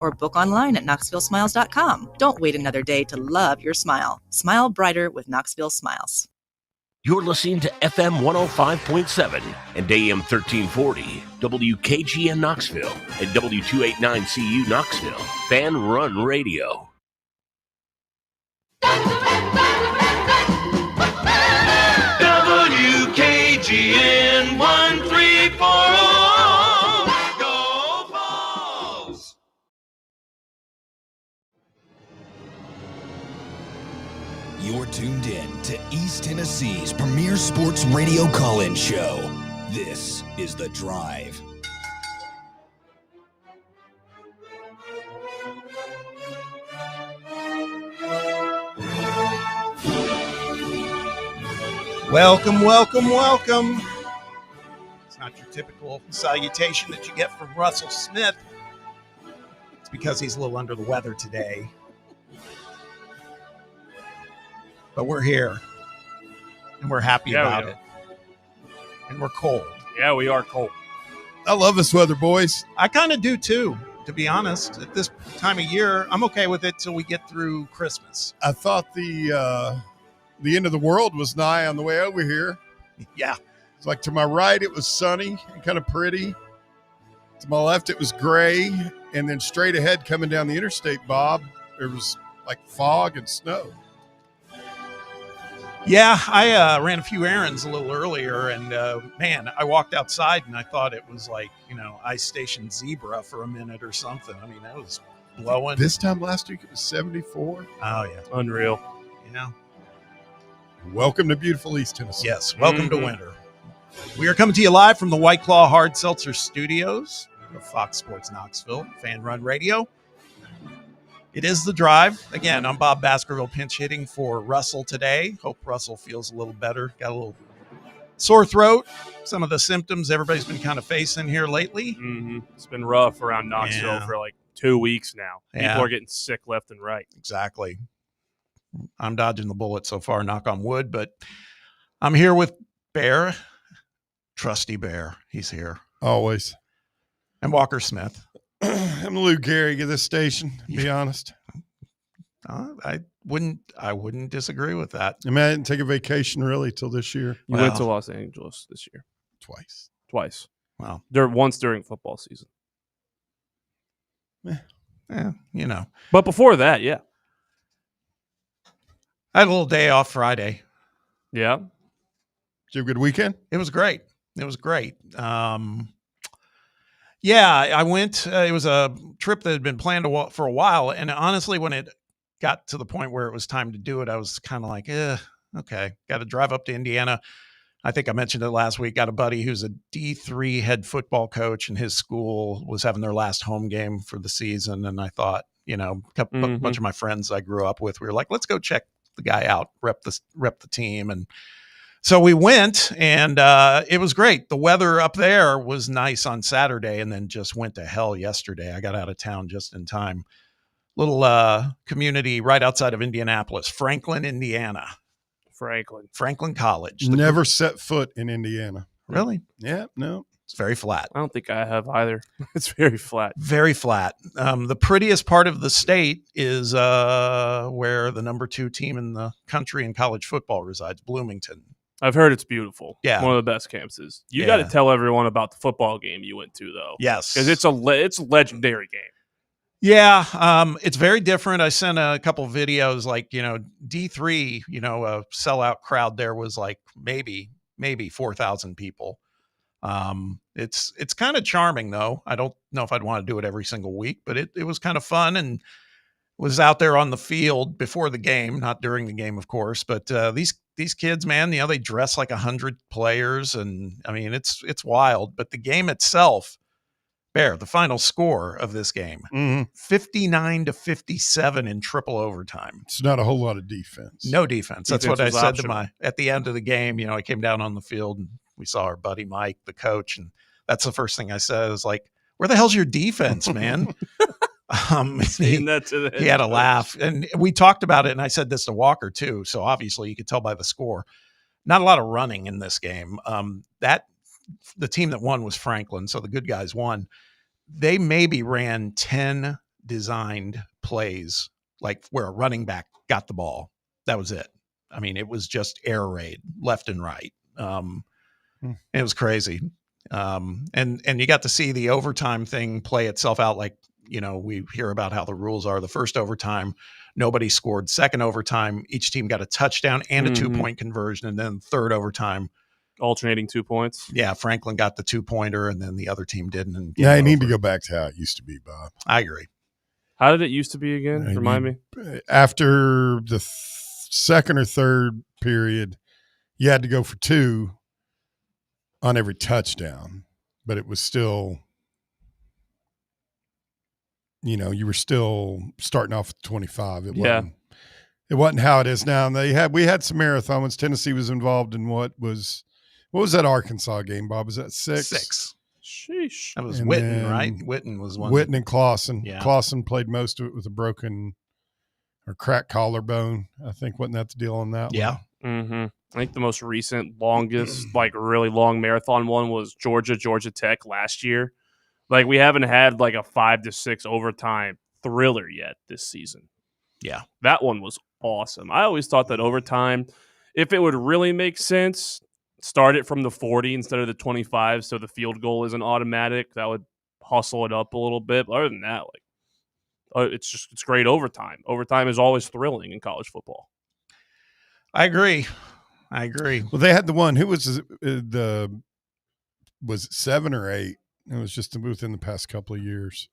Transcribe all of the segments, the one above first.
or book online at KnoxvilleSmiles.com. Don't wait another day to love your smile. Smile brighter with Knoxville Smiles. You're listening to FM 105.7 and AM 1340, WKGN Knoxville, and W289CU Knoxville, Fan Run Radio. WKGN 1340, go Vols! You're tuned in to East Tennessee's premier sports radio call-in show. This is The Drive. Welcome, welcome, welcome. It's not your typical salutation that you get from Russell Smith. It's because he's a little under the weather today. But we're here, and we're happy about it. And we're cold. Yeah, we are cold. I love this weather, boys. I kind of do, too, to be honest. At this time of year, I'm okay with it till we get through Christmas. I thought the end of the world was nigh on the way over here. Yeah. It's like to my right, it was sunny and kind of pretty. To my left, it was gray. And then straight ahead coming down the interstate, Bob, there was like fog and snow. Yeah, I ran a few errands a little earlier, and man, I walked outside and I thought it was like, Ice Station Zebra for a minute or something. I mean, that was blowing. This time last week, it was 74. Oh, yeah. Unreal. Welcome to beautiful East Tennessee. Yes, welcome to winter. We are coming to you live from the White Claw Hard Seltzer Studios of Fox Sports Knoxville, Fan Run Radio. It is The Drive. Again, I'm Bob Baskerville, pinch hitting for Russell today. Hope Russell feels a little better. Got a little sore throat. Some of the symptoms everybody's been kind of facing here lately. Mm-hmm. It's been rough around Knoxville for like 2 weeks now. People are getting sick left and right. Exactly. I'm dodging the bullet so far, knock on wood, but I'm here with Bear, Trusty Bear. He's here. Always. And Walker Smith. I'm Lou Gehrig of this station, to be honest. I wouldn't disagree with that. I mean, I didn't take a vacation really till this year. You went to Los Angeles this year. Twice. Wow. Once during football season. Yeah, But before that, yeah. I had a little day off Friday. Yeah. Did you have a good weekend? It was great. Yeah, I went. It was a trip that had been planned for a while. And honestly, when it got to the point where it was time to do it, I was kind of like, okay, got to drive up to Indiana. I think I mentioned it last week. Got a buddy who's a D3 head football coach, and his school was having their last home game for the season. And I thought, a bunch of my friends I grew up with, we were like, let's go check the guy out, rep the team. And so we went, and it was great. The weather up there was nice on Saturday, and then just went to hell yesterday. I got out of town just in time. Little community right outside of Indianapolis, Franklin, Indiana. Franklin College. Never set foot in Indiana. Really? Yeah, no. It's very flat. I don't think I have either. It's very flat. Very flat. The prettiest part of the state is where the number 2 team in the country in college football resides, Bloomington. I've heard it's beautiful. Yeah. One of the best campuses. You got to tell everyone about the football game you went to, though. Yes. Because it's a legendary game. Yeah, it's very different. I sent a couple of videos, like, D3, a sellout crowd there was like maybe 4,000 people. It's kind of charming, though. I don't know if I'd want to do it every single week, but it was kind of fun, and was out there on the field before the game, not during the game, of course. But these kids, man, they dress like 100 players, and I mean, it's wild. But the game itself, Bear, the final score of this game, 59-57 in triple overtime. It's not a whole lot of defense. No defense. That's what I said optional. at the end of the game. I came down on the field and we saw our buddy Mike, the coach, and that's the first thing I said. I was like, "Where the hell's your defense, man?" He had a laugh, and we talked about it. And I said this to Walker too. So obviously, you could tell by the score, not a lot of running in this game. The team that won was Franklin, so the good guys won. They maybe ran 10 designed plays like where a running back got the ball. That was it. I mean, it was just air raid left and right. It was crazy. And you got to see the overtime thing play itself out. Like, we hear about how the rules are. The first overtime, nobody scored. Second overtime, each team got a touchdown and a 2-point conversion. And then third overtime, alternating 2 points. Yeah, Franklin got the 2-pointer, and then the other team didn't. And yeah, I need to go back to how it used to be, Bob. I agree. How did it used to be again? Remind me. After the second or third period, you had to go for 2 on every touchdown, but it was still, you were still starting off with 25. It wasn't how it is now. And we had some marathon ones. Tennessee was involved in what was that Arkansas game, Bob? Was that 6? 6. Sheesh. That was Witten, right? Witten was one. Witten and Clausen. Yeah. Clausen played most of it with a broken or cracked collarbone. I think wasn't that the deal on that one? Mm-hmm. I think the most recent, longest, really long marathon one was Georgia Tech last year. Like, we haven't had like a 5 to 6 overtime thriller yet this season. Yeah. That one was awesome. I always thought that overtime, if it would really make sense, start it from the 40 instead of the 25, so the field goal isn't automatic. That would hustle it up a little bit. But other than that, it's great overtime. Overtime is always thrilling in college football. I agree. Well, they had the one. Who was was it 7 or 8? It was just within the past couple of years.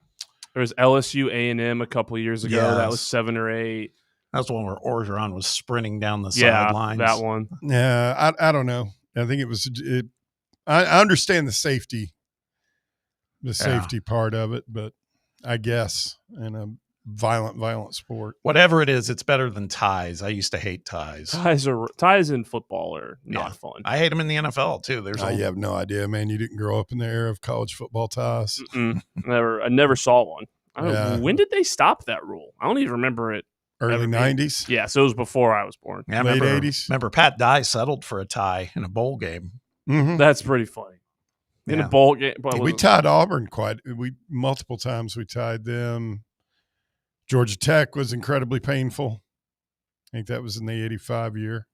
There was LSU A&M a couple of years ago. Yes. That was 7 or 8. That was the one where Orgeron was sprinting down the sidelines. That one. Yeah, I don't know. I think it was. I understand the safety part of it, but I guess in a violent sport, whatever it is, it's better than ties. I used to hate ties. Ties in football are not fun. I hate them in the NFL too. You have no idea, man. You didn't grow up in the era of college football ties. I never saw one. When did they stop that rule? I don't even remember it. Early 90s? Yeah, so it was before I was born. Yeah, late 80s? Remember Pat Dye settled for a tie in a bowl game. Mm-hmm. That's pretty funny. In a bowl game. We tied Auburn multiple times we tied them. Georgia Tech was incredibly painful. I think that was in the 85 year.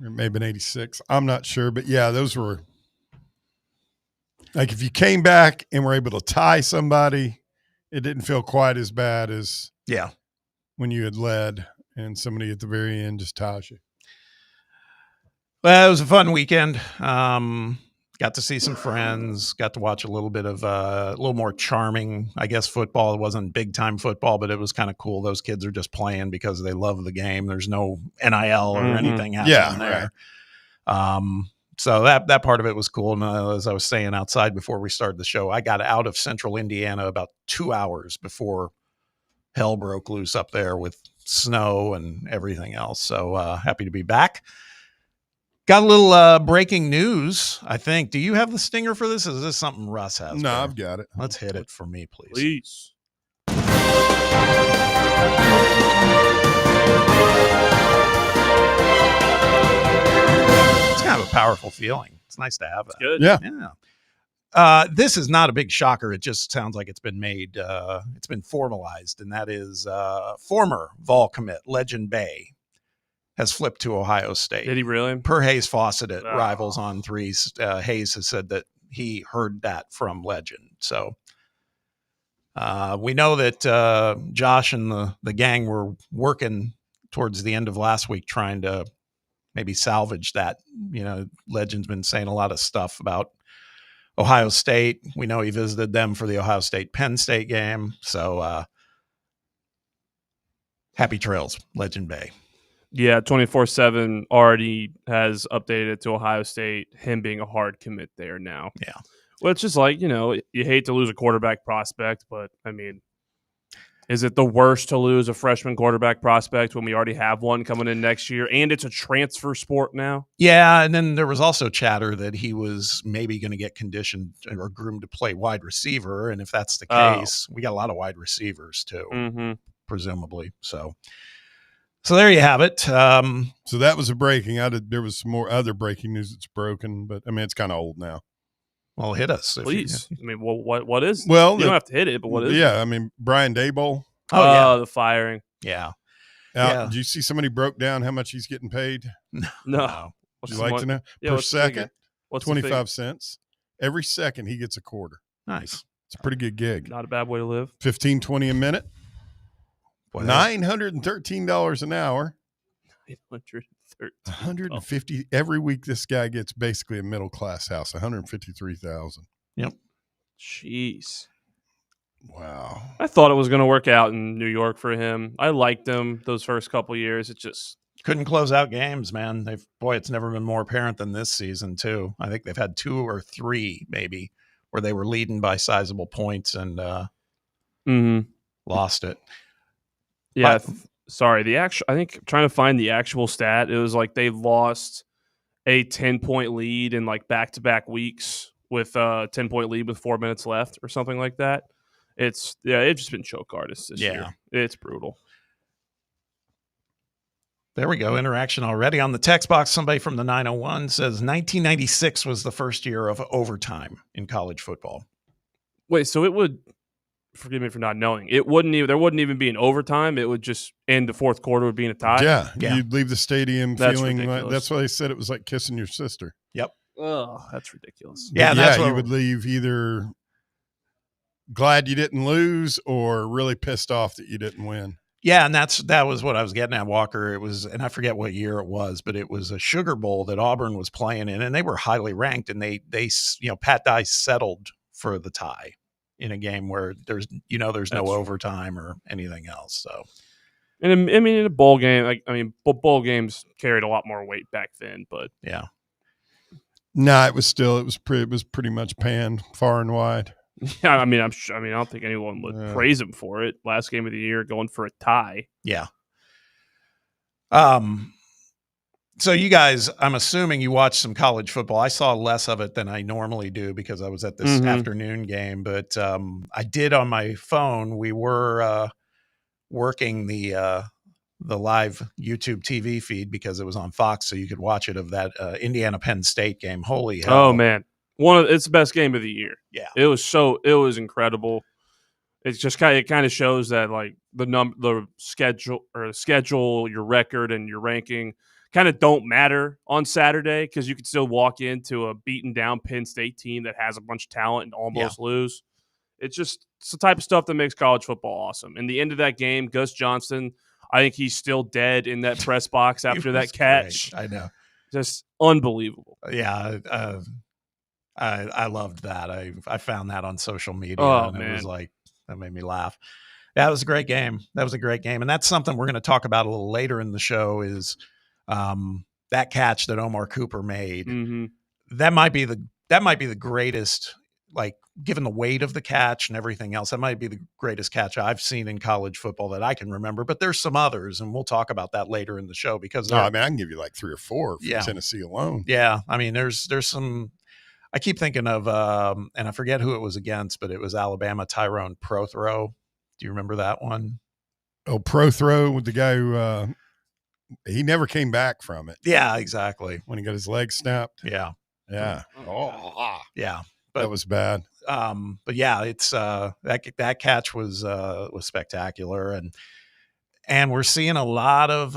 Or maybe in 86. I'm not sure. But, yeah, those were – like if you came back and were able to tie somebody, it didn't feel quite as bad as – yeah. When you had led and somebody at the very end just ties you. Well, it was a fun weekend. Got to see some friends, got to watch a little bit of a little more charming, I guess, football. It wasn't big time football, but it was kind of cool. Those kids are just playing because they love the game. There's no NIL or anything happening there. Right. So that part of it was cool. And as I was saying outside before we started the show, I got out of central Indiana about 2 hours before hell broke loose up there with snow and everything else. So happy to be back. Got a little breaking news, I think. Do you have the stinger for this? Is this something Russ has? No, I've got it. Let's hit it for me, please. Please. It's kind of a powerful feeling. It's nice to have that. Good. Yeah. This is not a big shocker. It just sounds like it's been made, it's been formalized, and that is former Vol commit Legend Bay has flipped to Ohio State. Did he really? Per Hayes Fawcett at Rivals on 3, Hayes has said that he heard that from Legend. So we know that Josh and the gang were working towards the end of last week trying to maybe salvage that. Legend's been saying a lot of stuff about Ohio State. We know he visited them for the Ohio State-Penn State game. So happy trails, Legend Bay. Yeah, 24/7 already has updated to Ohio State, him being a hard commit there now. Yeah. Well, it's just like, you hate to lose a quarterback prospect, but, I mean, is it the worst to lose a freshman quarterback prospect when we already have one coming in next year, and it's a transfer sport now? Yeah, and then there was also chatter that he was maybe going to get conditioned or groomed to play wide receiver, and if that's the case, we got a lot of wide receivers too, presumably. So there you have it. So that was a breaking. There was some more other breaking news that's broken, but I mean, it's kind of old now. Well, hit us. Please. I mean, what is? Well, you don't have to hit it, but what is? Yeah, I mean, Brian Daboll. Oh, yeah. The firing. Yeah. Did you see somebody broke down how much he's getting paid? No. Would you like to know? Yeah, per what's the figure? second, What's the 25 cents. Every second he gets a quarter. Nice. It's a pretty good gig. Not a bad way to live. 15, 20 a minute. $913 an hour. 813. 150 every week. This guy gets basically a middle class house. 153,000. Yep. Jeez. Wow. I thought it was going to work out in New York for him. I liked him those first couple years. It just couldn't close out games, man. It's never been more apparent than this season too. I think they've had 2 or 3 maybe where they were leading by sizable points and lost it. Yeah. Sorry. I think trying to find the actual stat, it was like they lost a 10-point lead in like back-to-back weeks with a 10-point lead with 4 minutes left or something like that. It's just been choke artists this year. It's brutal. There we go. Interaction already on the text box. Somebody from the 901 says 1996 was the first year of overtime in college football. Wait, so it would, forgive me for not knowing, there wouldn't even be an overtime. It would just end the fourth quarter would be in a tie. Yeah. You'd leave the stadium feeling ridiculous. like, that's why they said it was like kissing your sister. Yep. Oh, that's ridiculous. Yeah, that's what you would leave either glad you didn't lose or really pissed off that you didn't win. Yeah, and that was what I was getting at, Walker. It was, and I forget what year it was, but it was a Sugar Bowl that Auburn was playing in, and they were highly ranked, and they Pat Dye settled for the tie in a game where there's no overtime or anything else. So, and I mean, in a bowl game, bowl games carried a lot more weight back then, but yeah. No, it was pretty much panned far and wide. Yeah, I don't think anyone would praise him for it. Last game of the year, going for a tie. Yeah. So you guys, I'm assuming you watched some college football. I saw less of it than I normally do because I was at this afternoon game, but I did on my phone. We were working the live YouTube TV feed because it was on Fox, so you could watch it of that Indiana Penn State game. Holy hell! Oh man. It's the best game of the year. Yeah. It was incredible. It's just kind of shows that like the schedule, your record and your ranking kind of don't matter on Saturday because you can still walk into a beaten down Penn State team that has a bunch of talent and almost lose. It's the type of stuff that makes college football awesome. In the end of that game, Gus Johnson, I think he's still dead in that press box after that catch. Great. I know. Just unbelievable. Yeah. I loved that. I found that on social media, and it was like, that made me laugh. That was a great game. And that's something we're going to talk about a little later in the show is that catch that Omar Cooper made. Mm-hmm. That might be the greatest, like given the weight of the catch and everything else, that might be the greatest catch I've seen in college football that I can remember, but there's some others and we'll talk about that later in the show because I can give you like 3 or 4 from Tennessee alone. Yeah. I mean, there's some, I keep thinking of, and I forget who it was against, but it was Alabama Tyrone Prothrow. Do you remember that one? Oh, Prothrow with the guy who he never came back from it. Yeah, exactly. When he got his leg snapped. Yeah. Yeah. Yeah. But that was bad. But yeah, it's that catch was spectacular, and we're seeing a lot of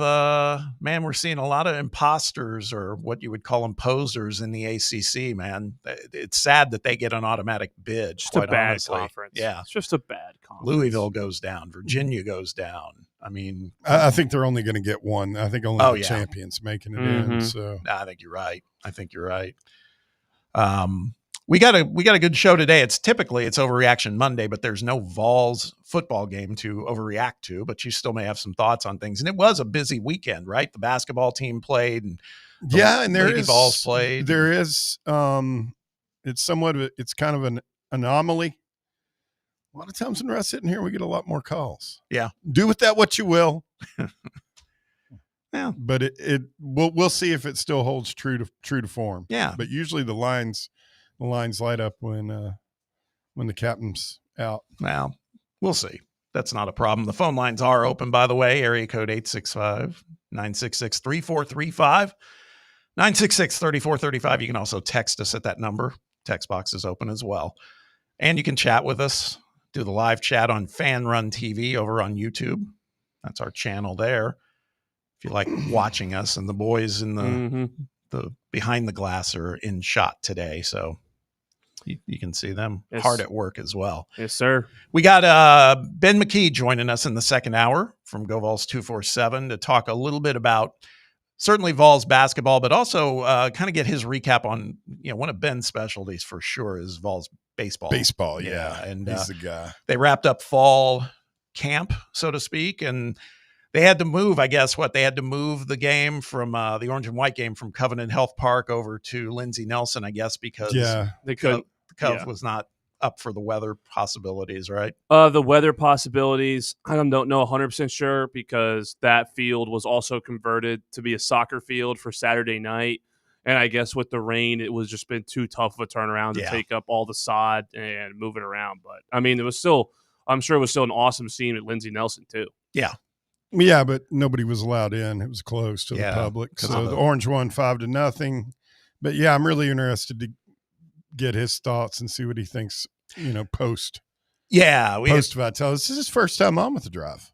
imposters or what you would call them posers in the ACC. Man, it's sad that they get an automatic bid. Just a bad conference. Yeah, it's just a bad conference. Louisville goes down. Virginia goes down. I mean, I think they're only going to get one. I think only the champions making it in. So I think you're right. We got a good show today. It's Overreaction Monday, but there's no Vols football game to overreact to, but you still may have some thoughts on things. And it was a busy weekend, right? The basketball team played and Vols played. There is it's kind of an anomaly. A lot of times when we're sitting here, we get a lot more calls. Yeah. Do with that what you will. Yeah. But we'll see if it still holds true to form. Yeah. But usually the lines light up when the captain's out. Well, we'll see. That's not a problem. The phone lines are open, by the way. Area code 865-966-3435. 966-3435. You can also text us at that number. Text box is open as well. And you can chat with us, do the live chat on Fan Run TV over on YouTube. That's our channel there. If you like watching us, and the boys in the behind the glass are in shot today, so you can see them hard at work as well. Yes, sir. We got Ben McKee joining us in the second hour from Go Vols 247 to talk a little bit about certainly Vols basketball, but also kind of get his recap on, one of Ben's specialties for sure is Vols baseball. Baseball, yeah. And he's the guy. They wrapped up fall camp, so to speak, and they had to move, they had to move the game from the orange and white game from Covenant Health Park over to Lindsey Nelson, I guess, because they could. The Cove was not up for the weather possibilities, right? The weather possibilities, I don't know 100% sure, because that field was also converted to be a soccer field for Saturday night. And I guess with the rain, it was just been too tough of a turnaround to take up all the sod and move it around. But I mean, I'm sure it was still an awesome scene at Lindsey Nelson too. Yeah. Yeah, but nobody was allowed in. It was closed to the public. So the Orange won 5-0. But yeah, I'm really interested to get his thoughts and see what he thinks, post. Yeah. Post Vitale. This is his first time on with the Drive.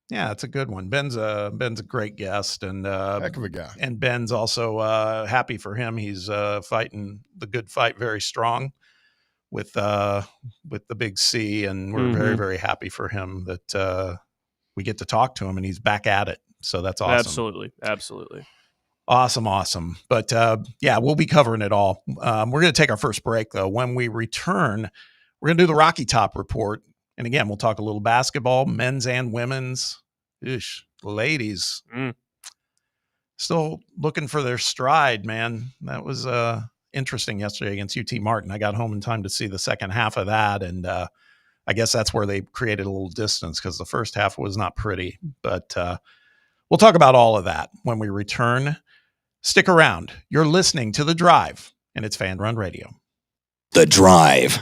Yeah, it's a good one. Ben's a great guest, and heck of a guy. And Ben's also happy for him. He's fighting the good fight very strong with the big C, and we're very, very happy for him that we get to talk to him, and he's back at it. So that's awesome. Absolutely. Awesome. But we'll be covering it all. We're going to take our first break, though. When we return, we're going to do the Rocky Top report. And again, we'll talk a little basketball, men's and women's. Ladies. Still looking for their stride, man. That was interesting yesterday against UT Martin. I got home in time to see the second half of that. And I guess that's where they created a little distance, because the first half was not pretty. But we'll talk about all of that when we return. Stick around. You're listening to The Drive, and it's Fan Run Radio. The Drive.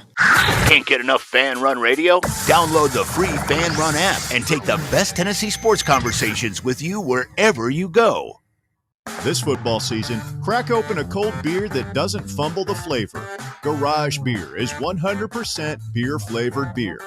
Can't get enough Fan Run Radio? Download the free Fan Run app and take the best Tennessee sports conversations with you wherever you go. This football season, crack open a cold beer that doesn't fumble the flavor. Garage Beer is 100% beer-flavored beer.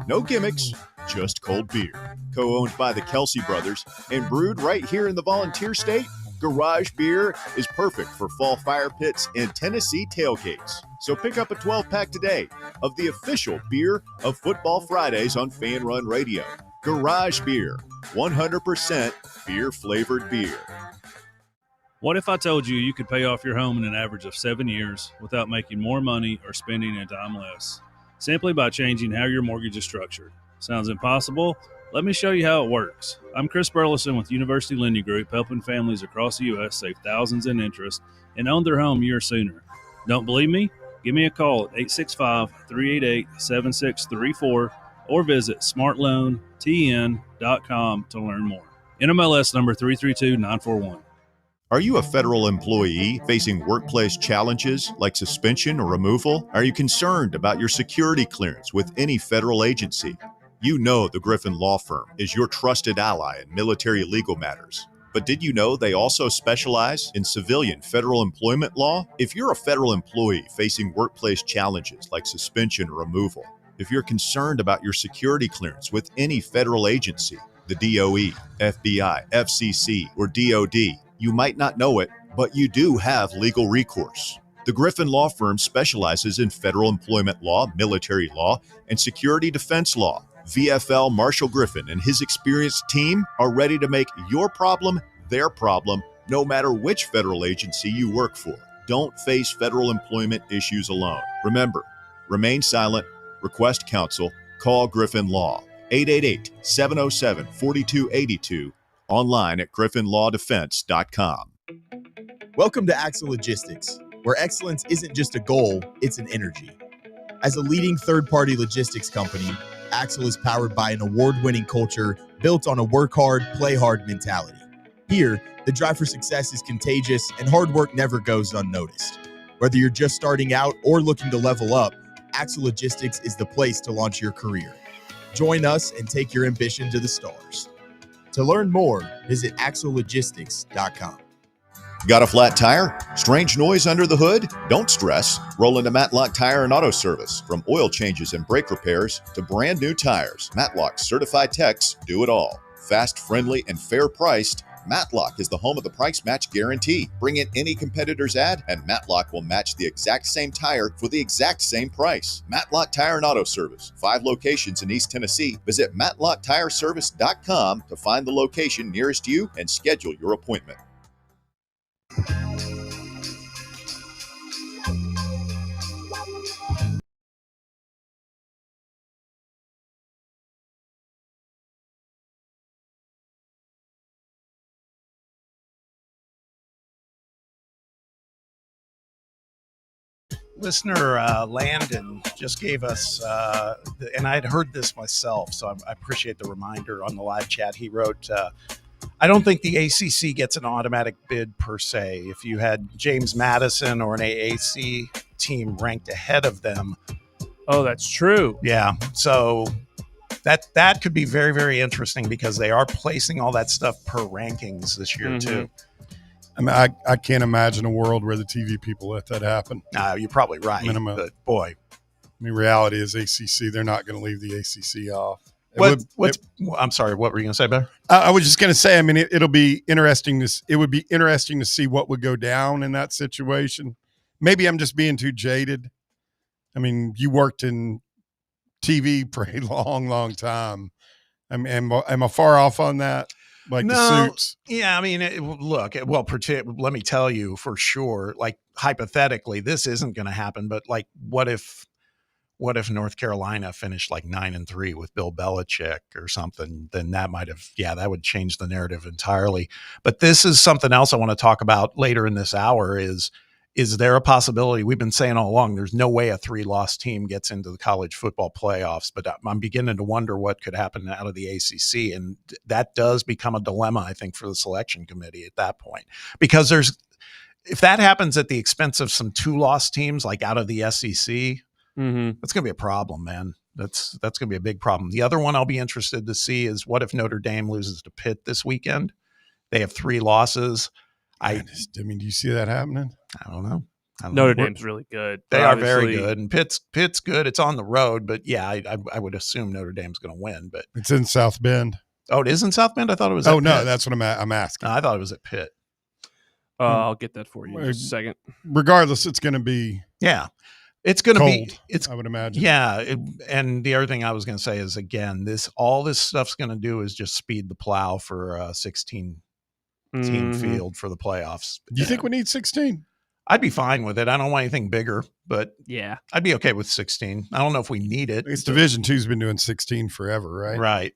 No gimmicks, just cold beer. Co-owned by the Kelsey brothers and brewed right here in the Volunteer State, Garage Beer is perfect for fall fire pits and Tennessee tailgates. So pick up a 12-pack today of the official beer of Football Fridays on Fan Run Radio. Garage Beer, 100% beer-flavored beer. What if I told you you could pay off your home in an average of 7 years without making more money or spending a dime less, simply by changing how your mortgage is structured? Sounds impossible? Let me show you how it works. I'm Chris Burleson with University Lending Group, helping families across the U.S. save thousands in interest and own their home years sooner. Don't believe me? Give me a call at 865-388-7634 or visit smartloantn.com to learn more. NMLS number 332941. Are you a federal employee facing workplace challenges like suspension or removal? Are you concerned about your security clearance with any federal agency? You know the Griffin Law Firm is your trusted ally in military legal matters. But did you know they also specialize in civilian federal employment law? If you're a federal employee facing workplace challenges like suspension or removal, if you're concerned about your security clearance with any federal agency, the DOE, FBI, FCC, or DOD, you might not know it, but you do have legal recourse. The Griffin Law Firm specializes in federal employment law, military law, and security defense law. VFL Marshall Griffin and his experienced team are ready to make your problem their problem, no matter which federal agency you work for. Don't face federal employment issues alone. Remember, remain silent, request counsel, call Griffin Law, 888-707-4282, online at griffinlawdefense.com. Welcome to Axle Logistics, where excellence isn't just a goal, it's an energy. As a leading third-party logistics company, Axle is powered by an award-winning culture built on a work hard, play hard mentality. Here, the drive for success is contagious and hard work never goes unnoticed. Whether you're just starting out or looking to level up, Axle Logistics is the place to launch your career. Join us and take your ambition to the stars. To learn more, visit axlelogistics.com. Got a flat tire? Strange noise under the hood? Don't stress. Roll into Matlock Tire and Auto Service. From oil changes and brake repairs to brand new tires, Matlock's certified techs do it all. Fast, friendly, and fair priced, Matlock is the home of the price match guarantee. Bring in any competitor's ad, and Matlock will match the exact same tire for the exact same price. Matlock Tire and Auto Service, 5 locations in East Tennessee. Visit MatlockTireService.com to find the location nearest you and schedule your appointment. Listener Landon just gave us, and I had heard this myself, so I appreciate the reminder on the live chat. He wrote, I don't think the ACC gets an automatic bid per se. If you had James Madison or an AAC team ranked ahead of them. Oh, that's true. Yeah. So that could be very, very interesting because they are placing all that stuff per rankings this year too. I mean, I can't imagine a world where the TV people let that happen. You're probably right. But boy, I mean, reality is ACC. They're not going to leave the ACC off. I'm sorry. What were you going to say, Bear? I was just going to say. I mean, it'll be interesting. It would be interesting to see what would go down in that situation. Maybe I'm just being too jaded. I mean, you worked in TV for a long, long time. Am I far off on that? Like the suits? Yeah, I mean, let me tell you for sure, like hypothetically, this isn't going to happen, but like, what if North Carolina finished like 9-3 with Bill Belichick or something? Then that that would change the narrative entirely. But this is something else I want to talk about later in this hour is there a possibility? We've been saying all along, there's no way a 3-loss team gets into the college football playoffs, but I'm beginning to wonder what could happen out of the ACC. And that does become a dilemma, I think, for the selection committee at that point, because if that happens at the expense of some 2-loss teams, like out of the SEC, that's going to be a problem, man. That's going to be a big problem. The other one I'll be interested to see is what if Notre Dame loses to Pitt this weekend? They have 3 losses. I mean, do you see that happening? I don't know. Notre Dame's really good. They are very good, and Pitt's good. It's on the road, but yeah, I would assume Notre Dame's going to win. But it's in South Bend. Oh, it is in South Bend? I thought it was. Oh no, that's what I'm asking. I thought it was at Pitt. I'll get that for you in just a second. Regardless, it's going to be it's going to be I would imagine. Yeah, and the other thing I was going to say is, again, all this stuff's going to do is just speed the plow for a 16 team field for the playoffs. Do you think we need 16? I'd be fine with it. I don't want anything bigger, but yeah, I'd be okay with 16. I don't know if we need it. It's Division II's been doing 16 forever, right? Right.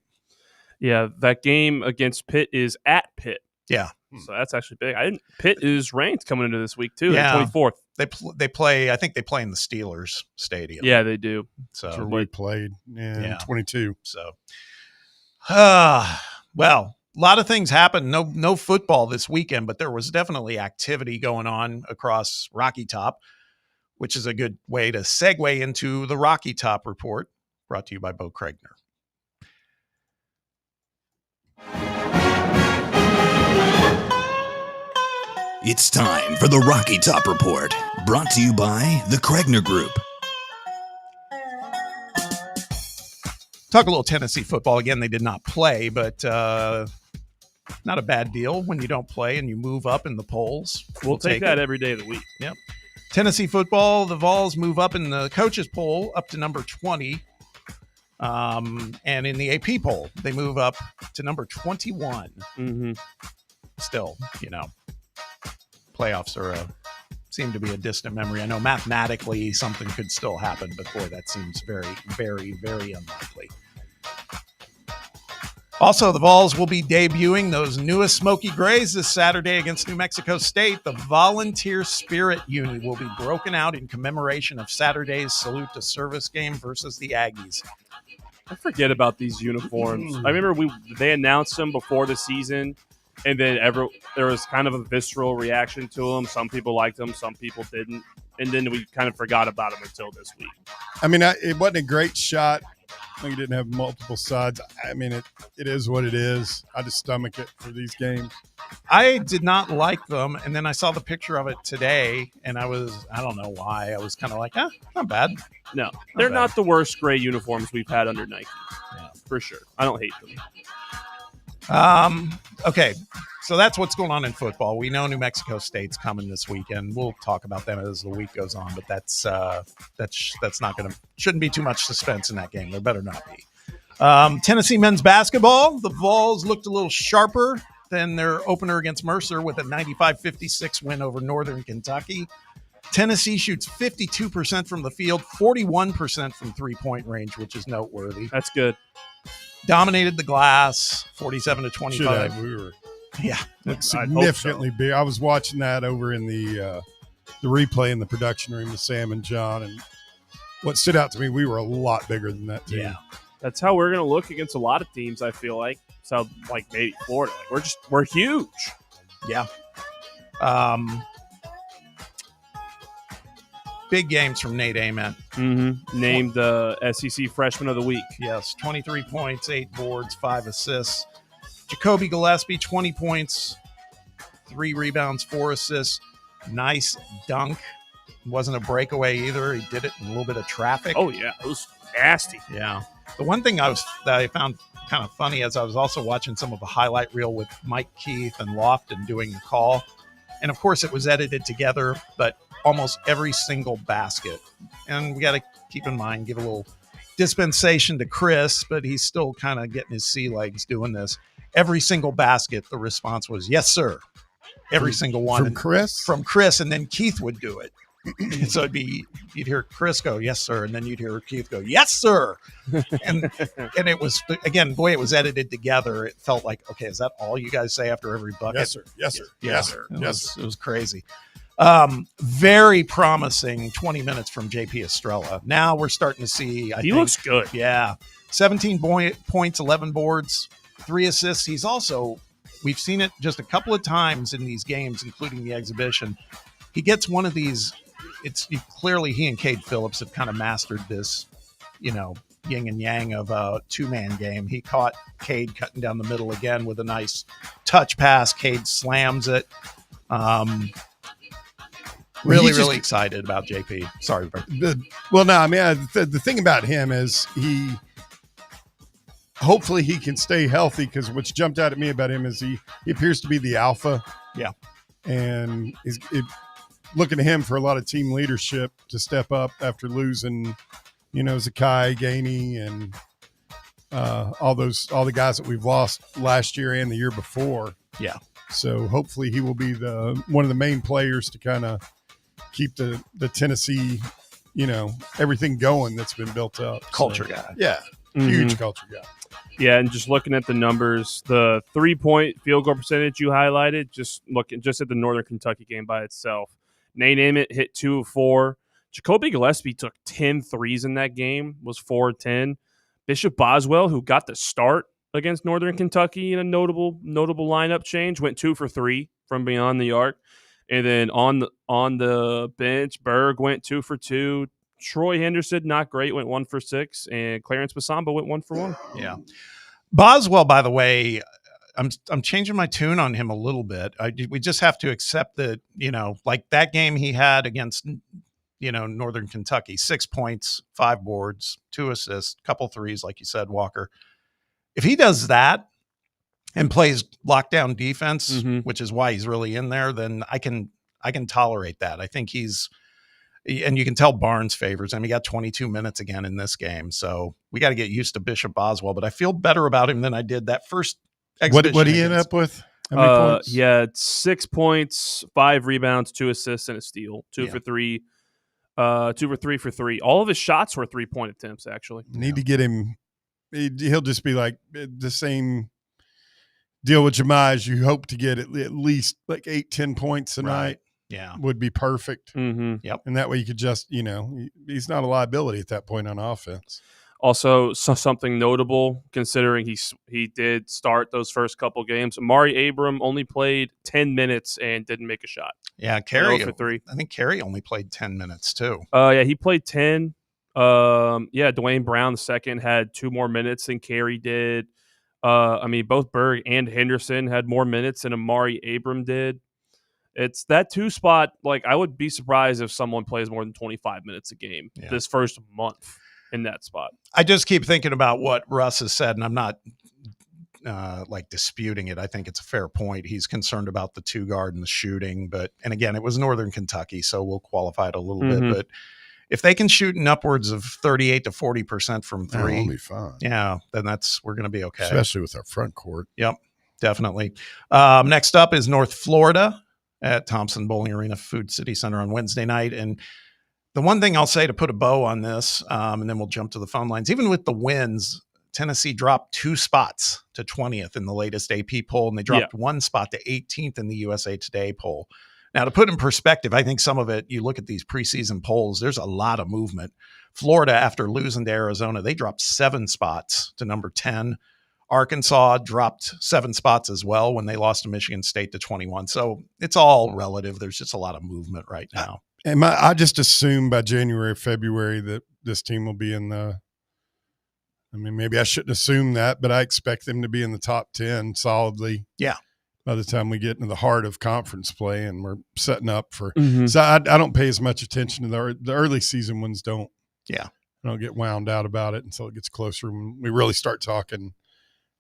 Yeah, that game against Pitt is at Pitt. Yeah. So that's actually big. Pitt is ranked coming into this week too. Yeah. 24th. They play. I think they play in the Steelers stadium. Yeah, they do. So that's where we played. Yeah. 22. So, well, a lot of things happened. No football this weekend, but there was definitely activity going on across Rocky Top, which is a good way to segue into the Rocky Top report, brought to you by Bo Kregner. It's time for the Rocky Top Report, brought to you by the Kregner Group. Talk a little Tennessee football. Again, they did not play, but not a bad deal when you don't play and you move up in the polls. We'll take that every day of the week. Yep. Tennessee football, the Vols move up in the coaches poll up to number 20. And in the AP poll, they move up to number 21. Mm-hmm. Still, playoffs seem to be a distant memory. I know mathematically something could still happen, but boy, that seems very, very, very unlikely. Also, the Vols will be debuting those newest Smoky Grays this Saturday against New Mexico State. The Volunteer Spirit Unit will be broken out in commemoration of Saturday's Salute to Service game versus the Aggies. I forget about these uniforms. I remember they announced them before the season, and then there was kind of a visceral reaction to them. Some people liked them, some people didn't. And then we kind of forgot about them until this week. I mean, it wasn't a great shot Like it didn't have multiple sides. I mean, it is what it is. I just stomach it for these games. I did not like them, and then I saw the picture of it today, and I don't know why. I was kind of like, not bad. No, they're not the worst gray uniforms we've had under Nike. Yeah. For sure. I don't hate them. Okay, so that's what's going on in football. We know New Mexico State's coming this weekend. We'll talk about them as the week goes on, but that's not going to shouldn't be too much suspense in that game. There better not be. Tennessee men's basketball. The Vols looked a little sharper than their opener against Mercer with a 95-56 win over Northern Kentucky. Tennessee shoots 52% from the field, 41% from three-point range, which is noteworthy. That's good. Dominated the glass, 47-25. We were significantly big. I was watching that over in the replay in the production room with Sam and John, and what stood out to me, we were a lot bigger than that team. Yeah, that's how we're going to look against a lot of teams. I feel like so, like maybe Florida. Like we're huge. Yeah. Big games from Nate Ament. Mm-hmm. Named the SEC Freshman of the Week. Yes, 23 points, 8 boards, 5 assists. Jacoby Gillespie, 20 points, 3 rebounds, 4 assists. Nice dunk. Wasn't a breakaway either. He did it in a little bit of traffic. Oh, yeah. It was nasty. Yeah. The one thing that I found kind of funny as I was also watching some of the highlight reel with Mike Keith and Lofton doing the call. And, of course, it was edited together, but almost every single basket. And we got to keep in mind, give a little dispensation to Chris, but he's still kind of getting his sea legs doing this. Every single basket, the response was, yes, sir. Every single one. From Chris, and then Keith would do it. So you'd hear Chris go, yes, sir. And then you'd hear Keith go, yes, sir. And it was, again, boy, it was edited together. It felt like, okay, is that all you guys say after every bucket? Yes, sir. Yes, sir. Yeah, Yes, sir. It was crazy. Very promising 20 minutes from JP Estrella. Now we're starting to see, he looks good. Yeah. 17 points, 11 boards, 3 assists. He's also, we've seen it just a couple of times in these games, including the exhibition. He gets one of these, clearly he and Cade Phillips have kind of mastered this, yin and yang of a 2-man game. He caught Cade cutting down the middle again with a nice touch pass. Cade slams it. Really excited about JP. Sorry. The thing about him is hopefully he can stay healthy, because what's jumped out at me about him is he appears to be the alpha. Yeah. And looking to him for a lot of team leadership to step up after losing, Zakai, Gainey, and all the guys that we've lost last year and the year before. Yeah. So hopefully he will be one of the main players to kind of keep the Tennessee, everything going that's been built up. Culture guy. Yeah. Mm-hmm. Huge culture guy. Yeah, and just looking at the numbers, the 3-point field goal percentage you highlighted, just at the Northern Kentucky game by itself. Nate Ament hit 2 of 4. Jacoby Gillespie took 10 threes in that game, was 4 of 10. Bishop Boswell, who got the start against Northern Kentucky in a notable lineup change, went 2 for 3 from beyond the arc. And then on the bench, Berg went 2 for 2. Troy Henderson, not great, went 1 for 6, and Clarence Basamba went 1 for 1. Yeah. Boswell, by the way, I'm changing my tune on him a little bit. We just have to accept that, like that game he had against, Northern Kentucky, 6 points, 5 boards, 2 assists, couple threes, like you said, Walker. If he does that and plays lockdown defense, which is why he's really in there, then I can tolerate that. I think and you can tell Barnes favors him. He got 22 minutes again in this game. So we got to get used to Bishop Boswell, but I feel better about him than I did that first exhibition. What did he end up with? How many points? Yeah, 6 points, 5 rebounds, 2 assists, and a steal. 2 for 3. 2 for 3 for 3. All of his shots were 3-point attempts, actually. Need to get him. He'll just be like the same deal with Jamaj. You hope to get at least like 8-10 points a night. Yeah. Would be perfect. Mm-hmm. Yep. And that way you could just, he's not a liability at that point on offense. Also, something notable considering he did start those first couple games. Amari Abram only played 10 minutes and didn't make a shot. Yeah, Carey. For 3. I think Carey only played 10 minutes too. Yeah, he played 10. Dwayne Brown II had 2 more minutes than Carey did. Both Berg and Henderson had more minutes than Amari Abram did. It's that 2 spot. Like, I would be surprised if someone plays more than 25 minutes a game this first month in that spot. I just keep thinking about what Russ has said, and I'm not disputing it. I think it's a fair point. He's concerned about the 2 guard and the shooting, and again, it was Northern Kentucky, so we'll qualify it a little bit. But if they can shoot in upwards of 38 to 40% from 3, we'll be fine. Yeah, then we're going to be okay. Especially with our front court. Yep, definitely. Next up is North Florida at Thompson Bowling Arena Food City Center on Wednesday night. And the one thing I'll say to put a bow on this, and then we'll jump to the phone lines, even with the wins, Tennessee dropped 2 spots to 20th in the latest AP poll, and they dropped 1 spot to 18th in the USA Today poll. Now, to put in perspective, I think some of it, you look at these preseason polls, there's a lot of movement. Florida, after losing to Arizona, they dropped 7 spots to number 10. Arkansas dropped 7 spots as well when they lost to Michigan State to 21. So it's all relative. There's just a lot of movement right now. And I just assume by January, February that this team will be in the – maybe I shouldn't assume that, but I expect them to be in the top 10 solidly. Yeah. By the time we get into the heart of conference play and we're setting up for so I don't pay as much attention to the early season ones. I don't get wound out about it until it gets closer when we really start talking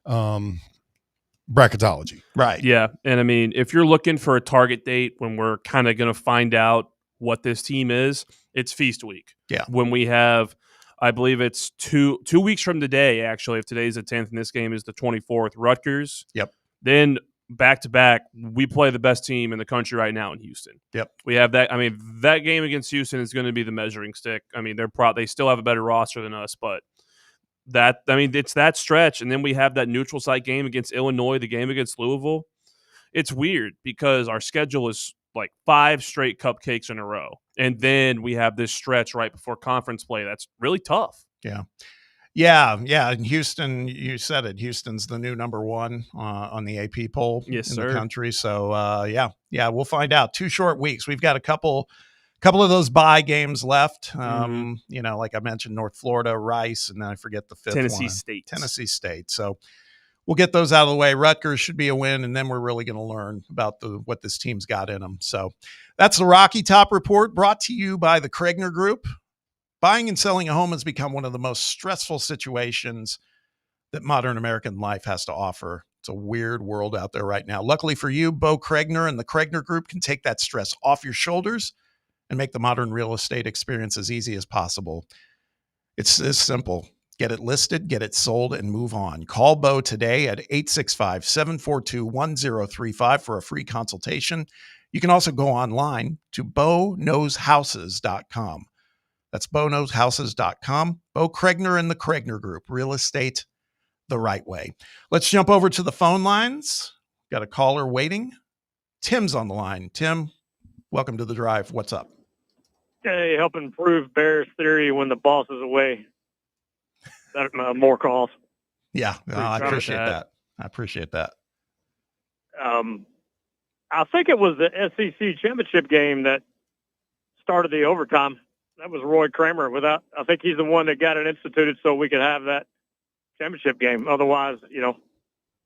bracketology. Right. Yeah. And if you're looking for a target date when we're kind of going to find out what this team is, it's Feast Week. Yeah. When we have, I believe it's 2 weeks from today, actually, if today's the 10th and this game is the 24th, Rutgers. Yep. Then back-to-back, we play the best team in the country right now in Houston. Yep. We have that. That game against Houston is going to be the measuring stick. They still have a better roster than us, but it's that stretch. And then we have that neutral site game against Illinois, the game against Louisville. It's weird because our schedule is like 5 straight cupcakes in a row. And then we have this stretch right before conference play. That's really tough. Yeah. Yeah. And Houston, you said it. Houston's the new number 1 on the AP poll in the country. So, we'll find out. 2 short weeks. We've got a couple of those bye games left. Like I mentioned, North Florida, Rice, and then I forget the 5th Tennessee one. State. Tennessee State. So we'll get those out of the way. Rutgers should be a win, and then we're really going to learn about what this team's got in them. So that's the Rocky Top Report, brought to you by the Kriegner Group. Buying and selling a home has become one of the most stressful situations that modern American life has to offer. It's a weird world out there right now. Luckily for you, Bo Kriegner and the Kriegner Group can take that stress off your shoulders and make the modern real estate experience as easy as possible. It's this simple. Get it listed, get it sold, and move on. Call Bo today at 865-742-1035 for a free consultation. You can also go online to BoKnowsHouses.com. That's BoKnowsHouses.com. Bo Kriegner and the Kriegner Group. Real estate the right way. Let's jump over to the phone lines. Got a caller waiting. Tim's on the line. Tim, welcome to the drive. What's up? Hey, helping prove Bears theory when the boss is away. More calls. Yeah, I appreciate that. I appreciate that. I think it was the SEC championship game that started the overtime. That was Roy Kramer. I think he's the one that got it instituted so we could have that championship game. Otherwise,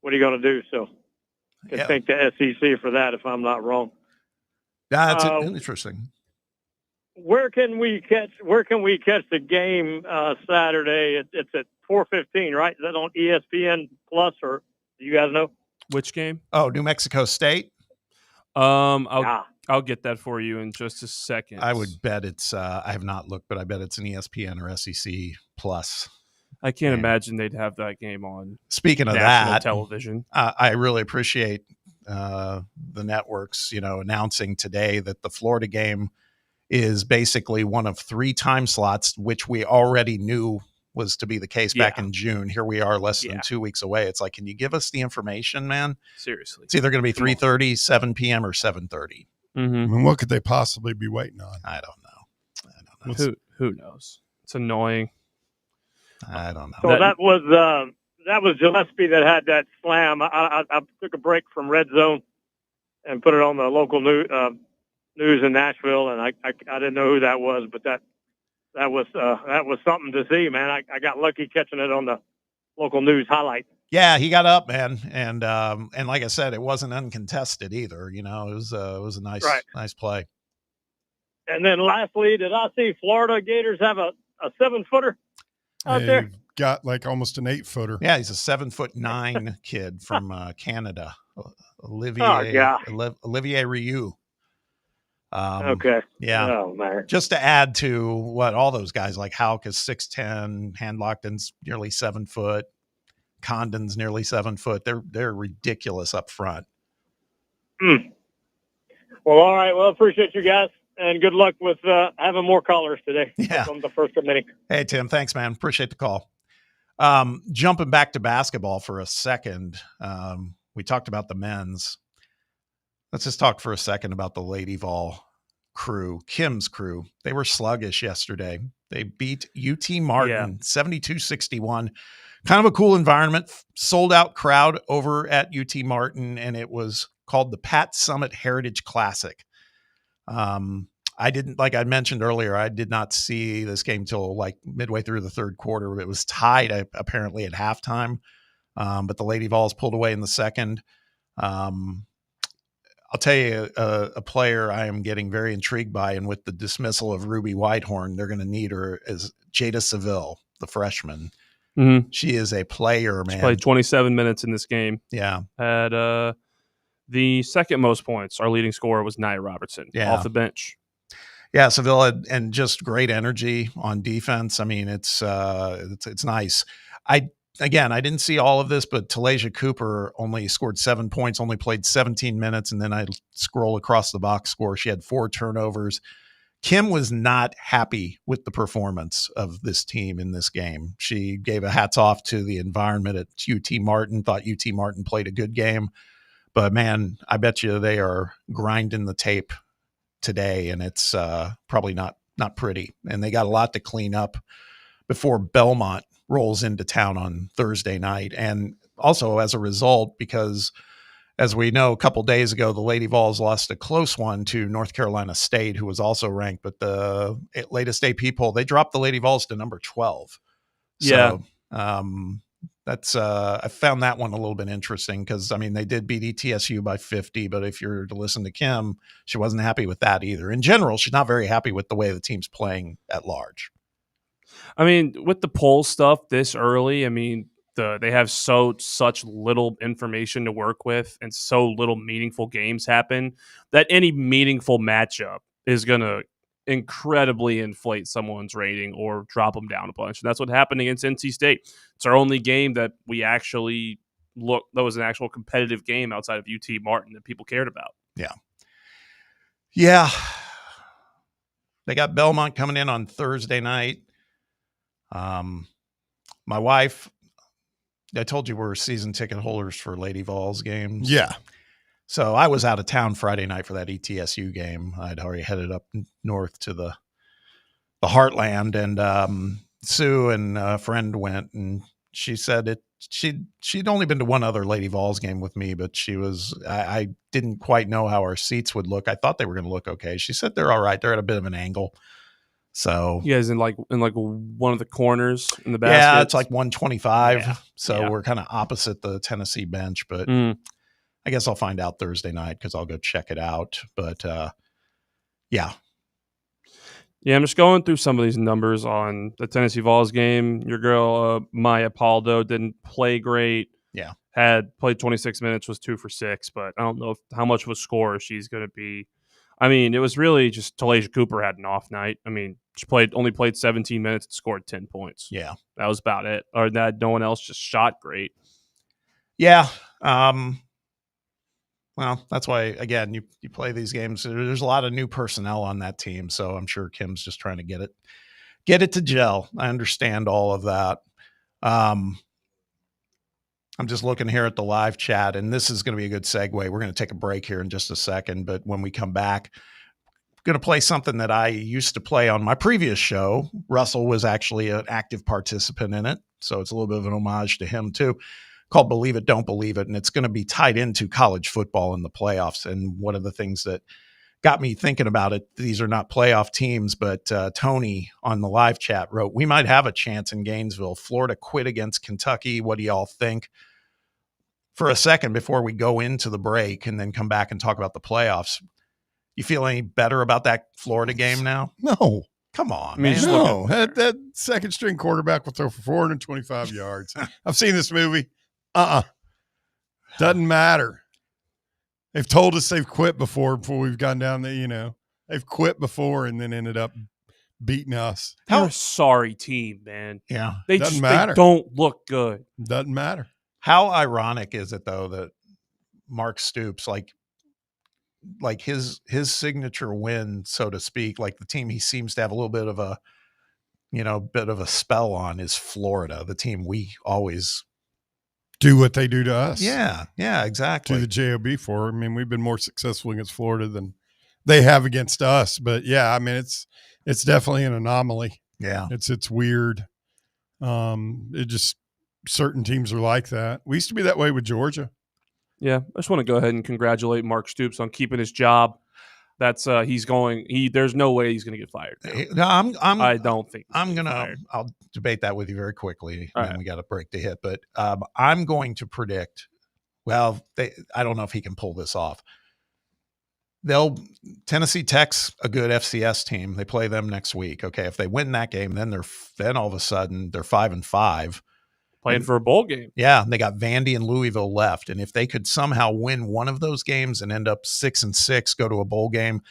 what are you going to do? So I think the SEC for that, if I'm not wrong. That's interesting. Where can we catch the game Saturday? It's at 4:15, right? Is that on ESPN Plus, or do you guys know which game? Oh, New Mexico State. I'll get that for you in just a second. I would bet it's. I have not looked, but I bet it's an ESPN or SEC Plus. I can't imagine they'd have that game on. Speaking of national that, television. I really appreciate the networks, announcing today that the Florida game is basically one of 3 time slots, which we already knew was to be the case back in June. Here we are less than 2 weeks away. It's like, can you give us the information, man? Seriously. It's either going to be 3:30, 7 p.m. or 7:30. Mm-hmm. What could they possibly be waiting on? I don't know. Who knows? It's annoying. I don't know. So that was Gillespie that had that slam. I took a break from Red Zone and put it on the local news in Nashville, and I didn't know who that was, but that that was something to see, man. I got lucky catching it on the local news highlight. Yeah, he got up, man, and like I said, it wasn't uncontested either. It was a nice play. And then lastly, did I see Florida Gators have a 7-footer out there? Got like almost an 8-footer. Yeah, he's a 7'9" kid from Canada, Olivier Rioux. Okay. Yeah. Oh, man. Just to add to what all those guys like Hauk is 6'10", Handlockton's nearly 7 foot, Condon's nearly 7 foot. They're ridiculous up front. Well, all right. Well, appreciate you guys, and good luck with having more callers today. Yeah. From the first of many. Hey, Tim, thanks, man. Appreciate the call. Jumping back to basketball for a second. We talked about the men's. Let's just talk for a second about the Lady Vol crew, Kim's crew. They were sluggish yesterday. They beat UT Martin 72-61. Kind of a cool environment, sold out crowd over at UT Martin, and it was called the Pat Summit Heritage Classic. I didn't, like I mentioned earlier, I did not see this game till like midway through the third quarter. It was tied apparently at halftime, but the Lady Vols pulled away in the second. I'll tell you a player I am getting very intrigued by, and with the dismissal of Ruby Whitehorn, they're going to need her, is Jada Seville, the freshman. Mm-hmm. She is a player, man. She played 27 minutes in this game. Yeah. Had the second most points. Our leading scorer was Nia Robertson off the bench. Yeah, Seville had, and just great energy on defense. I mean, it's nice. I didn't see all of this, but Talasia Cooper only scored 7 points, only played 17 minutes, and then I scroll across the box score. She had 4 turnovers. Kim was not happy with the performance of this team in this game. She gave a hats off to the environment at UT Martin, thought UT Martin played a good game. But, man, I bet you they are grinding the tape today, and it's probably not pretty. And they got a lot to clean up before Belmont rolls into town on Thursday night. And also as a result, because as we know, a couple days ago, the Lady Vols lost a close one to North Carolina State, who was also ranked, but the latest AP poll, they dropped the Lady Vols to number 12. So, that's I found that one a little bit interesting because, I mean, they did beat ETSU by 50, but if you're to listen to Kim, she wasn't happy with that either. In general, she's not very happy with the way the team's playing at large. I mean, with the poll stuff this early, I mean, they have such little information to work with and so little meaningful games happen that any meaningful matchup is going to incredibly inflate someone's rating or drop them down a bunch. And that's what happened against NC State. It's our only game that we actually that was an actual competitive game outside of UT Martin that people cared about. Yeah. They got Belmont coming in on Thursday night. My wife, I told you we're season ticket holders for Lady Vols games. Yeah. So I was out of town Friday night for that ETSU game. I'd already headed up north to the heartland, and Sue and a friend went, and she said she'd only been to one other Lady Vols game with me, but I didn't quite know how our seats would look. I thought they were going to look okay. She said they're all right. They're at a bit of an angle. So you guys in like one of the corners in the basket. Yeah, it's like 125. Yeah. So we're kind of opposite the Tennessee bench, but I guess I'll find out Thursday night because I'll go check it out. But yeah, I'm just going through some of these numbers on the Tennessee Vols game. Your girl Maya Paldo didn't play great. Yeah, had played 26 minutes, was 2 for 6, but I don't know how much of a scorer she's going to be. I mean, it was really just Talasia Cooper had an off night. I mean, she only played 17 minutes and scored 10 points. Yeah. That was about it. Or that no one else just shot great. Yeah. Well, that's why, again, you play these games. There's a lot of new personnel on that team, so I'm sure Kim's just trying to get it to gel. I understand all of that. I'm just looking here at the live chat, and this is going to be a good segue. We're going to take a break here in just a second, but when we come back, I'm going to play something that I used to play on my previous show. Russell was actually an active participant in it, so it's a little bit of an homage to him too, called Believe It, Don't Believe It, and it's going to be tied into college football in the playoffs. And one of the things that got me thinking about it. These are not playoff teams, but Tony on the live chat wrote, we might have a chance in Gainesville. Florida quit against Kentucky. What do y'all think? For a second before we go into the break and then come back and talk about the playoffs, you feel any better about that Florida game now? No. Come on, I mean, man. No, that second string quarterback will throw for 425 yards. I've seen this movie. Doesn't matter. They've told us they've quit before we've gone down there, They've quit before and then ended up beating us. They're a sorry team, man. Yeah. They Doesn't matter. They don't look good. Doesn't matter. How ironic is it, though, that Mark Stoops, like his signature win, so to speak, like the team he seems to have a little bit of a spell on is Florida, the team we always do what they do to us. Yeah, exactly. Do the JOB for. I mean, we've been more successful against Florida than they have against us. But yeah, I mean, it's definitely an anomaly. Yeah, it's weird. It just certain teams are like that. We used to be that way with Georgia. Yeah, I just want to go ahead and congratulate Mark Stoops on keeping his job. That's there's no way he's going to get fired. No, I don't think I'll debate that with you very quickly. All And then right. we got a break to hit, but I'm going to predict. Well, I don't know if he can pull this off. Tennessee Tech's a good FCS team. They play them next week. Okay, if they win that game, then all of a sudden they're 5-5. Playing for a bowl game. Yeah, they got Vandy and Louisville left. And if they could somehow win one of those games and end up 6-6, go to a bowl game,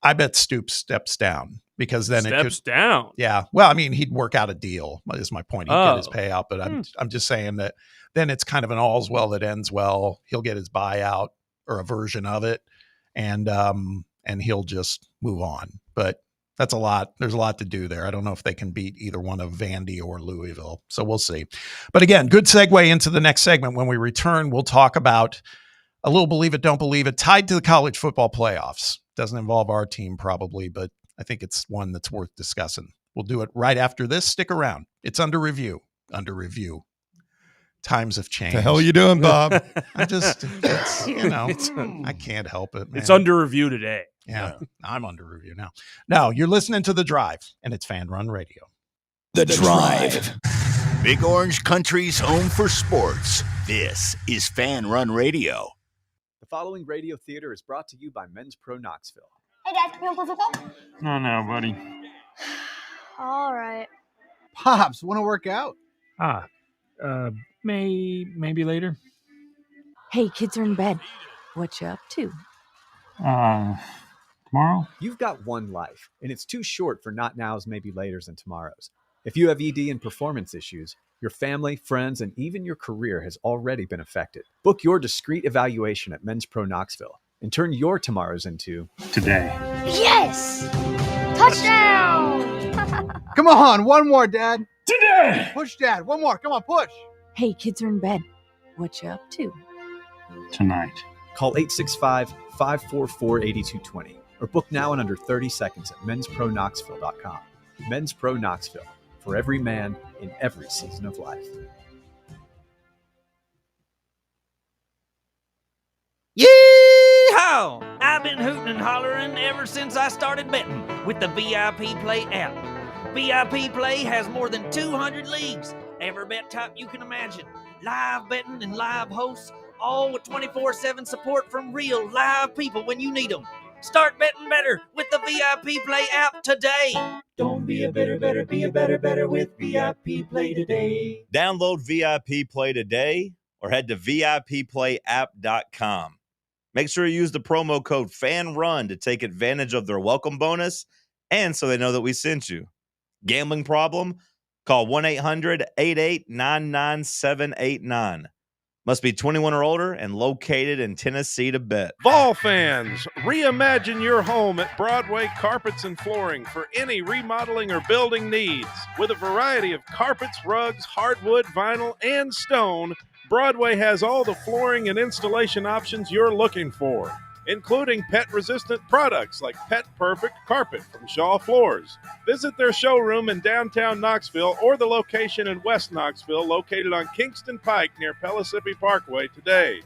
I bet Stoops steps down because then Steps down. Yeah. Well, I mean, he'd work out a deal is my point. He'd get his payout, but I'm just saying that then it's kind of an all's well that ends well. He'll get his buyout or a version of it, and he'll just move on. But that's a lot. There's a lot to do there. I don't know if they can beat either one of Vandy or Louisville. So we'll see. But again, good segue into the next segment. When we return, we'll talk about a little believe it, don't believe it, tied to the college football playoffs. Doesn't involve our team probably, but I think it's one that's worth discussing. We'll do it right after this. Stick around. It's under review. Under review. Times have changed. The hell are you doing, Bob? I just, I can't help it, man. It's under review today. Yeah, I'm under review now. No, you're listening to The Drive, and it's Fan Run Radio. The Drive. Big Orange Country's home for sports. This is Fan Run Radio. The following radio theater is brought to you by Men's Pro Knoxville. Hey, Dad, you want to play football? No, buddy. All right. Pops, want to work out? Maybe later. Hey, kids are in bed. What you up to? Tomorrow? You've got one life, and it's too short for not nows, maybe laters, and tomorrows. If you have ED and performance issues, your family, friends, and even your career has already been affected. Book your discreet evaluation at Men's Pro Knoxville and turn your tomorrows into today. Yes! Touchdown! Come on, one more, Dad. Today! Push, Dad. One more. Come on, push. Hey, kids are in bed. What you up to? Tonight. Call 865-544-8220 or book now in under 30 seconds at menspronknoxville.com. Men's Pro Knoxville, for every man in every season of life. Yee-haw! I've been hooting and hollering ever since I started betting with the VIP Play app. VIP Play has more than 200 leagues, every bet type you can imagine, live betting and live hosts, all with 24/7 support from real live people when you need them. Start betting better with the VIP Play app today. Don't be a better, be a better with VIP Play today. Download VIP Play today or head to VIPPlayApp.com. Make sure you use the promo code FANRUN to take advantage of their welcome bonus and so they know that we sent you. Gambling problem? Call 1-800-8899-789. Must be 21 or older and located in Tennessee to bet. Vol fans, reimagine your home at Broadway Carpets and Flooring for any remodeling or building needs. With a variety of carpets, rugs, hardwood, vinyl, and stone, Broadway has all the flooring and installation options you're looking for, including pet-resistant products like Pet Perfect Carpet from Shaw Floors. Visit their showroom in downtown Knoxville or the location in West Knoxville located on Kingston Pike near Pellissippi Parkway today.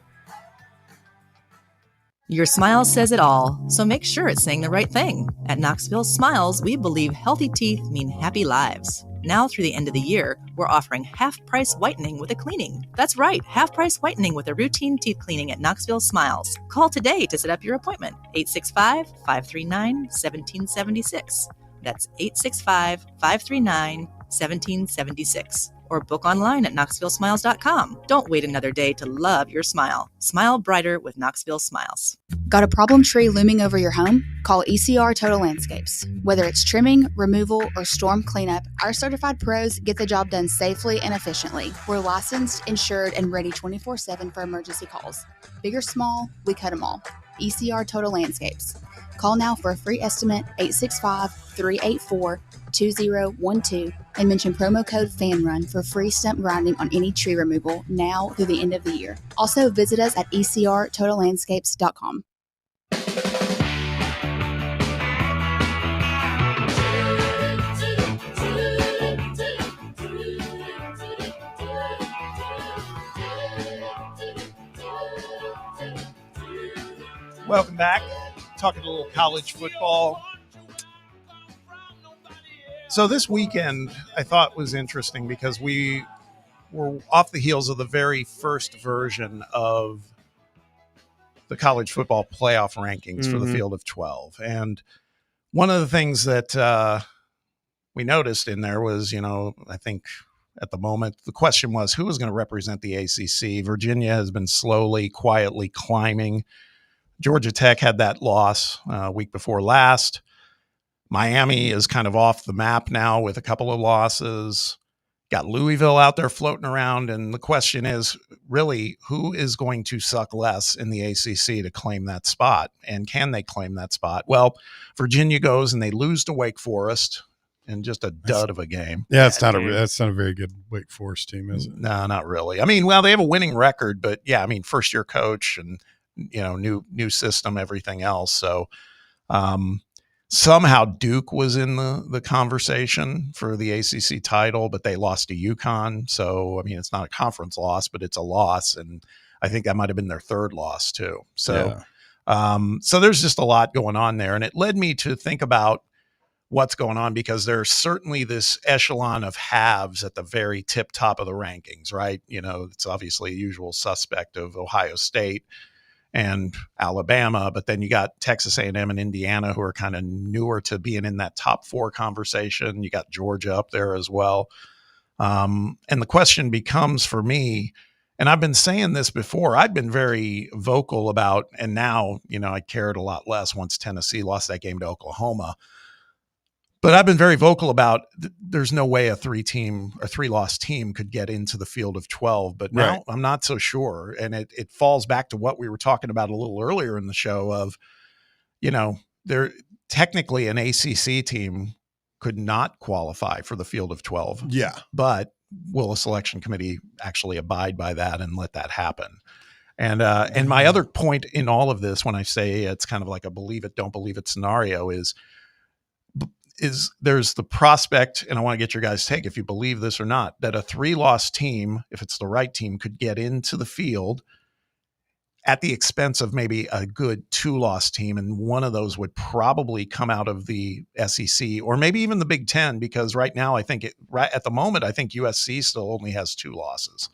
Your smile says it all, so make sure it's saying the right thing. At Knoxville Smiles, we believe healthy teeth mean happy lives. Now through the end of the year, we're offering half-price whitening with a cleaning. That's right, half-price whitening with a routine teeth cleaning at Knoxville Smiles. Call today to set up your appointment. 865-539-1776. That's 865-539-1776. Or book online at knoxvillesmiles.com. Don't wait another day to love your smile. Smile brighter with Knoxville Smiles. Got a problem tree looming over your home? Call ECR Total Landscapes. Whether it's trimming, removal, or storm cleanup, our certified pros get the job done safely and efficiently. We're licensed, insured, and ready 24/7 for emergency calls. Big or small, we cut them all. ECR Total Landscapes. Call now for a free estimate, 865-384-2012, and mention promo code FANRUN for free stump grinding on any tree removal now through the end of the year. Also, visit us at ecrtotallandscapes.com. Welcome back. Talking a little college football. So this weekend I thought was interesting because we were off the heels of the very first version of the college football playoff rankings for the field of 12. And one of the things that we noticed in there was, I think at the moment, the question was who was going to represent the ACC. Virginia has been slowly, quietly climbing. Georgia Tech had that loss week before last. Miami is kind of off the map now with a couple of losses. Got Louisville out there floating around. And the question is really who is going to suck less in the ACC to claim that spot? And can they claim that spot? Well, Virginia goes and they lose to Wake Forest in just a dud of a game. Yeah, that's not a very good Wake Forest team, is it? No, not really. I mean, well, they have a winning record, but yeah, I mean, first year coach and new system, everything else. So somehow Duke was in the conversation for the ACC title, but they lost to UConn. So, I mean, it's not a conference loss, but it's a loss. And I think that might've been their third loss too. So, so there's just a lot going on there. And it led me to think about what's going on because there's certainly this echelon of halves at the very tip top of the rankings, right? It's obviously a usual suspect of Ohio State and Alabama, but then you got Texas A&M and Indiana who are kind of newer to being in that top four conversation. You got Georgia up there as well. And the question becomes for me, and I've been saying this before, I'd been very vocal about, and now, I cared a lot less once Tennessee lost that game to Oklahoma. But I've been very vocal about there's no way a three-loss team could get into the field of 12. But now I'm not so sure. And it falls back to what we were talking about a little earlier in the show of, there technically an ACC team could not qualify for the field of 12. Yeah. But will a selection committee actually abide by that and let that happen? And my other point in all of this, when I say it's kind of like a believe it, don't believe it scenario is there's the prospect, and I want to get your guys' take if you believe this or not, that a 3-loss team, if it's the right team, could get into the field at the expense of maybe a good 2-loss team. And one of those would probably come out of the SEC or maybe even the Big Ten, because right now I think at the moment, I think USC still only has 2 losses.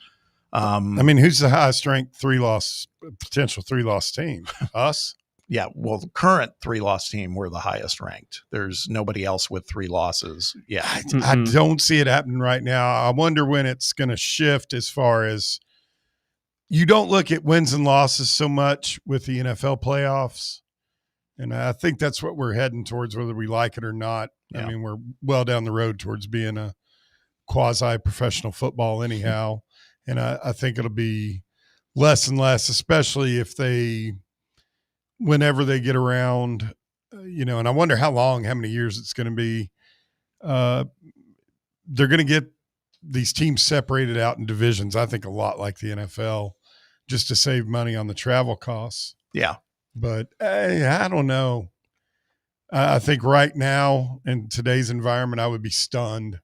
I mean, who's the highest ranked potential 3-loss team? Us? Yeah, well, the current 3-loss team, we're the highest ranked. There's nobody else with 3 losses. Yeah. I don't see it happening right now. I wonder when it's going to shift as far as you don't look at wins and losses so much with the NFL playoffs. And I think that's what we're heading towards, whether we like it or not. Yeah. I mean, we're well down the road towards being a quasi-professional football anyhow. And I think it'll be less and less, especially if whenever they get around, and I wonder how many years it's going to be. They're going to get these teams separated out in divisions, I think a lot like the NFL, just to save money on the travel costs. Yeah. But I don't know. I think right now in today's environment, I would be stunned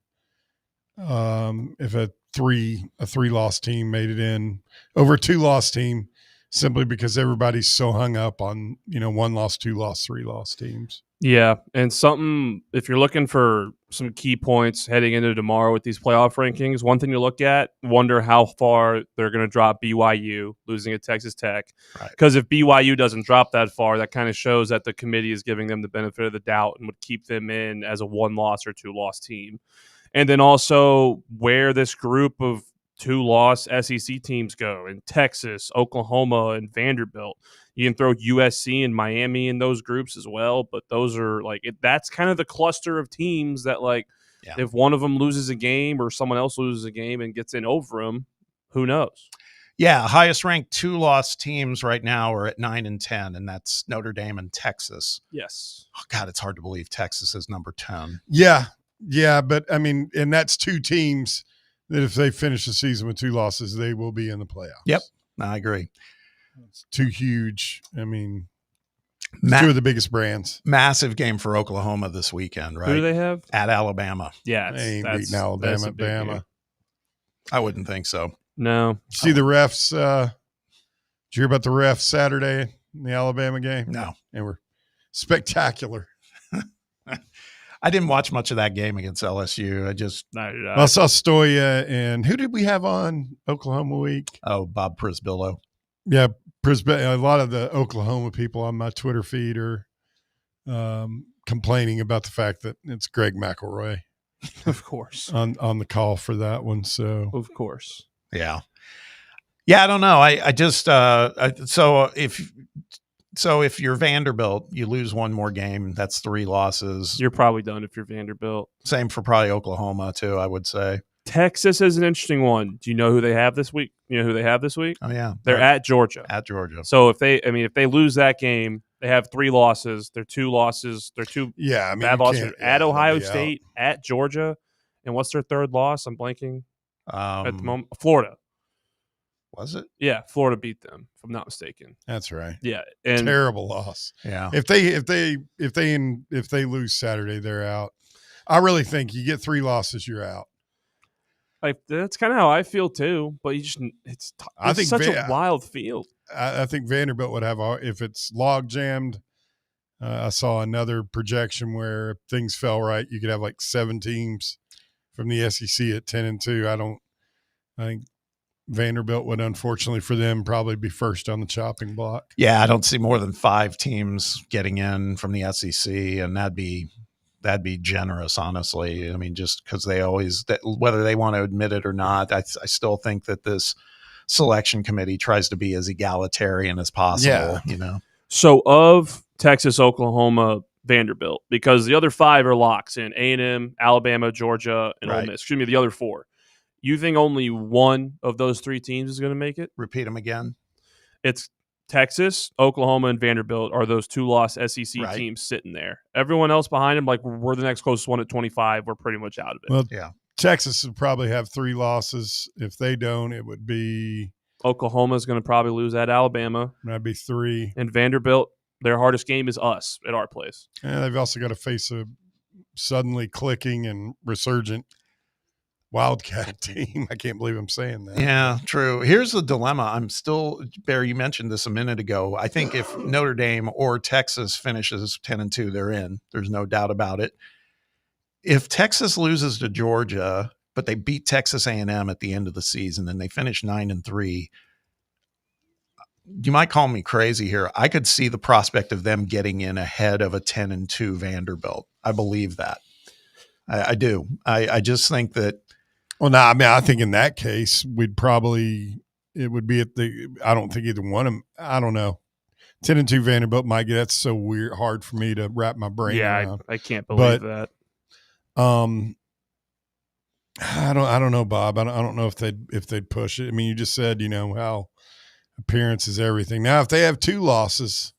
if a 3-loss team made it in over a 2-loss team simply because everybody's so hung up on, 1 loss, 2 loss, 3 loss teams. Yeah, and something, if you're looking for some key points heading into tomorrow with these playoff rankings, one thing to look at, wonder how far they're going to drop BYU, losing at Texas Tech. Because if BYU doesn't drop that far, that kind of shows that the committee is giving them the benefit of the doubt and would keep them in as a 1-loss or 2-loss team. And then also where this group of 2-loss SEC teams go in Texas, Oklahoma, and Vanderbilt. You can throw USC and Miami in those groups as well, but those are that's kind of the cluster of teams that if one of them loses a game or someone else loses a game and gets in over them, who knows? Yeah, highest ranked 2-loss teams right now are at 9 and 10, and that's Notre Dame and Texas. Yes. Oh, God, it's hard to believe Texas is number 10. Yeah, but I mean, and that's 2 teams that if they finish the season with 2 losses, they will be in the playoffs. Yep, I agree. It's 2 huge. I mean, 2 of the biggest brands. Massive game for Oklahoma this weekend, right? Who do they have? At Alabama. Yeah, they ain't beating Alabama at Bama. I wouldn't think so. No. See the refs. Did you hear about the refs Saturday in the Alabama game? No. They were spectacular. I didn't watch much of that game against LSU. I saw Stoya, and who did we have on Oklahoma week? Oh, Bob Prisbillo. Yeah, a lot of the Oklahoma people on my Twitter feed are complaining about the fact that it's Greg McElroy, of course, on the call for that one. So of course, yeah. I don't know. I just so if you're Vanderbilt, you lose one more game. That's 3 losses. You're probably done if you're Vanderbilt. Same for probably Oklahoma too, I would say. Texas is an interesting one. Do you know who they have this week? You know who they have this week? Oh yeah, they're at Georgia. At Georgia. So if they lose that game, they have 3 losses. They're 2 losses. They're 2 bad losses at Ohio State, at Georgia, and what's their 3rd loss? I'm blanking at the moment. Florida. Was it? Yeah, Florida beat them, if I'm not mistaken. That's right. Yeah, and terrible loss. Yeah. If they lose Saturday, they're out. I really think you get 3 losses, you're out. That's kind of how I feel too. But it's such a wild field. I think Vanderbilt would have if it's log jammed. I saw another projection where if things fell right, you could have 7 teams from the SEC at 10 and 2. I think Vanderbilt would, unfortunately for them, probably be first on the chopping block. Yeah, I don't see more than 5 teams getting in from the SEC, and that'd be generous, honestly. I mean, just because they always, whether they want to admit it or not, I still think that this selection committee tries to be as egalitarian as possible. Yeah. So of Texas, Oklahoma, Vanderbilt, because the other 5 are locks in A&M, Alabama, Georgia, and Ole Miss. Excuse me, the other 4. You think only one of those 3 teams is going to make it? Repeat them again. It's Texas, Oklahoma, and Vanderbilt are those 2-loss SEC teams sitting there. Everyone else behind them, we're the next closest one at 25. We're pretty much out of it. Well, yeah. Texas would probably have 3 losses. If they don't, it would be Oklahoma's going to probably lose at Alabama. That'd be 3. And Vanderbilt, their hardest game is us at our place. And they've also got to face a suddenly clicking and resurgent Wildcat team. I can't believe I'm saying that. Yeah, true. Here's the dilemma. Barry, you mentioned this a minute ago. I think if Notre Dame or Texas finishes 10 and 2, they're in. There's no doubt about it. If Texas loses to Georgia, but they beat Texas A&M at the end of the season and they finish 9 and 3, you might call me crazy here. I could see the prospect of them getting in ahead of a 10 and 2 Vanderbilt. I believe that. I do. I just think that. Well, no, I mean, I think in that case, it would be I don't think either one of them, I don't know. 10 and 2 Vanderbilt might get, that's so weird, hard for me to wrap my brain around. I can't believe that. I don't know, Bob. I don't know if they'd push it. I mean, you just said, how appearance is everything. Now, if they have 2 losses.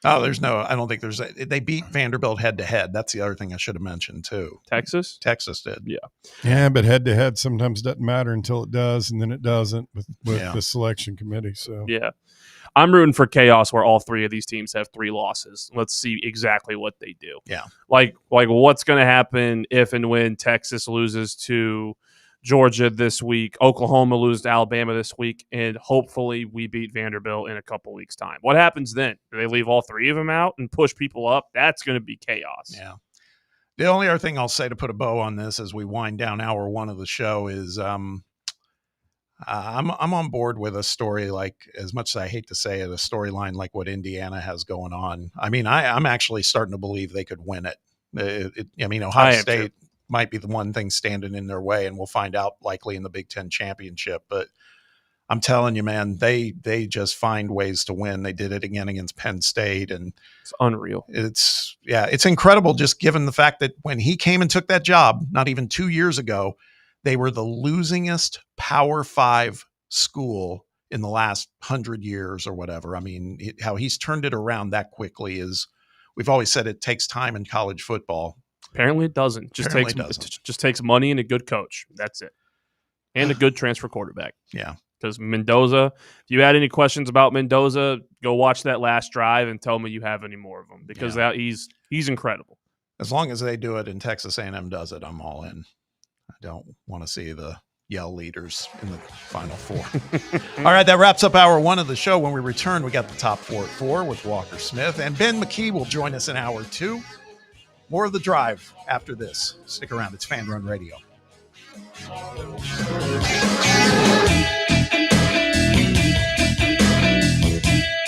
Oh, I don't think they beat Vanderbilt head to head. That's the other thing I should have mentioned too. Texas did. Yeah. Yeah, but head to head sometimes doesn't matter until it does, and then it doesn't with the selection committee. So yeah, I'm rooting for chaos where all 3 of these teams have 3 losses. Let's see exactly what they do. Yeah. Like what's going to happen if and when Texas loses to Georgia this week. Oklahoma lose to Alabama this week, and hopefully we beat Vanderbilt in a couple weeks' time. What happens then? Do they leave all three of them out and push people up? That's going to be chaos. Yeah. The only other thing I'll say to put a bow on this as we wind down hour one of the show is I'm on board with a story, like, as much as I hate to say it, a storyline like what Indiana has going on. I mean, I'm actually starting to believe they could win it. Ohio State might be the one thing standing in their way, and we'll find out likely in the Big Ten championship. But I'm telling you, man, they just find ways to win. They did it again against Penn State, and it's unreal. It's incredible, just given the fact that when he came and took that job, not even 2 years ago, they were the losingest Power 5 school in the last 100 years or whatever. I mean, how he's turned it around that quickly is, we've always said it takes time in college football. Apparently it doesn't. It just takes money and a good coach. That's it. And a good transfer quarterback. Yeah. Because Mendoza, if you had any questions about Mendoza, go watch that last drive and tell me you have any more of them, because he's incredible. As long as they do it and Texas A&M does it, I'm all in. I don't want to see the yell leaders in the Final Four. All right, that wraps up hour one of the show. When we return, we got the top 4 at 4 with Walker Smith, and Ben McKee will join us in hour 2. More of the drive after this. Stick around. It's Fan Run Radio.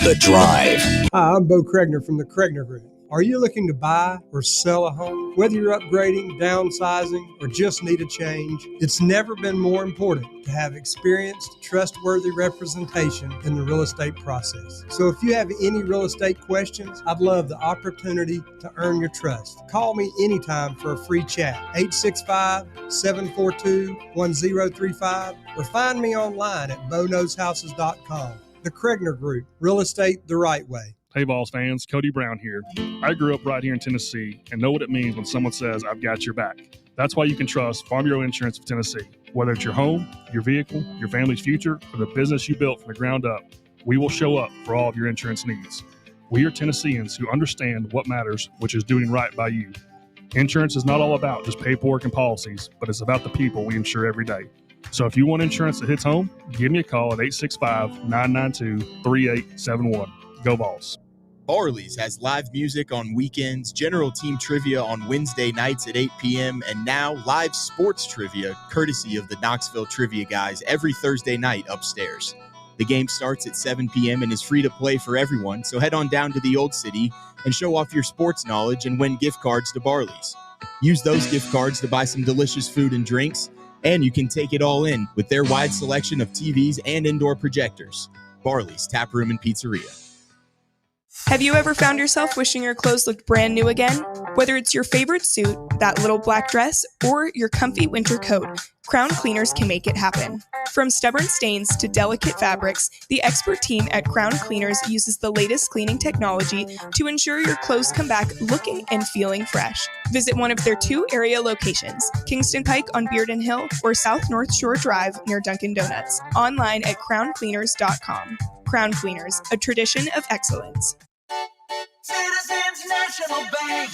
The Drive. Hi, I'm Bo Kregner from the Kregner Group. Are you looking to buy or sell a home? Whether you're upgrading, downsizing, or just need a change, it's never been more important to have experienced, trustworthy representation in the real estate process. So if you have any real estate questions, I'd love the opportunity to earn your trust. Call me anytime for a free chat, 865-742-1035, or find me online at bonowshouses.com. The Kregner Group, real estate the right way. Hey, Vols fans, Cody Brown here. I grew up right here in Tennessee and know what it means when someone says, I've got your back. That's why you can trust Farm Bureau Insurance of Tennessee. Whether it's your home, your vehicle, your family's future, or the business you built from the ground up, we will show up for all of your insurance needs. We are Tennesseans who understand what matters, which is doing right by you. Insurance is not all about just paperwork and policies, but it's about the people we insure every day. So if you want insurance that hits home, give me a call at 865-992-3871. Go Vols. Barley's has live music on weekends, general team trivia on Wednesday nights at 8 p.m., and now live sports trivia courtesy of the Knoxville Trivia Guys every Thursday night upstairs. The game starts at 7 p.m. and is free to play for everyone, so head on down to the Old City and show off your sports knowledge and win gift cards to Barley's. Use those gift cards to buy some delicious food and drinks, and you can take it all in with their wide selection of TVs and indoor projectors. Barley's Tap Room and Pizzeria. Have you ever found yourself wishing your clothes looked brand new again? Whether it's your favorite suit, that little black dress, or your comfy winter coat, Crown Cleaners can make it happen. From stubborn stains to delicate fabrics, the expert team at Crown Cleaners uses the latest cleaning technology to ensure your clothes come back looking and feeling fresh. Visit one of their 2 area locations, Kingston Pike on Bearden Hill or South North Shore Drive near Dunkin' Donuts. Online at crowncleaners.com. Crown Cleaners, a tradition of excellence. Citizens National Bank.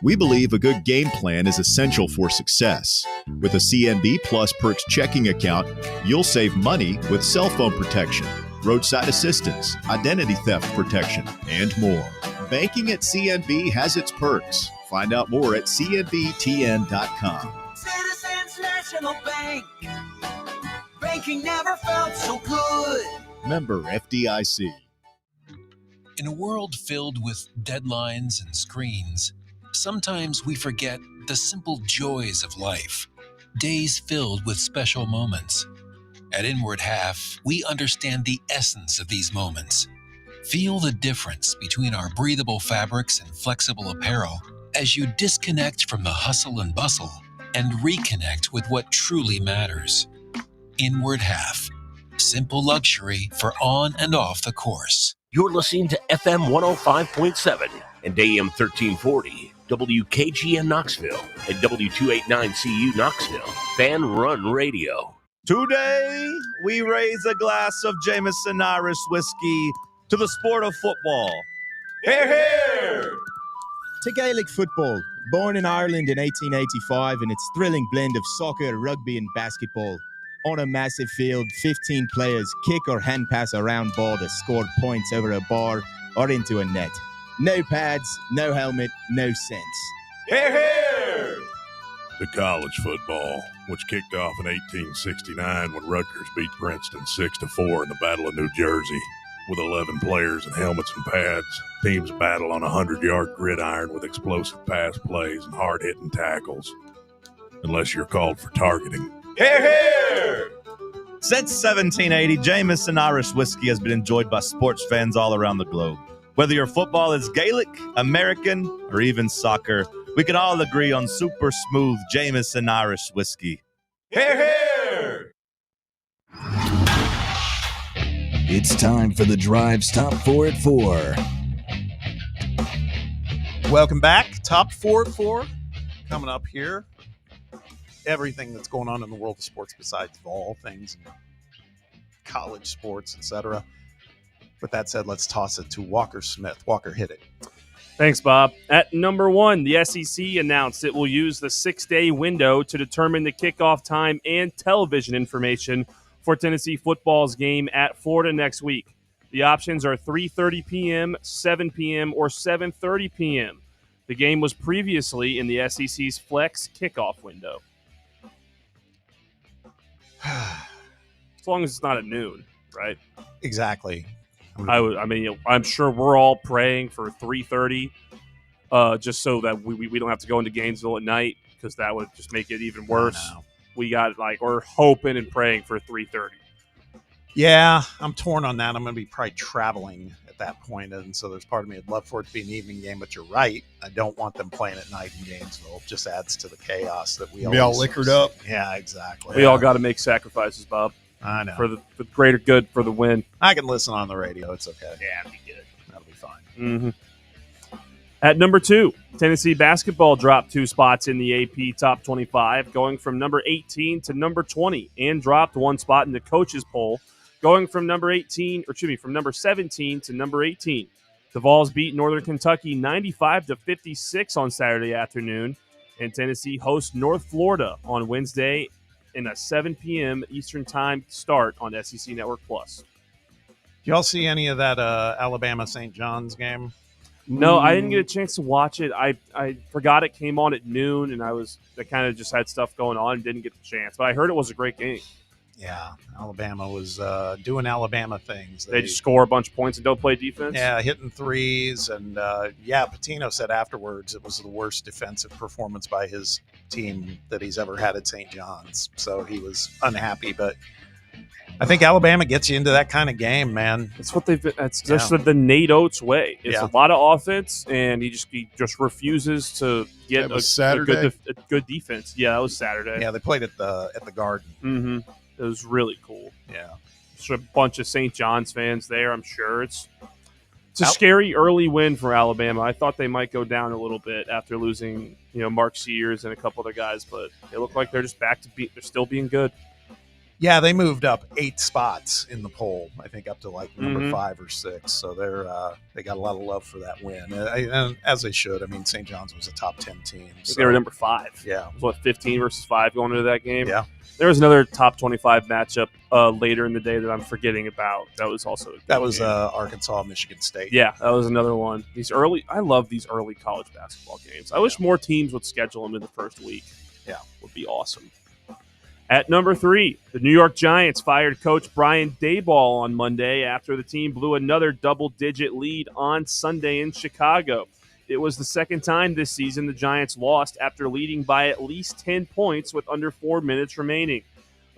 We believe a good game plan is essential for success. With a CNB Plus Perks checking account, you'll save money with cell phone protection, roadside assistance, identity theft protection, and more. Banking at CNB has its perks. Find out more at cnbtn.com. Citizens National Bank. Banking never felt so good. Member FDIC. In a world filled with deadlines and screens, sometimes we forget the simple joys of life, days filled with special moments. At Inward Half, we understand the essence of these moments. Feel the difference between our breathable fabrics and flexible apparel as you disconnect from the hustle and bustle and reconnect with what truly matters. Inward Half, simple luxury for on and off the course. You're listening to FM 105.7 and AM 1340, WKGN Knoxville, and W289CU Knoxville, Fan Run Radio. Today, we raise a glass of Jameson Irish whiskey to the sport of football. Hear, hear! to Gaelic football. Born in Ireland in 1885 in its thrilling blend of soccer, rugby and basketball. On a massive field, 15 players kick or hand pass a round ball to score points over a bar or into a net. No pads, no helmet, no sense. Hear, hear! To college football, which kicked off in 1869 when Rutgers beat Princeton 6-4 in the Battle of New Jersey. With 11 players and helmets and pads, teams battle on a 100-yard gridiron with explosive pass plays and hard-hitting tackles. Unless you're called for targeting. Hear, hear! Since 1780, Jameson Irish whiskey has been enjoyed by sports fans all around the globe. Whether your football is Gaelic, American, or even soccer, we can all agree on super smooth Jameson Irish whiskey. Hear, hear! It's time for the Drive's Top 4 at 4. Welcome back. Top 4 at 4. Coming up here. Everything that's going on in the world of sports besides all things, college sports, etc. With that said, let's toss it to Walker Smith. Walker, hit it. Thanks, Bob. At number 1, the SEC announced it will use the 6-day window to determine the kickoff time and television information for Tennessee football's game at Florida next week. The options are 3:30 p.m., 7 p.m., or 7:30 p.m. The game was previously in the SEC's flex kickoff window. As long as it's not at noon, right? Exactly. I'm sure we're all praying for 3:30, just so that we don't have to go into Gainesville at night, because that would just make it even worse. We got we're hoping and praying for 3:30. Yeah, I'm torn on that. I'm going to be probably traveling at that point, and so there's part of me I'd love for it to be an evening game, but you're right. I don't want them playing at night in Gainesville. It just adds to the chaos that we all liquored up. Yeah, exactly. We all got to make sacrifices, Bob. I know. For the greater good, for the win. I can listen on the radio. It's okay. Yeah, it'll be good. That'll be fine. Mm-hmm. At number 2, Tennessee basketball dropped 2 spots in the AP Top 25, going from number 18 to number 20, and dropped 1 spot in the coaches poll, going from number 17 to number 18. The Vols beat Northern Kentucky 95-56 on Saturday afternoon, and Tennessee hosts North Florida on Wednesday in a 7 p.m. Eastern Time start on SEC Network Plus. Do y'all see any of that Alabama St. John's game? No, I didn't get a chance to watch it. I forgot it came on at noon, and I kind of just had stuff going on and didn't get the chance. But I heard it was a great game. Yeah, Alabama was doing Alabama things. They just score a bunch of points and don't play defense? Yeah, hitting threes. And, Patino said afterwards it was the worst defensive performance by his team that he's ever had at St. John's. So he was unhappy. But I think Alabama gets you into that kind of game, man. That's what they've been. That's just the Nate Oates way. It's a lot of offense, and he just refuses to get a good defense. Yeah, that was Saturday. Yeah, they played at the Garden. Mm-hmm. It was really cool. Yeah, just a bunch of St. John's fans there. I'm sure it's a scary early win for Alabama. I thought they might go down a little bit after losing, Mark Sears and a couple other guys, but they look like they're just back to they're still being good. Yeah, they moved up 8 spots in the poll. I think up to number 5 or 6. So they got a lot of love for that win, and as they should. I mean, St. John's was a top 10 team. So. They were number 5. Yeah, it was 15 versus 5 going into that game. Yeah, there was another top 25 matchup later in the day that I'm forgetting about. That was also Arkansas, Michigan State. Yeah, that was another one. I love these early college basketball games. I wish more teams would schedule them in the first week. Yeah, would be awesome. At number 3, the New York Giants fired coach Brian Daboll on Monday after the team blew another double-digit lead on Sunday in Chicago. It was the second time this season the Giants lost after leading by at least 10 points with under 4 minutes remaining.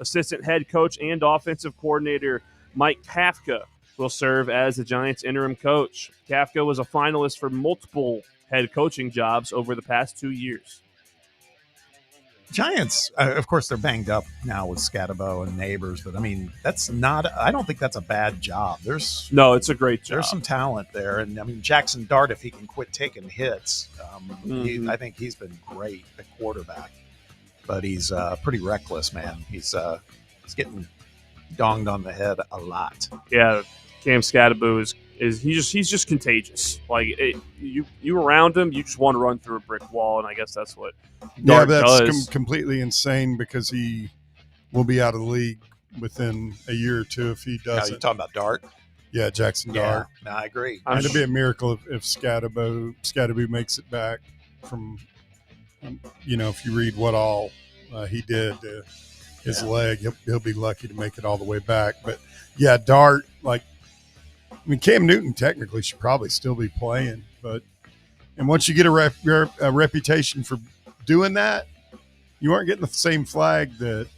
Assistant head coach and offensive coordinator Mike Kafka will serve as the Giants' interim coach. Kafka was a finalist for multiple head coaching jobs over the past 2 years. Giants, of course, they're banged up now with Scatabo and Neighbors, but I mean, I don't think that's a bad job. It's a great job. There's some talent there. And I mean, Jackson Dart, if he can quit taking hits, I think he's been great at quarterback, but he's pretty reckless, man. He's getting donged on the head a lot. Yeah. Cam Scatabo is he's just contagious. Like you around him, you just want to run through a brick wall, and I guess that's what Dart does. Completely insane because he will be out of the league within a year or two if he doesn't. You're talking about Dart? Yeah, Jackson Dart. No, I agree. And it'd be a miracle if Scatterbo makes it back from, if you read what all he did to his leg, he'll be lucky to make it all the way back. But yeah, Dart, Cam Newton technically should probably still be playing, and once you get a reputation for doing that, you aren't getting the same flag that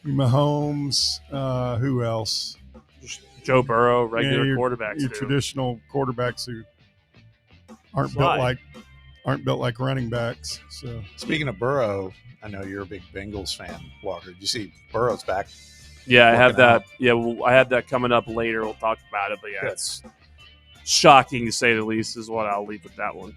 Mahomes, who else? Joe Burrow, regular quarterbacks. Your traditional quarterbacks who aren't built like running backs. So speaking of Burrow, I know you're a big Bengals fan, Walker. Did you see Burrow's back? Yeah, I have that. Yeah, I have that coming up later. We'll talk about it. But yeah, it's shocking to say the least is what I'll leave with that one.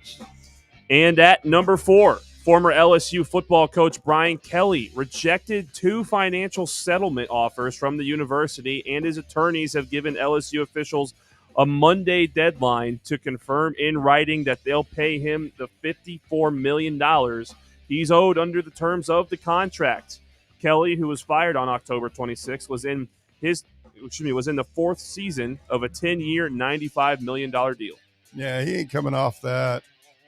And at number 4, former LSU football coach Brian Kelly rejected 2 financial settlement offers from the university, and his attorneys have given LSU officials a Monday deadline to confirm in writing that they'll pay him the $54 million he's owed under the terms of the contract. Kelly, who was fired on October 26, was in the 4th season of a 10-year, $95 million deal. Yeah, he ain't coming off that.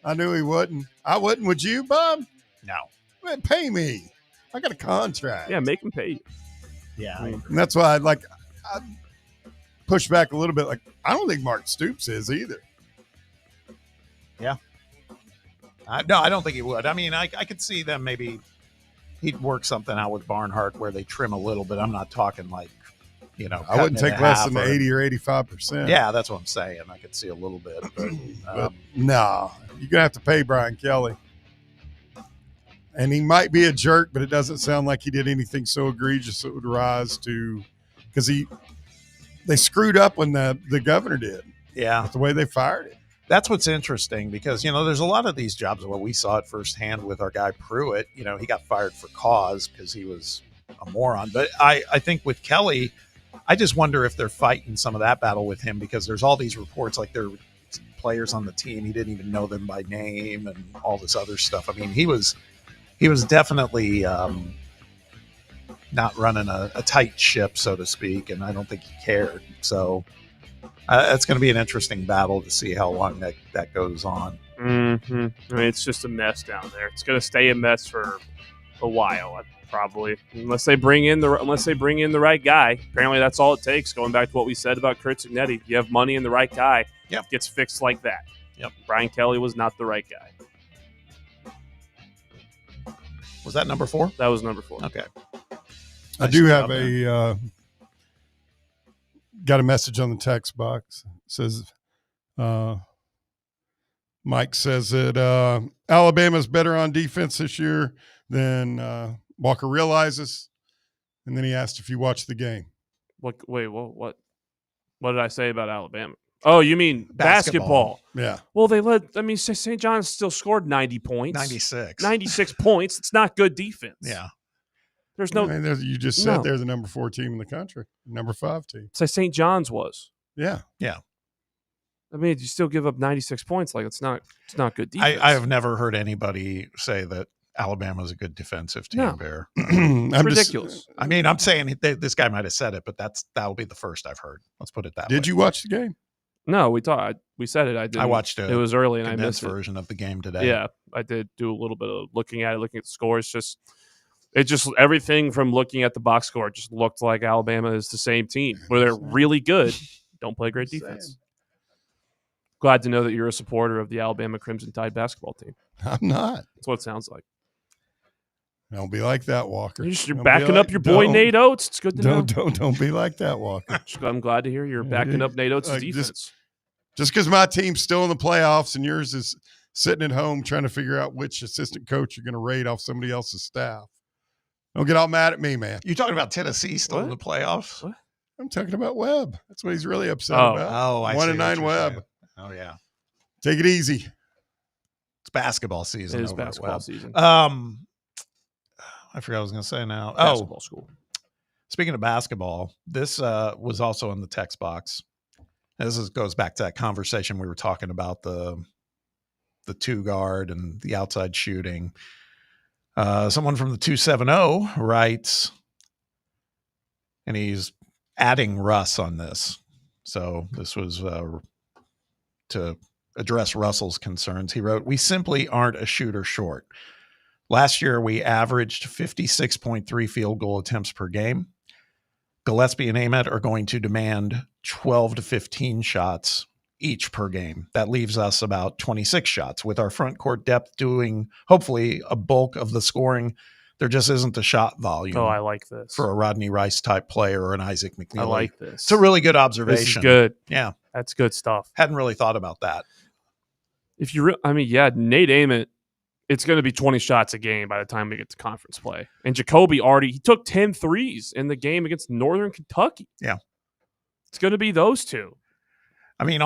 I knew he wouldn't. I wouldn't. Would you, Bob? No. Man, pay me. I got a contract. Yeah, make him pay you. Yeah. And that's why I push back a little bit. I don't think Mark Stoops is either. Yeah. No, I don't think he would. I mean, I could see them maybe he'd work something out with Barnhart where they trim a little bit. I'm not talking I wouldn't take less than 80 or 85%. Yeah, that's what I'm saying. I could see a little bit. But no, you're going to have to pay Brian Kelly. And he might be a jerk, but it doesn't sound like he did anything so egregious that would rise to – because they screwed up when the governor did. Yeah. That's the way they fired him. That's what's interesting because, there's a lot of these jobs where we saw it firsthand with our guy Pruitt. He got fired for cause because he was a moron. But I think with Kelly, I just wonder if they're fighting some of that battle with him because there's all these reports like there were players on the team. He didn't even know them by name and all this other stuff. I mean, he was definitely not running a tight ship, so to speak, and I don't think he cared. So it's going to be an interesting battle to see how long that goes on. Mm-hmm. I mean, it's just a mess down there. It's going to stay a mess for a while, probably, unless they bring in the right guy. Apparently, that's all it takes. Going back to what we said about Kurt Signetti, you have money and the right guy. Yep. It gets fixed like that. Yep. Brian Kelly was not the right guy. Was that number 4? That was number 4. Okay. I do have got a message on the text box. It says, Mike says that Alabama's better on defense this year than Walker realizes. And then he asked if you watched the game. What did I say about Alabama? Oh, you mean basketball? Yeah. Well, St. John's still scored 90 points. 96 points. It's not good defense. Yeah. There's no. You just said they're the number 4 team in the country, number 5 team. Say St. John's was. Yeah. Yeah. I mean, you still give up 96 points. It's not good defense. I have never heard anybody say that Alabama's a good defensive team. No. Bear. It's ridiculous. I'm saying this guy might have said it, but that'll be the first I've heard. Let's put it that way. Did you watch the game? No, we said it. I did. I watched it. It was early, and I missed it. Version of the game today. Yeah, I did do a little bit of looking at the scores. Just everything from looking at the box score just looked like Alabama is the same team, where they're really good, don't play great defense. Glad to know that you're a supporter of the Alabama Crimson Tide basketball team. I'm not. That's what it sounds like. Don't be like that, Walker. You're backing up your boy Nate Oates. It's good to know. Don't be like that, Walker. I'm glad to hear you're backing up Nate Oates' defense. Just because my team's still in the playoffs and yours is sitting at home trying to figure out which assistant coach you're going to raid off somebody else's staff. Don't get all mad at me, man. You talking about Tennessee still in the playoffs? What? I'm talking about Webb. That's what he's really upset about. Oh, I 1-9 Webb. Saying. Oh, yeah. Take it easy. It's basketball season. It is basketball season. I forgot what I was going to say now. Basketball school. Speaking of basketball, this was also in the text box. Goes back to that conversation we were talking about, the two guard and the outside shooting. Someone from the 270 writes, and he's adding Russ on this. So this was to address Russell's concerns. He wrote, "We simply aren't a shooter short. Last year, we averaged 56.3 field goal attempts per game. Gillespie and Ament are going to demand 12 to 15 shots each per game. That leaves us about 26 shots. With our front court depth doing, hopefully, a bulk of the scoring, there just isn't the shot volume. Oh, I like this. For a Rodney Rice type player or an Isaac McNeely. I like this. It's a really good observation. This is good. Yeah. That's good stuff. Hadn't really thought about that. If you, Nate Ament, it's going to be 20 shots a game by the time we get to conference play. And Jacoby he took 10 threes in the game against Northern Kentucky. Yeah. It's going to be those two. I mean,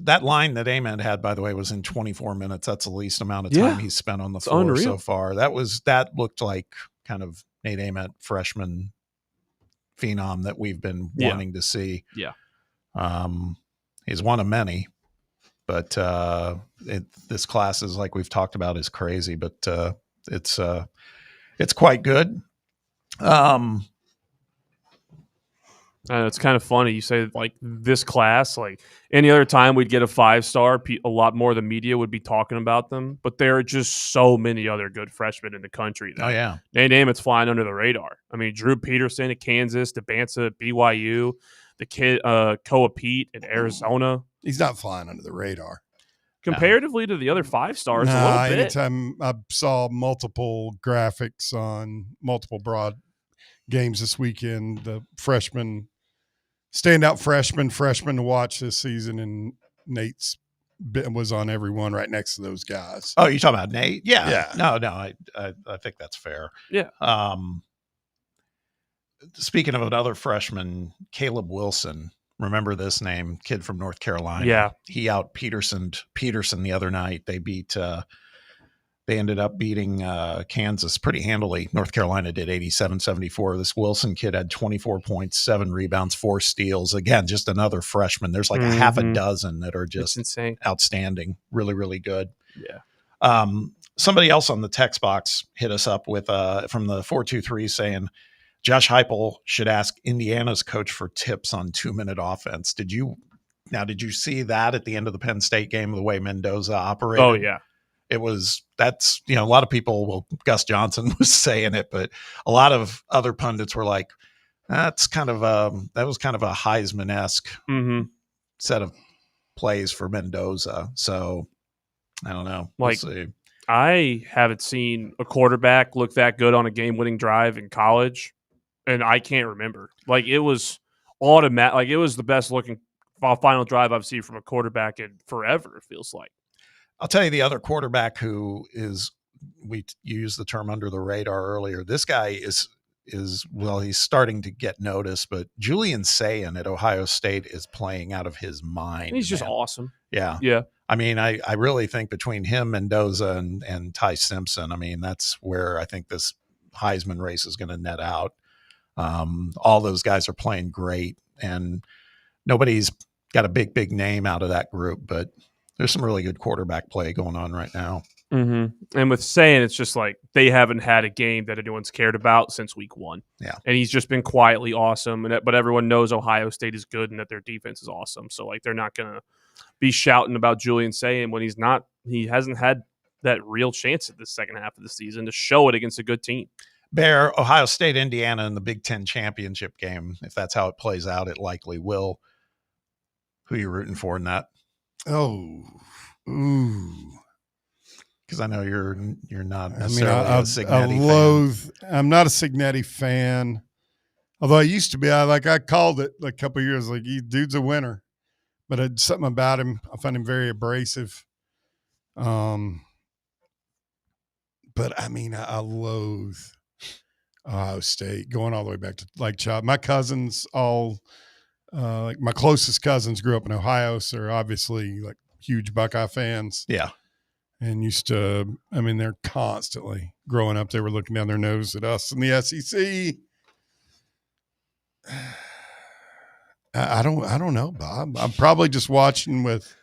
that line that Ament had, by the way, was in 24 minutes. That's the least amount of time he's spent on the floor so far. That looked like kind of Nate Ament, freshman phenom that we've been wanting to see. Yeah. He's one of many, but this class is, like we've talked about, is crazy, but it's quite good. It's kind of funny. You say, like, this class, like any other time we'd get a 5-star, a lot more of the media would be talking about them. But there are just so many other good freshmen in the country. Oh, yeah. Nate Ament's flying under the radar. I mean, Drew Peterson at Kansas, DeBanza at BYU, the kid Koa Pete at Arizona. He's not flying under the radar. Comparatively to the other 5-stars, a little bit. Anytime I saw multiple graphics on multiple broad games this weekend, the standout freshman to watch this season, and Nate's was on every one right next to those guys. Oh, you're talking about Nate? Yeah. Yeah. No, I think that's fair. Yeah. Speaking of another freshman, Caleb Wilson. Remember this name, kid from North Carolina. Yeah. He out Peterson the other night. They ended up beating Kansas pretty handily. North Carolina did 87-74. This Wilson kid had 24 points, 7 rebounds, 4 steals. Again, just another freshman. There's like a half a dozen that are just insane, outstanding, really, really good. Yeah. Somebody else on the text box hit us up with from the 423 saying, Josh Heupel should ask Indiana's coach for tips on 2-minute offense. Did you see that at the end of the Penn State game, the way Mendoza operated? Oh, yeah. That's a lot of people, Gus Johnson was saying it, but a lot of other pundits were like, that was kind of a Heisman-esque set of plays for Mendoza. So I don't know. We'll see. I haven't seen a quarterback look that good on a game-winning drive in college, and I can't remember. Like, it was automatic. Like, it was the best-looking final drive I've seen from a quarterback in forever, it feels like. I'll tell you the other quarterback who is, we used the term under the radar earlier. This guy is he's starting to get noticed, but Julian Sayin at Ohio State is playing out of his mind. He's just awesome. Yeah. Yeah. I mean, I really think between him, Mendoza, and Ty Simpson, I mean, that's where I think this Heisman race is going to net out. All those guys are playing great, and nobody's got a big name out of that group, but there's some really good quarterback play going on right now. Mm-hmm. And with Sayin, it's just like they haven't had a game that anyone's cared about since week 1. Yeah. And he's just been quietly awesome. But everyone knows Ohio State is good and that their defense is awesome. So, like, they're not going to be shouting about Julian Sayin when he hasn't had that real chance at the second half of the season to show it against a good team. Bear, Ohio State, Indiana in the Big Ten championship game. If that's how it plays out, it likely will. Who are you rooting for in that? Oh, ooh. Because I know you're not necessarily a Signetti fan. I'm not a Signetti fan. Although I used to be. I called it like a couple of years. Like, he dude's a winner, but something about him, I find him very abrasive. But I mean, I loathe Ohio State, going all the way back to like child. My cousins all. Like my closest cousins grew up in Ohio, so they're obviously like huge Buckeye fans. Yeah. And they're constantly growing up. They were looking down their nose at us in the SEC. I don't know, Bob. I'm probably just watching with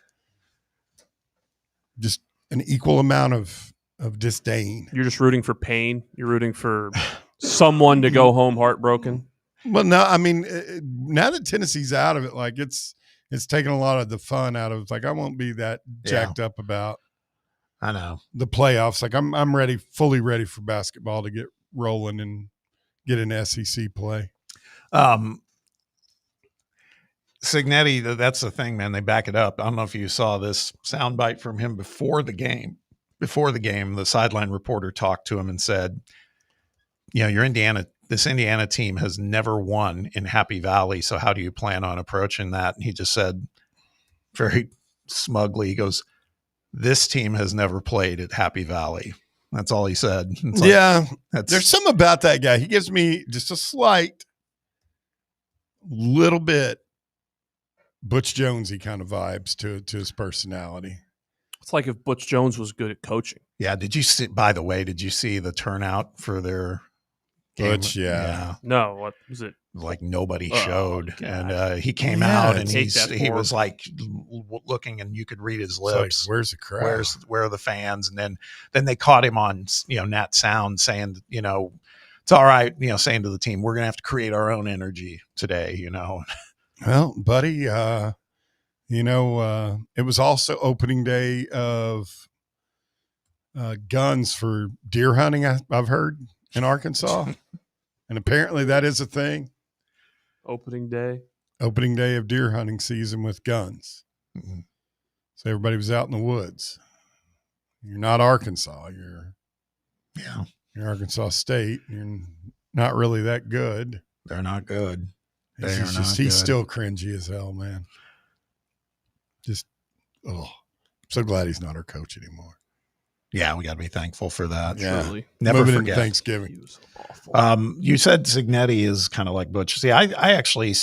just an equal amount of disdain. You're just rooting for pain. You're rooting for someone to go home heartbroken. Well, no, I mean, now that Tennessee's out of it, like it's taken a lot of the fun out of it. Like I won't be that jacked up about. I know the playoffs. Like I'm ready, fully ready for basketball to get rolling and get an SEC play. Signetti, that's the thing, man. They back it up. I don't know if you saw this soundbite from him before the game. Before the game, the sideline reporter talked to him and said, this Indiana team has never won in Happy Valley. So how do you plan on approaching that? And he just said very smugly, he goes, this team has never played at Happy Valley. That's all he said. It's like, there's something about that guy. He gives me just a slight little bit Butch Jonesy kind of vibes to his personality. It's like if Butch Jones was good at coaching. Yeah. Did you see the turnout for their game? Butch, yeah. No, what was it? Like nobody showed. And he came out and he was like looking, and you could read his lips. Like, where's the crowd? Where are the fans? And then they caught him on, Nat Sound saying, it's all right, saying to the team, we're going to have to create our own energy today, Well, buddy, it was also opening day of guns for deer hunting, I've heard, in Arkansas. And apparently that is a thing. Opening day of deer hunting season with guns. Mm-hmm. So everybody was out in the woods. You're not Arkansas. You're Arkansas State. You're not really that good. They're not good. He's still cringy as hell, man. So glad he's not our coach anymore. Yeah, we got to be thankful for that. Yeah. Truly. Never Moving forget into Thanksgiving. You said Signetti is kind of like Butch. See, I actually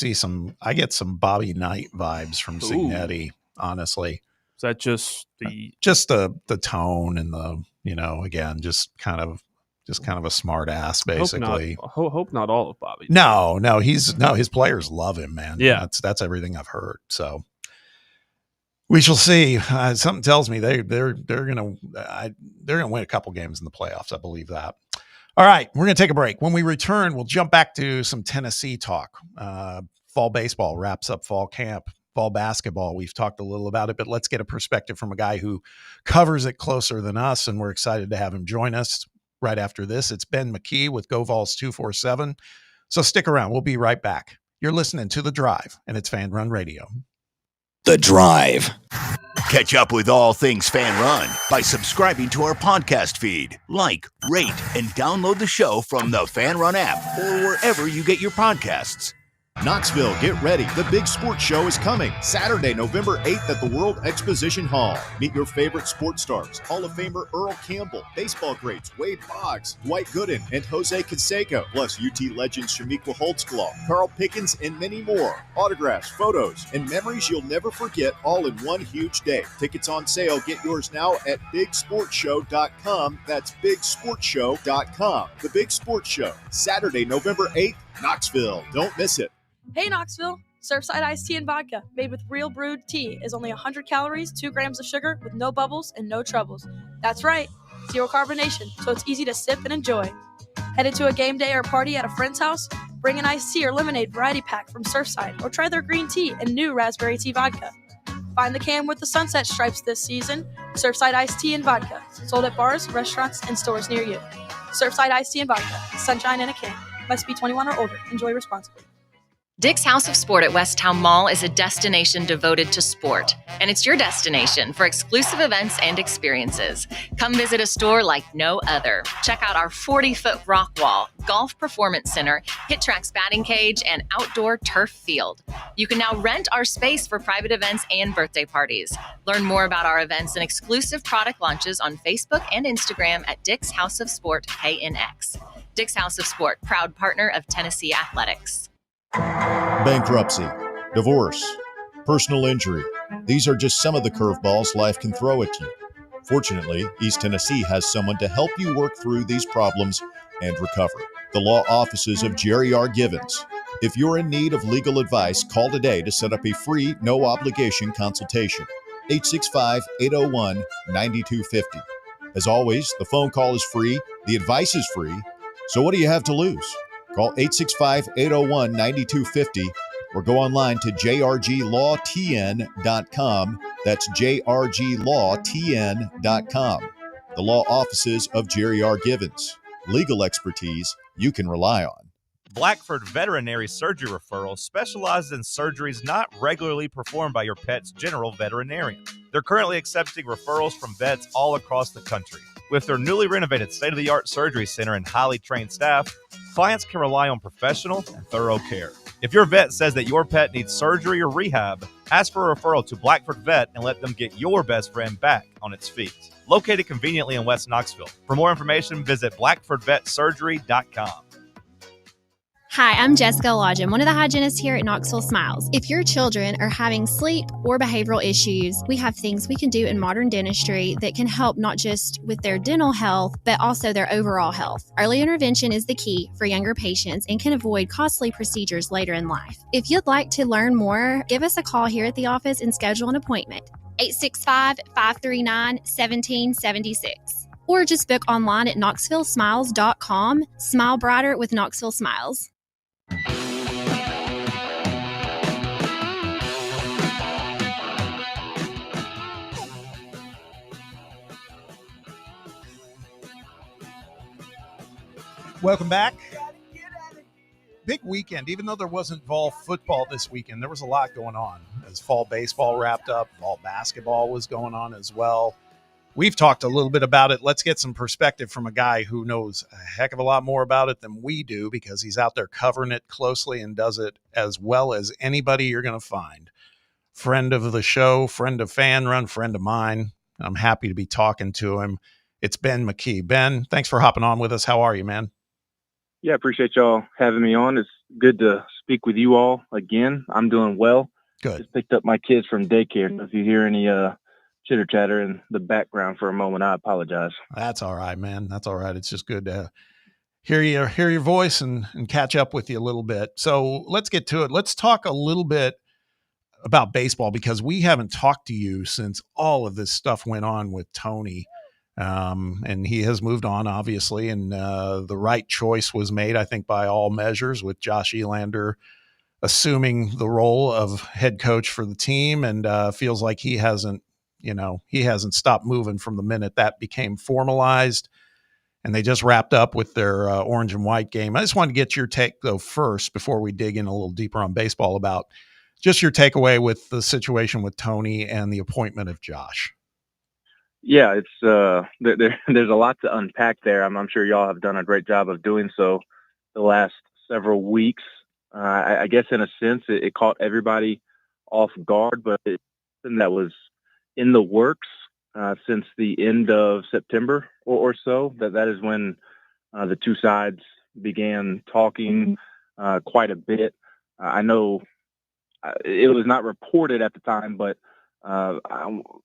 I get some Bobby Knight vibes from Signetti, honestly. Is that just the tone and the, again, just kind of a smart ass, basically. Hope not all of Bobby. No, his players love him, man. Yeah. That's everything I've heard. So we shall see. Something tells me they're gonna win a couple games in the playoffs. I believe that. All right, we're gonna take a break. When we return, we'll jump back to some Tennessee talk. Fall baseball wraps up fall camp. Fall basketball, we've talked a little about it, but let's get a perspective from a guy who covers it closer than us, and we're excited to have him join us right after this. It's Ben McKee with GoVols 247. So stick around. We'll be right back. You're listening to The Drive, and it's Fan Run Radio. The Drive. Catch up with all things Fan Run by subscribing to our podcast feed. Like, rate, and download the show from the Fan Run app or wherever you get your podcasts. Knoxville, get ready. The big sports show is coming Saturday, November 8th at the World Exposition Hall. Meet your favorite sports stars, Hall of Famer Earl Campbell, baseball greats Wade Boggs, Dwight Gooden, and Jose Canseco, plus UT legends Shamiqua Holtzclaw, Carl Pickens, and many more. Autographs, photos, and memories you'll never forget, all in one huge day. Tickets on sale. Get yours now at bigsportshow.com. That's bigsportshow.com. The Big Sports Show, Saturday, November 8th, Knoxville. Don't miss it. Hey Knoxville, Surfside iced tea and vodka made with real brewed tea is only 100 calories, 2 grams of sugar with no bubbles and no troubles. That's right, zero carbonation, so it's easy to sip and enjoy. Headed to a game day or party at a friend's house? Bring an iced tea or lemonade variety pack from Surfside or try their green tea and new raspberry tea vodka. Find the can with the sunset stripes this season. Surfside iced tea and vodka, sold at bars, restaurants, and stores near you. Surfside iced tea and vodka, sunshine in a can. Must be 21 or older. Enjoy responsibly. Dick's House of Sport at Westtown Mall is a destination devoted to sport, and it's your destination for exclusive events and experiences. Come visit a store like no other. Check out our 40-foot rock wall, golf performance center, Hit Tracks batting cage, and outdoor turf field. You can now rent our space for private events and birthday parties. Learn more about our events and exclusive product launches on Facebook and Instagram at Dick's House of Sport KNX. Dick's House of Sport, proud partner of Tennessee Athletics. Bankruptcy, divorce, personal injury. These are just some of the curveballs life can throw at you. Fortunately, East Tennessee has someone to help you work through these problems and recover. The law offices of Jerry R. Givens. If you're in need of legal advice, call today to set up a free, no-obligation consultation. 865-801-9250. As always, the phone call is free, the advice is free, so what do you have to lose? Call 865-801-9250 or go online to jrglawtn.com. That's jrglawtn.com. The law offices of Jerry R. Givens. Legal expertise you can rely on. Blackford Veterinary Surgery Referral specializes in surgeries not regularly performed by your pet's general veterinarian. They're currently accepting referrals from vets all across the country. With their newly renovated state-of-the-art surgery center and highly trained staff, clients can rely on professional and thorough care. If your vet says that your pet needs surgery or rehab, ask for a referral to Blackford Vet and let them get your best friend back on its feet. Located conveniently in West Knoxville. For more information, visit blackfordvetsurgery.com. Hi, I'm Jessica Lodgen, one of the hygienists here at Knoxville Smiles. If your children are having sleep or behavioral issues, we have things we can do in modern dentistry that can help not just with their dental health, but also their overall health. Early intervention is the key for younger patients and can avoid costly procedures later in life. If you'd like to learn more, give us a call here at the office and schedule an appointment. 865-539-1776. Or just book online at knoxvillesmiles.com. Smile brighter with Knoxville Smiles. Welcome back. Big weekend. Even though there wasn't fall football this weekend, there was a lot going on. As fall baseball wrapped up, fall basketball was going on as well. We've talked a little bit about it. Let's get some perspective from a guy who knows a heck of a lot more about it than we do because he's out there covering it closely and does it as well as anybody you're going to find. Friend of the show, friend of Fan Run, friend of mine. I'm happy to be talking to him. It's Ben McKee. Ben, thanks for hopping on with us. How are you, man? Yeah, appreciate y'all having me on. It's good to speak with you all again. I'm doing well. Good. Just picked up my kids from daycare. So if you hear any chitter chatter in the background for a moment, I apologize. That's all right, man. That's all right. It's just good to hear your voice and catch up with you a little bit. So let's get to it. Let's talk a little bit about baseball because we haven't talked to you since all of this stuff went on with Tony. And he has moved on, obviously, and the right choice was made, I think, by all measures, with Josh Elander assuming the role of head coach for the team, and feels like he hasn't stopped moving from the minute that became formalized. And they just wrapped up with their orange and white game. I just wanted to get your take, though, first, before we dig in a little deeper on baseball, about just your takeaway with the situation with Tony and the appointment of Josh. Yeah, it's there's a lot to unpack there. I'm sure y'all have done a great job of doing so the last several weeks. I guess in a sense it caught everybody off guard, but it's something that was in the works since the end of September or so. That is when the two sides began talking quite a bit. I know it was not reported at the time, but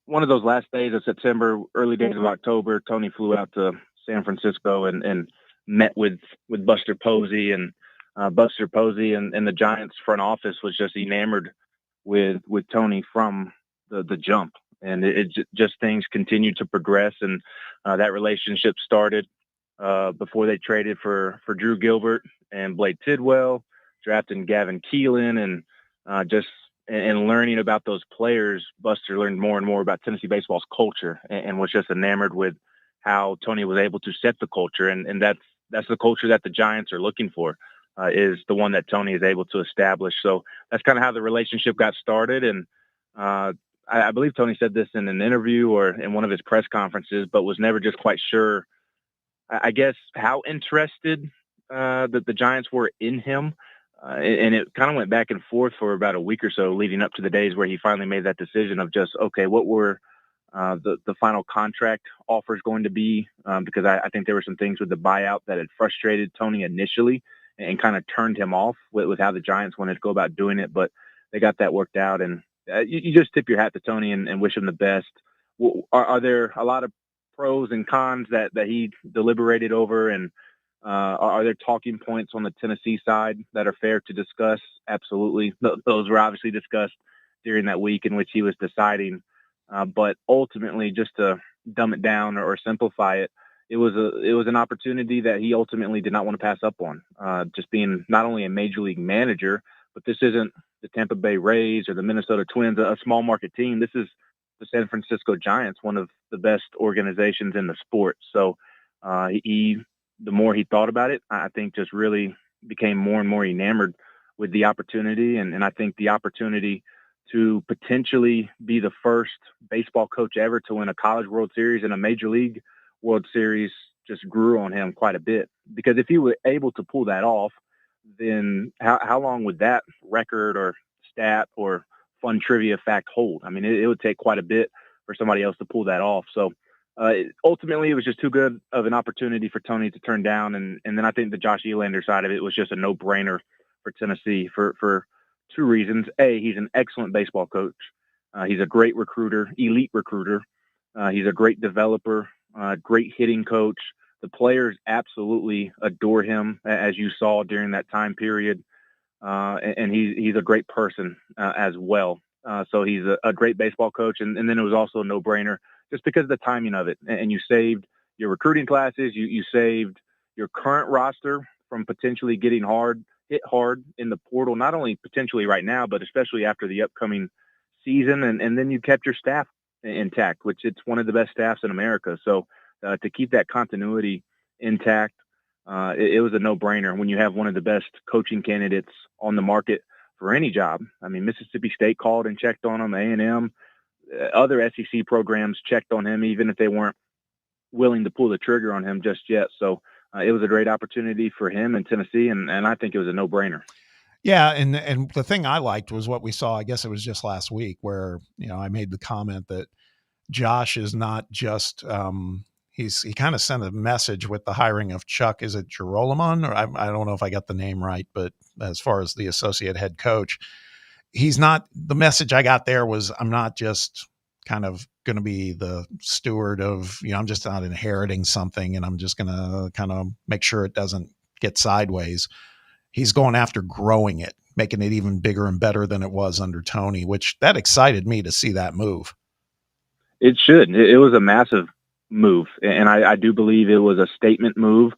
one of those last days of September, early days of October, Tony flew out to San Francisco and met with Buster Posey, and Buster Posey and the Giants front office was just enamored with Tony from the jump, and it just things continued to progress, and that relationship started before they traded for Drew Gilbert and Blake Tidwell, drafting Gavin Keelan, and and learning about those players. Buster learned more and more about Tennessee baseball's culture and was just enamored with how Tony was able to set the culture. And that's the culture that the Giants are looking for, is the one that Tony is able to establish. So that's kind of how the relationship got started. And I believe Tony said this in an interview or in one of his press conferences, but was never just quite sure, I guess, how interested that the Giants were in him. And it kind of went back and forth for about a week or so leading up to the days where he finally made that decision of just, okay, what were the final contract offers going to be? Because I think there were some things with the buyout that had frustrated Tony initially and kind of turned him off with how the Giants wanted to go about doing it. But they got that worked out, and you just tip your hat to Tony and wish him the best. Are there a lot of pros and cons that he deliberated over and Are there talking points on the Tennessee side that are fair to discuss? Absolutely. Those were obviously discussed during that week in which he was deciding. But ultimately, just to dumb it down or simplify it, it was an opportunity that he ultimately did not want to pass up on. Just being not only a major league manager, but this isn't the Tampa Bay Rays or the Minnesota Twins, a small market team. This is the San Francisco Giants, one of the best organizations in the sport. So the more he thought about it, I think just really became more and more enamored with the opportunity. And I think the opportunity to potentially be the first baseball coach ever to win a College World Series and a Major League World Series just grew on him quite a bit. Because if he were able to pull that off, then how long would that record or stat or fun trivia fact hold? I mean, it would take quite a bit for somebody else to pull that off. So ultimately, it was just too good of an opportunity for Tony to turn down. And then I think the Josh Elander side of it was just a no-brainer for Tennessee for two reasons. A, he's an excellent baseball coach. He's a great recruiter, elite recruiter. He's a great developer, great hitting coach. The players absolutely adore him, as you saw during that time period. And he's a great person as well. So he's a great baseball coach. And then it was also a no-brainer just because of the timing of it. And you saved your recruiting classes. You saved your current roster from potentially getting hit hard in the portal, not only potentially right now, but especially after the upcoming season. And then you kept your staff intact, which it's one of the best staffs in America. So to keep that continuity intact, it was a no-brainer when you have one of the best coaching candidates on the market for any job. I mean, Mississippi State called and checked on him, A&M, other SEC programs checked on him, even if they weren't willing to pull the trigger on him just yet. So it was a great opportunity for him in Tennessee, and I think it was a no-brainer. Yeah, and the thing I liked was what we saw, I guess it was just last week, where, I made the comment that Josh is not just he kind of sent a message with the hiring of Chuck. Is it Girolamo? Or I don't know if I got the name right, but as far as the associate head coach, he's not. The message I got there was, I'm not just kind of going to be the steward of, I'm just not inheriting something and I'm just going to kind of make sure it doesn't get sideways. He's going after growing it, making it even bigger and better than it was under Tony, which that excited me to see that move. It should. It was a massive move. And I do believe it was a statement move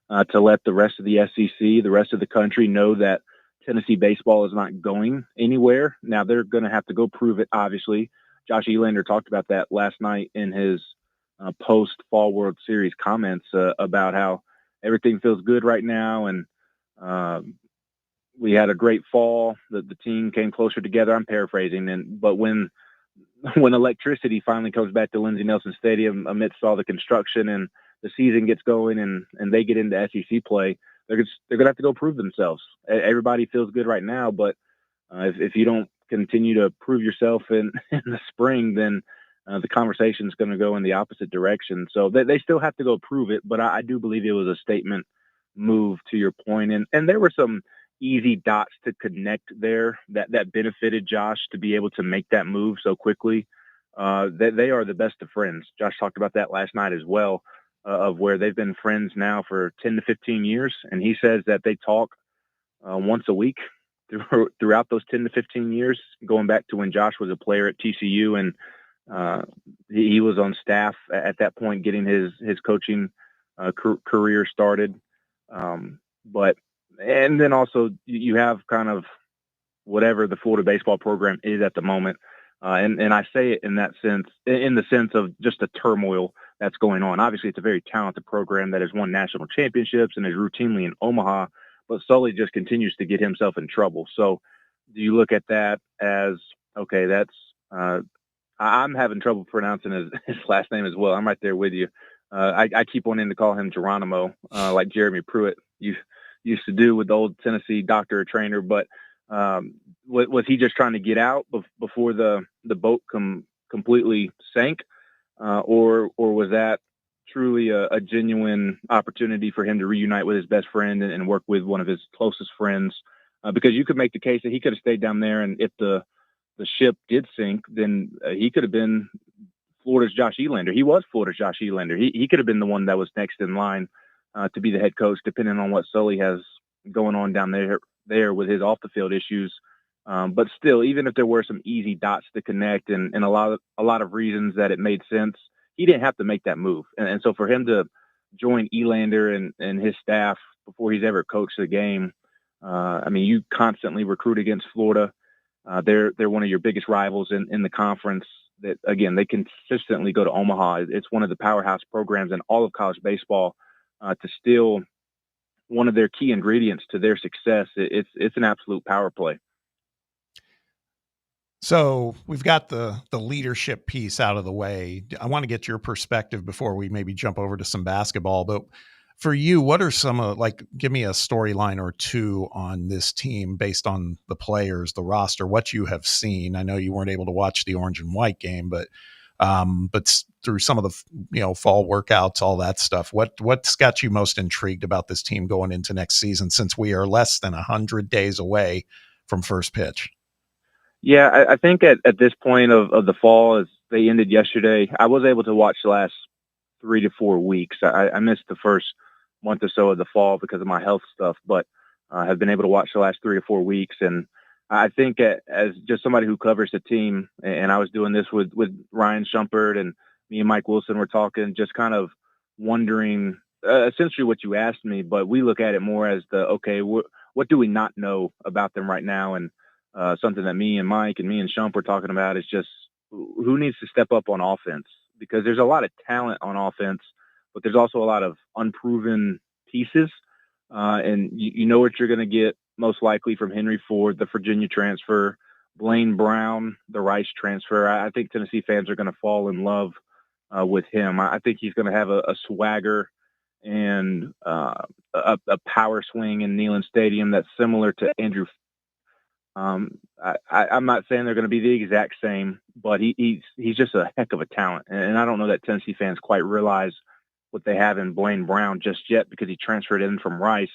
to let the rest of the SEC, the rest of the country know that Tennessee baseball is not going anywhere. Now they're going to have to go prove it, obviously. Josh Elander talked about that last night in his post-Fall World Series comments about how everything feels good right now. And we had a great fall. The team came closer together. I'm paraphrasing. But when electricity finally comes back to Lindsey Nelson Stadium amidst all the construction and the season gets going and they get into SEC play, they're going to have to go prove themselves. Everybody feels good right now, but if you don't continue to prove yourself in the spring, then the conversation is going to go in the opposite direction. So they still have to go prove it, but I do believe it was a statement move, to your point. And there were some easy dots to connect there that benefited Josh to be able to make that move so quickly. They are the best of friends. Josh talked about that last night as well, of where they've been friends now for 10 to 15 years. And he says that they talk once a week throughout those 10 to 15 years, going back to when Josh was a player at TCU and he was on staff at that point, getting his coaching career started. And then also you have kind of whatever the Florida baseball program is at the moment. And I say it in that sense, in the sense of just the turmoil that's going on. Obviously, it's a very talented program that has won national championships and is routinely in Omaha, but Sully just continues to get himself in trouble. So do you look at that as, okay, that's I'm having trouble pronouncing his last name as well. I'm right there with you. I keep wanting to call him Geronimo, like Jeremy Pruitt used to do with the old Tennessee doctor or trainer. But was he just trying to get out before the boat completely sank? Or was that truly a genuine opportunity for him to reunite with his best friend and work with one of his closest friends? Because you could make the case that he could have stayed down there, and if the ship did sink, then he could have been Florida's Josh Elander. He was Florida's Josh Elander. He could have been the one that was next in line to be the head coach, depending on what Sully has going on down there with his off the field issues. But still, even if there were some easy dots to connect and a lot of reasons that it made sense, he didn't have to make that move. And so for him to join Elander and his staff before he's ever coached the game, I mean, you constantly recruit against Florida. They're one of your biggest rivals in the conference. That again, they consistently go to Omaha. It's one of the powerhouse programs in all of college baseball. To steal one of their key ingredients to their success, it's an absolute power play. So we've got the leadership piece out of the way. I want to get your perspective before we maybe jump over to some basketball. But for you, what are some give me a storyline or two on this team based on the players, the roster, what you have seen. I know you weren't able to watch the orange and white game, but through some of the fall workouts, all that stuff, what's got you most intrigued about this team going into next season, since we are less than 100 days away from first pitch? Yeah, I think at this point of the fall, as they ended yesterday, I was able to watch the last 3 to 4 weeks. I missed the first month or so of the fall because of my health stuff, but have been able to watch the last 3 to 4 weeks. And I think as just somebody who covers the team, and I was doing this with Ryan Shumpert, and me and Mike Wilson were talking, just kind of wondering essentially what you asked me, but we look at it more as what do we not know about them right now? And something that me and Mike and me and Shump were talking about is just who needs to step up on offense, because there's a lot of talent on offense, but there's also a lot of unproven pieces. And you know what you're going to get most likely from Henry Ford, the Virginia transfer, Blaine Brown, the Rice transfer. I think Tennessee fans are going to fall in love with him. I think he's going to have a swagger and a power swing in Neyland Stadium that's similar to Andrew. I'm not saying they're going to be the exact same, but he's just a heck of a talent. And I don't know that Tennessee fans quite realize what they have in Blaine Brown just yet, because he transferred in from Rice.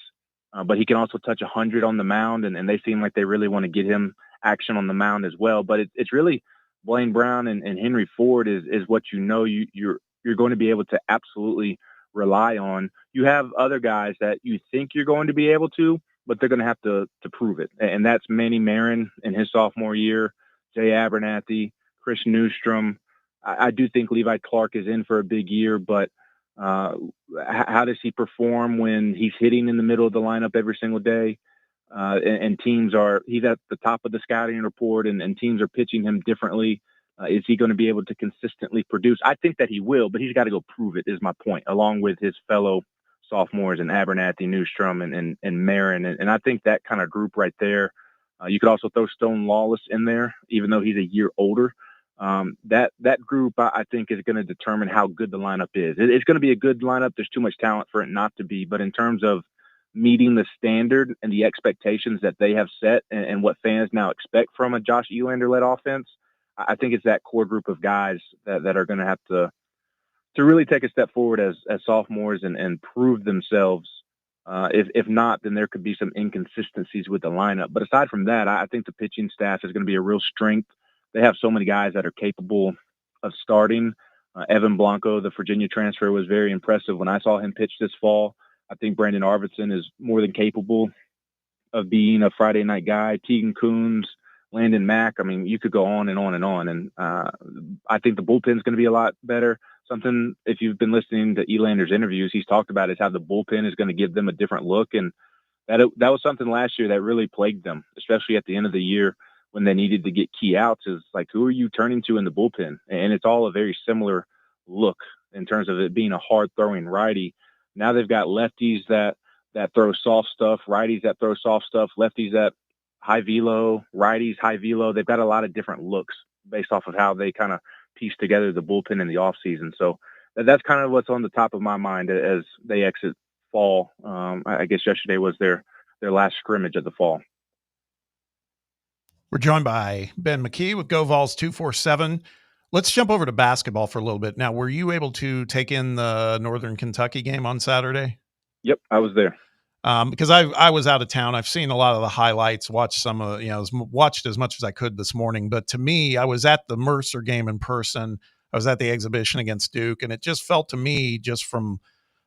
But he can also touch 100 on the mound, and they seem like they really want to get him action on the mound as well. But it's really Blaine Brown and Henry Ford is what you're going to be able to absolutely rely on. You have other guys that you think you're going to be able to, but they're going to have to prove it. And that's Manny Marin in his sophomore year, Jay Abernathy, Chris Newstrom. I do think Levi Clark is in for a big year, but how does he perform when he's hitting in the middle of the lineup every single day? And he's at the top of the scouting report, and teams are pitching him differently. Is he going to be able to consistently produce? I think that he will, but he's got to go prove it, is my point, along with his fellow sophomores and Abernathy, Newstrom, and Marin. And I think that kind of group right there, you could also throw Stone Lawless in there, even though he's a year older. That group, I think, is going to determine how good the lineup is. It's going to be a good lineup. There's too much talent for it not to be. But in terms of meeting the standard and the expectations that they have set and what fans now expect from a Josh Elander-led offense, I think it's that core group of guys that are going to have to really take a step forward as sophomores and prove themselves. If not, then there could be some inconsistencies with the lineup. But aside from that, I think the pitching staff is going to be a real strength. They have so many guys that are capable of starting. Evan Blanco, the Virginia transfer, was very impressive when I saw him pitch this fall. I think Brandon Arvidsson is more than capable of being a Friday night guy. Tegan Coons, Landon Mack. I mean, you could go on and on and on. And I think the bullpen is going to be a lot better. Something, if you've been listening to Elander's interviews, he's talked about is how the bullpen is going to give them a different look. And that was something last year that really plagued them, especially at the end of the year when they needed to get key outs, is like, who are you turning to in the bullpen? And it's all a very similar look in terms of it being a hard throwing righty. Now they've got lefties that throw soft stuff, righties that throw soft stuff, lefties that high velo, righties high velo. They've got a lot of different looks based off of how they kind of piece together the bullpen in the off season. So that's kind of what's on the top of my mind as they exit fall. I guess yesterday was their last scrimmage of the fall. We're joined by Ben McKee with GoVols 247. Let's jump over to basketball for a little bit. Now, were you able to take in the Northern Kentucky game on Saturday? Yep, I was there. Because I was out of town. I've seen a lot of the highlights, watched watched as much as I could this morning. But to me, I was at the Mercer game in person. I was at the exhibition against Duke, and it just felt to me, just from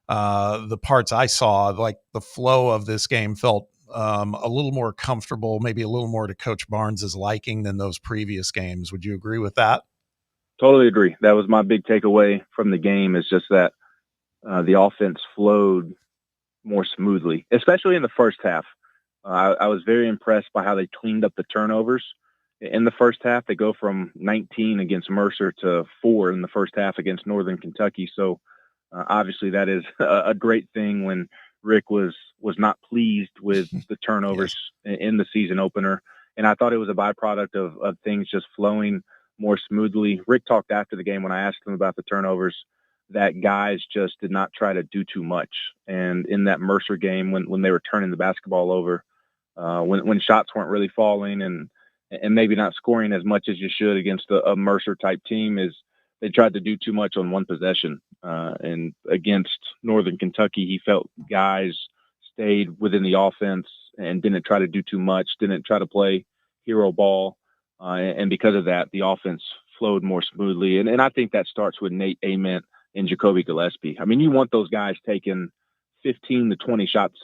the parts I saw, like the flow of this game felt a little more comfortable, maybe a little more to Coach Barnes's liking than those previous games. Would you agree with that? Totally agree. That was my big takeaway from the game, is just that the offense flowed more smoothly, especially in the first half. I was very impressed by how they cleaned up the turnovers in the first half. They go from 19 against Mercer to 4 in the first half against Northern Kentucky. So obviously that is a great thing when Rick was not pleased with the turnovers in the season opener. And I thought it was a byproduct of things just flowing more smoothly. Rick talked after the game when I asked him about the turnovers that guys just did not try to do too much. And in that Mercer game, when they were turning the basketball over, when shots weren't really falling and maybe not scoring as much as you should against a Mercer type team, is they tried to do too much on one possession. And against Northern Kentucky, he felt guys stayed within the offense and didn't try to do too much, didn't try to play hero ball. And because of that, the offense flowed more smoothly. And I think that starts with Nate Ament and Jacoby Gillespie. I mean, you want those guys taking 15 to 20 shots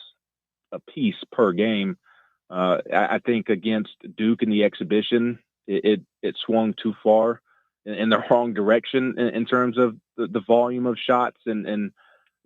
a piece per game. I think against Duke in the exhibition, it swung too far in the wrong direction in terms of the volume of shots and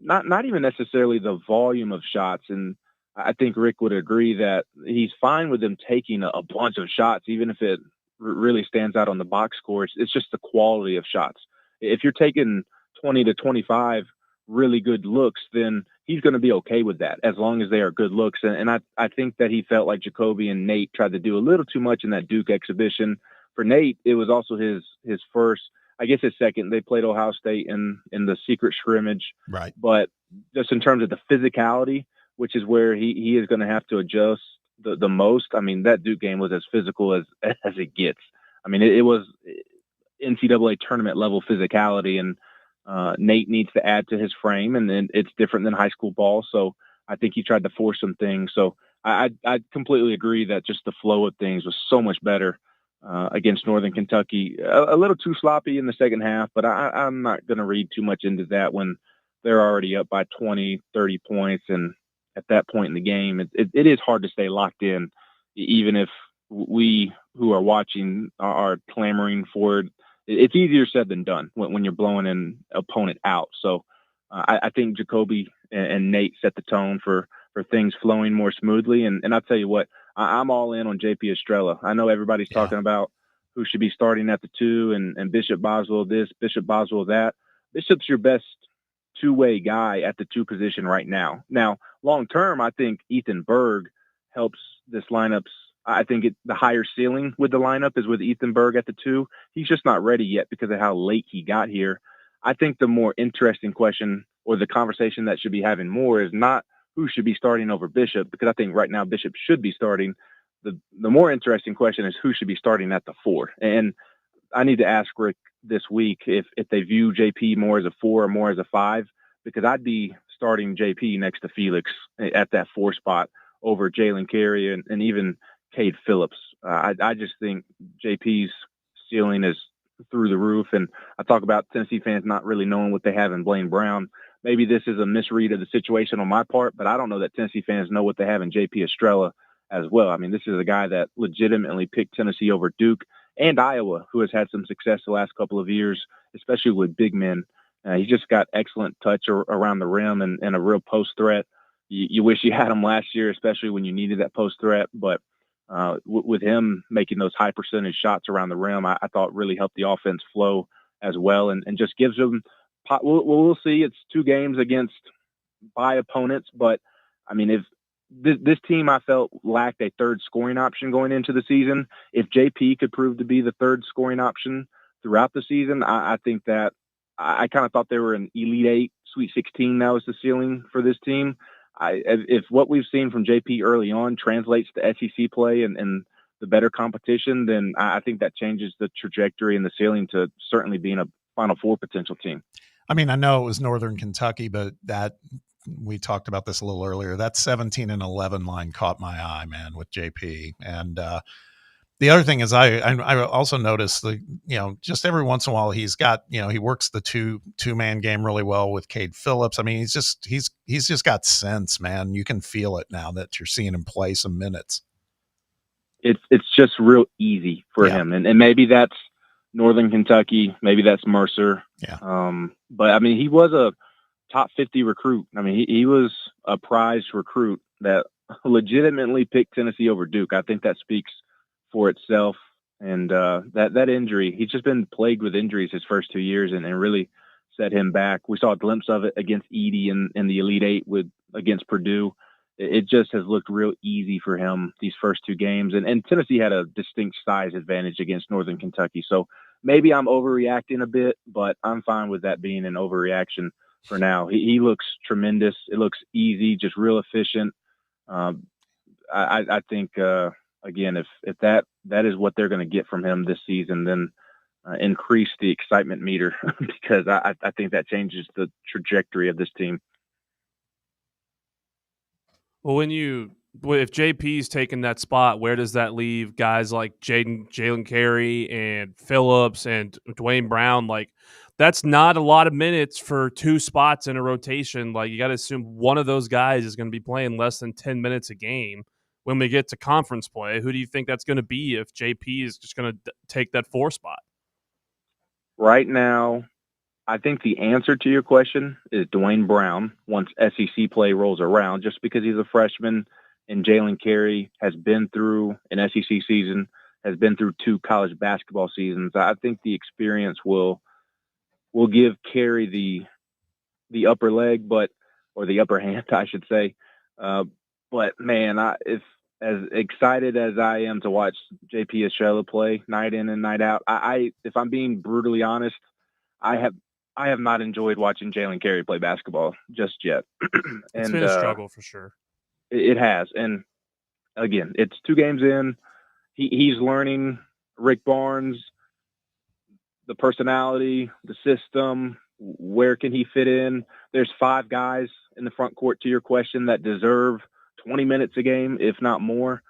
not even necessarily the volume of shots. And I think Rick would agree that he's fine with them taking a bunch of shots, even if it really stands out on the box score. It's just the quality of shots. If you're taking 20 to 25 really good looks, then he's going to be okay with that as long as they are good looks. And I think that he felt like Jacoby and Nate tried to do a little too much in that Duke exhibition. For Nate, it was also his first, I guess his second. They played Ohio State in the secret scrimmage. Right. But just in terms of the physicality, which is where he is going to have to adjust the most. I mean, that Duke game was as physical as it gets. I mean, it was NCAA tournament level physicality, and Nate needs to add to his frame, and it's different than high school ball. So I think he tried to force some things. So I completely agree that just the flow of things was so much better against Northern Kentucky. A little too sloppy in the second half, but I'm not going to read too much into that when they're already up by 20, 30 points. And at that point in the game, it is hard to stay locked in, even if we who are watching are clamoring for it. It's easier said than done when you're blowing an opponent out. So I think Jacoby and Nate set the tone for things flowing more smoothly. And I'll tell you what, I'm all in on JP Estrella. I know everybody's talking about who should be starting at the 2 and Bishop Boswell this, Bishop Boswell that. Bishop's your best two-way guy at the 2 position right now. Now, long-term, I think Ethan Berg helps this lineup's. I think the higher ceiling with the lineup is with Ethan Berg at the 2. He's just not ready yet because of how late he got here. I think the more interesting question, or the conversation that should be having more, is not who should be starting over Bishop, because I think right now Bishop should be starting. The more interesting question is who should be starting at the 4. And I need to ask Rick this week if they view JP more as a 4 or more as a 5, because I'd be starting JP next to Felix at that 4 spot over Jalen Carey and even Cade Phillips. I just think JP's ceiling is through the roof. And I talk about Tennessee fans not really knowing what they have in Blaine Brown. Maybe this is a misread of the situation on my part, but I don't know that Tennessee fans know what they have in JP Estrella as well. I mean, this is a guy that legitimately picked Tennessee over Duke and Iowa, who has had some success the last couple of years, especially with big men. He's just got excellent touch around the rim and a real post threat. You wish you had him last year, especially when you needed that post threat, but with him making those high percentage shots around the rim, I thought really helped the offense flow as well, and just gives them. We'll see. It's 2 games against by opponents, but I mean, if this team I felt lacked a third scoring option going into the season, if JP could prove to be the third scoring option throughout the season, I think that I kind of thought they were an Elite 8, Sweet 16. That was the ceiling for this team. If what we've seen from JP early on translates to SEC play and the better competition, then I think that changes the trajectory and the ceiling to certainly being a Final Four potential team. I mean, I know it was Northern Kentucky, but that we talked about this a little earlier. That 17 and 11 line caught my eye, man, with JP. And The other thing is I also noticed just every once in a while he's got, he works the two-man game really well with Cade Phillips. I mean, he's just got sense, man. You can feel it now that you're seeing him play some minutes. It's just real easy for him. And maybe that's Northern Kentucky, maybe that's Mercer. Yeah. But I mean, he was a top 50 recruit. I mean, he was a prized recruit that legitimately picked Tennessee over Duke. I think that speaks for itself. And that injury, he's just been plagued with injuries his first 2 years and really set him back. We saw a glimpse of it against Edey in the Elite Eight against Purdue. It just has looked real easy for him these first 2 games. And Tennessee had a distinct size advantage against Northern Kentucky. So maybe I'm overreacting a bit, but I'm fine with that being an overreaction for now. He looks tremendous. It looks easy, just real efficient. I think, again, if that is what they're going to get from him this season, then increase the excitement meter because I think that changes the trajectory of this team. Well, if JP's taking that spot, where does that leave guys like Jalen Carey and Phillips and Dwayne Brown? Like, that's not a lot of minutes for 2 spots in a rotation. Like, you got to assume one of those guys is going to be playing less than 10 minutes a game when we get to conference play. Who do you think that's going to be if JP is just going to take that 4 spot? Right now, I think the answer to your question is Dwayne Brown once SEC play rolls around, just because he's a freshman and Jalen Carey has been through an SEC season, has been through 2 college basketball seasons. I think the experience will give Carey the upper leg, or the upper hand, I should say. But man, if as excited as I am to watch JP Estrella play night in and night out, if I'm being brutally honest, I have not enjoyed watching Jalen Carey play basketball just yet. It's been a struggle for sure. It has. And again, it's 2 games in. He's learning Rick Barnes, the personality, the system, where can he fit in? There's 5 guys in the front court, to your question, that deserve 20 minutes a game, if not more.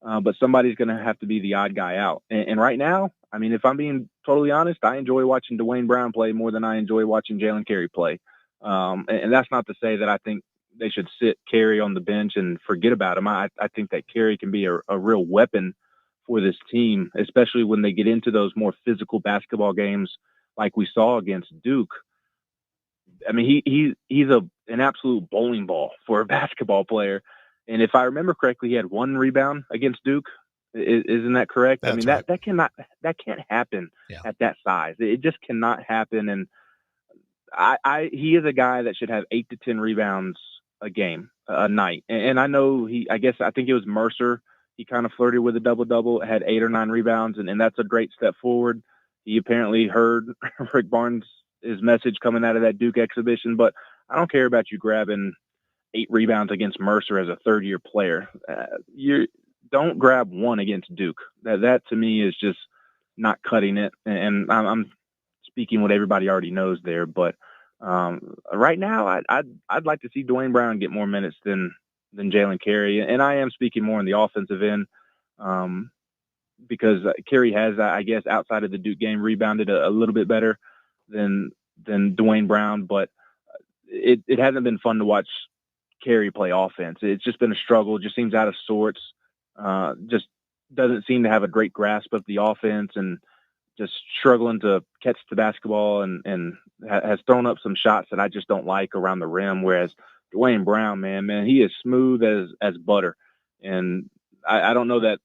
But somebody's going to have to be the odd guy out. And right now, I mean, if I'm being totally honest, I enjoy watching Dwayne Brown play more than I enjoy watching Jalen Carey play. And that's not to say that I think they should sit Carey on the bench and forget about him. I think that Carey can be a real weapon for this team, especially when they get into those more physical basketball games like we saw against Duke. I mean, he's an absolute bowling ball for a basketball player. And if I remember correctly, he had 1 rebound against Duke. Isn't that correct? That's I mean, right. that can't happen at that size. It just cannot happen. And he is a guy that should have 8 to 10 rebounds a game, a night. And I know I think it was Mercer. He kind of flirted with a double-double, had 8 or 9 rebounds, and that's a great step forward. He apparently heard Rick Barnes' message coming out of that Duke exhibition, but I don't care about you grabbing 8 rebounds against Mercer as a third-year player. You don't grab 1 against Duke. That to me is just not cutting it. And I'm speaking what everybody already knows there. But right now, I'd like to see Dwayne Brown get more minutes than Jalen Carey, and I am speaking more on the offensive end because Carey has, I guess, outside of the Duke game, rebounded a little bit better than Dwayne Brown, but it hasn't been fun to watch Carey play offense. It's just been a struggle. Just seems out of sorts. Just doesn't seem to have a great grasp of the offense, and just struggling to catch the basketball, and has thrown up some shots that I just don't like around the rim. Whereas Dwayne Brown, man, he is smooth as butter. And I don't know that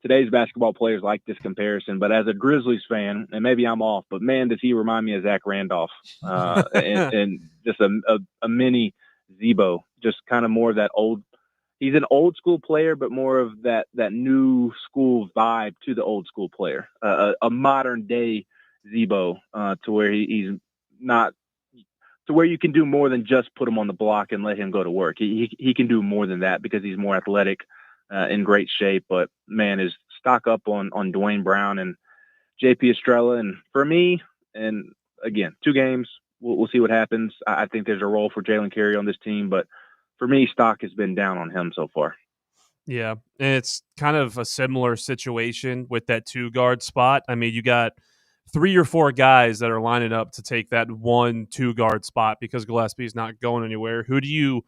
today's basketball players like this comparison, but as a Grizzlies fan, and maybe I'm off, but man, does he remind me of Zach Randolph, and just a mini Zebo, just kind of more of that old. He's an old school player, but more of that new school vibe to the old school player, a modern day Zebo, to where he's not, to where you can do more than just put him on the block and let him go to work. He can do more than that because he's more athletic, in great shape. But man, is stock up on Dwayne Brown and JP Estrella. And for me, and again, 2 games, we'll see what happens. I think there's a role for Jalen Carey on this team, but for me, stock has been down on him so far. Yeah, and it's kind of a similar situation with that 2-guard spot. I mean, you got 3 or 4 guys that are lining up to take that 1 2-guard spot because Gillespie's not going anywhere. Who do you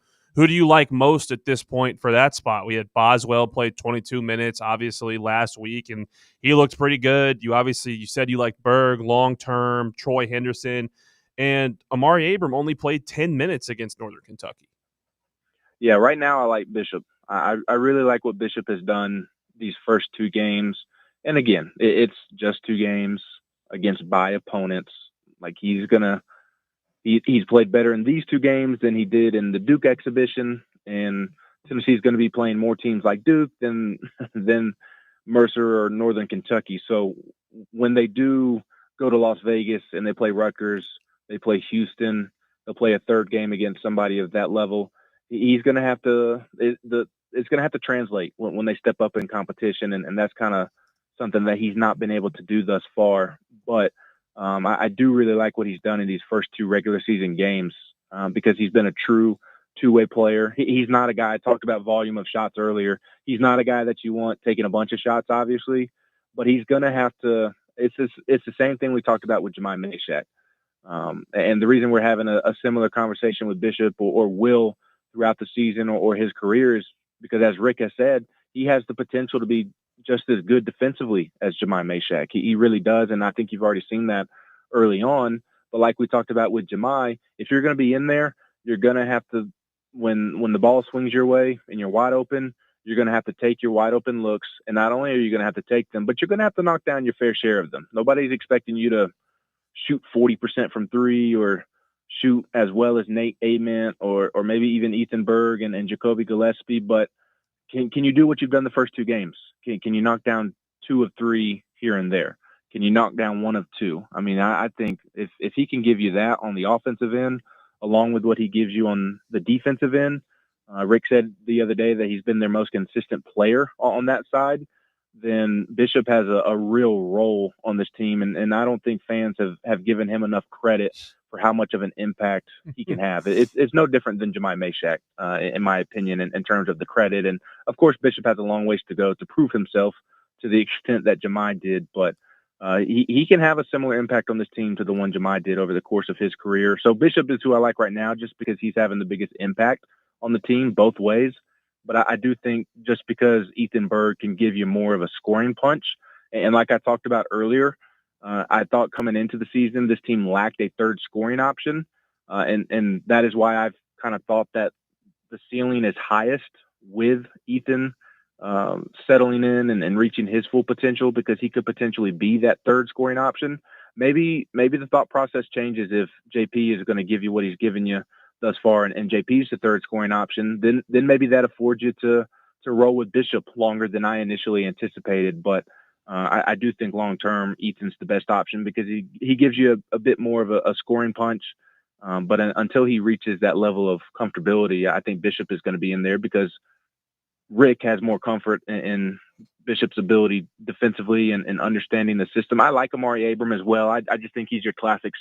like most at this point for that spot? We had Boswell played 22 minutes, obviously, last week, and he looked pretty good. You said you like Berg long-term, Troy Henderson, and Amari Abram only played 10 minutes against Northern Kentucky. Yeah, right now I like Bishop. I really like what Bishop has done these first 2 games. And again, it's just 2 games against bye opponents. Like he's played better in these 2 games than he did in the Duke exhibition. And Tennessee's going to be playing more teams like Duke than Mercer or Northern Kentucky. So when they do go to Las Vegas and they play Rutgers, they play Houston, they'll play a third game against somebody of that level. He's going to have to it's going to have to translate when they step up in competition, and that's kind of something that he's not been able to do thus far. But I do really like what he's done in these first 2 regular season games because he's been a true two-way player. He's not a guy, I talked about volume of shots earlier. He's not a guy that you want taking a bunch of shots, obviously, but he's going to have to it's the same thing we talked about with Jemai Meshack. And the reason we're having a similar conversation with Bishop or Will throughout the season or his career is because, as Rick has said, he has the potential to be just as good defensively as Jemai Meshack. He really does, and I think you've already seen that early on. But like we talked about with Jemai, if you're going to be in there, you're going to have to, when the ball swings your way and you're wide open, you're going to have to take your wide open looks. And not only are you going to have to take them, but you're going to have to knock down your fair share of them. Nobody's expecting you to shoot 40% from 3 or shoot as well as Nate Ament or maybe even Ethan Berg and Jacoby Gillespie, but can you do what you've done the first 2 games? Can you knock down 2 of 3 here and there? Can you knock down 1 of 2? I mean, I think if he can give you that on the offensive end, along with what he gives you on the defensive end, Rick said the other day that he's been their most consistent player on that side, then Bishop has a real role on this team. And I don't think fans have given him enough credit for how much of an impact he can have. It's no different than Jemai Meshack, in my opinion, in terms of the credit. And, of course, Bishop has a long ways to go to prove himself to the extent that Jemai did. But he can have a similar impact on this team to the one Jemai did over the course of his career. So Bishop is who I like right now just because he's having the biggest impact on the team both ways. But I do think just because Ethan Berg can give you more of a scoring punch, and like I talked about earlier, I thought coming into the season, this team lacked a third scoring option. And that is why I've kind of thought that the ceiling is highest with Ethan settling in and reaching his full potential, because he could potentially be that third scoring option. Maybe the thought process changes if JP is going to give you what he's given you thus far, and JP is the third scoring option. Then maybe that affords you to roll with Bishop longer than I initially anticipated. But I do think long term Ethan's the best option because he gives you a bit more of a scoring punch. But until he reaches that level of comfortability, I think Bishop is going to be in there because Rick has more comfort in Bishop's ability defensively and understanding the system. I like Amari Abram as well. I just think he's your classic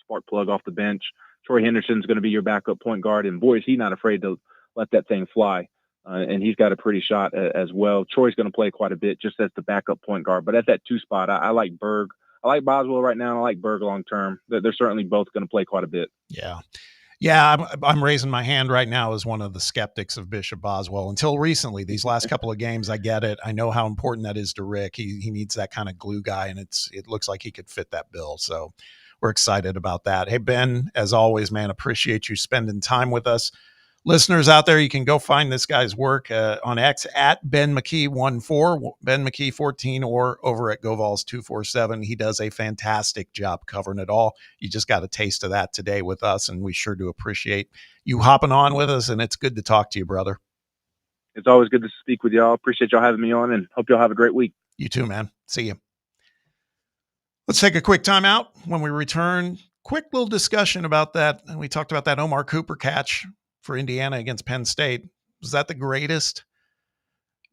spark plug off the bench. Troy Henderson's going to be your backup point guard, and boy, is he not afraid to let that thing fly. And he's got a pretty shot as well. Troy's going to play quite a bit just as the backup point guard. But at that 2 spot, I like Berg. I like Boswell right now. And I like Berg long term. They're certainly both going to play quite a bit. Yeah, I'm raising my hand right now as one of the skeptics of Bishop Boswell. Until recently, these last couple of games, I get it. I know how important that is to Rick. He needs that kind of glue guy, and it looks like he could fit that bill. So we're excited about that. Hey, Ben, as always, man, appreciate you spending time with us. Listeners out there, you can go find this guy's work on X at Ben McKee14, Ben McKee14, or over at GoVols247. He does a fantastic job covering it all. You just got a taste of that today with us, and we sure do appreciate you hopping on with us, and it's good to talk to you, brother. It's always good to speak with y'all. Appreciate y'all having me on, and hope y'all have a great week. You too, man. See you. Let's take a quick time out. When we return, quick little discussion about that. And we talked about that Omar Cooper catch for Indiana against Penn State. Was that the greatest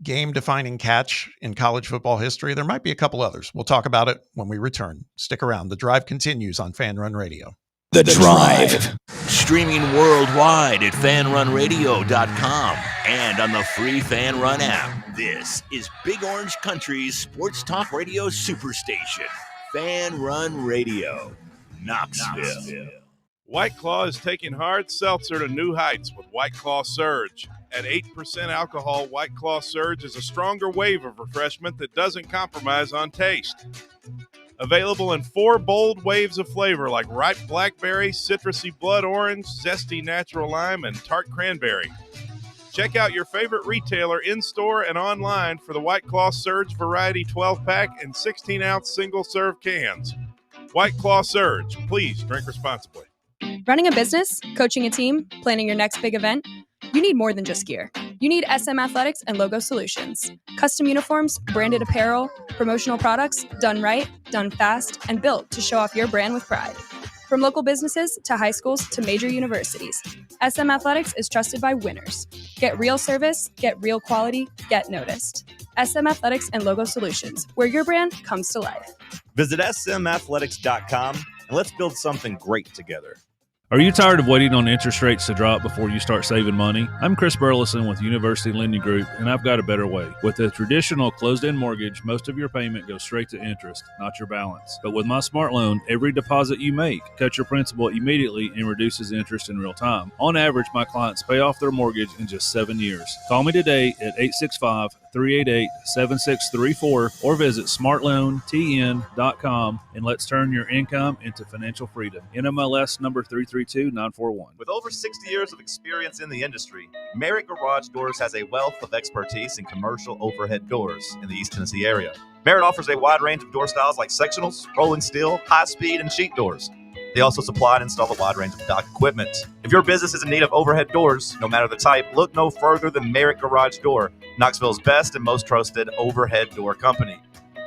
game-defining catch in college football history? There might be a couple others. We'll talk about it when we return. Stick around. The Drive continues on Fan Run Radio. The Drive. Streaming worldwide at fanrunradio.com and on the free Fan Run app. This is Big Orange Country's sports talk radio superstation, Fan Run Radio, Knoxville. White Claw is taking hard seltzer to new heights with White Claw Surge. At 8% alcohol, White Claw Surge is a stronger wave of refreshment that doesn't compromise on taste. Available in 4 bold waves of flavor like ripe blackberry, citrusy blood orange, zesty natural lime, and tart cranberry. Check out your favorite retailer in-store and online for the White Claw Surge Variety 12-pack and 16-ounce single-serve cans. White Claw Surge. Please drink responsibly. Running a business, coaching a team, planning your next big event, you need more than just gear. You need SM Athletics and Logo Solutions. Custom uniforms, branded apparel, promotional products, done right, done fast, and built to show off your brand with pride. From local businesses to high schools to major universities, SM Athletics is trusted by winners. Get real service, get real quality, get noticed. SM Athletics and Logo Solutions, where your brand comes to life. Visit smathletics.com and let's build something great together. Are you tired of waiting on interest rates to drop before you start saving money? I'm Chris Burleson with University Lending Group, and I've got a better way. With a traditional closed-end mortgage, most of your payment goes straight to interest, not your balance. But with my Smart Loan, every deposit you make cuts your principal immediately and reduces interest in real time. On average, my clients pay off their mortgage in just 7 years. Call me today at 865-388-7634 or visit smartloantn.com and let's turn your income into financial freedom. NMLS number 332941. With over 60 years of experience in the industry, Merritt Garage Doors has a wealth of expertise in commercial overhead doors in the East Tennessee area. Merritt offers a wide range of door styles like sectionals, rolling steel, high speed, and sheet doors. They also supply and install a wide range of dock equipment. If your business is in need of overhead doors, no matter the type, look no further than Merritt Garage Door, Knoxville's best and most trusted overhead door company.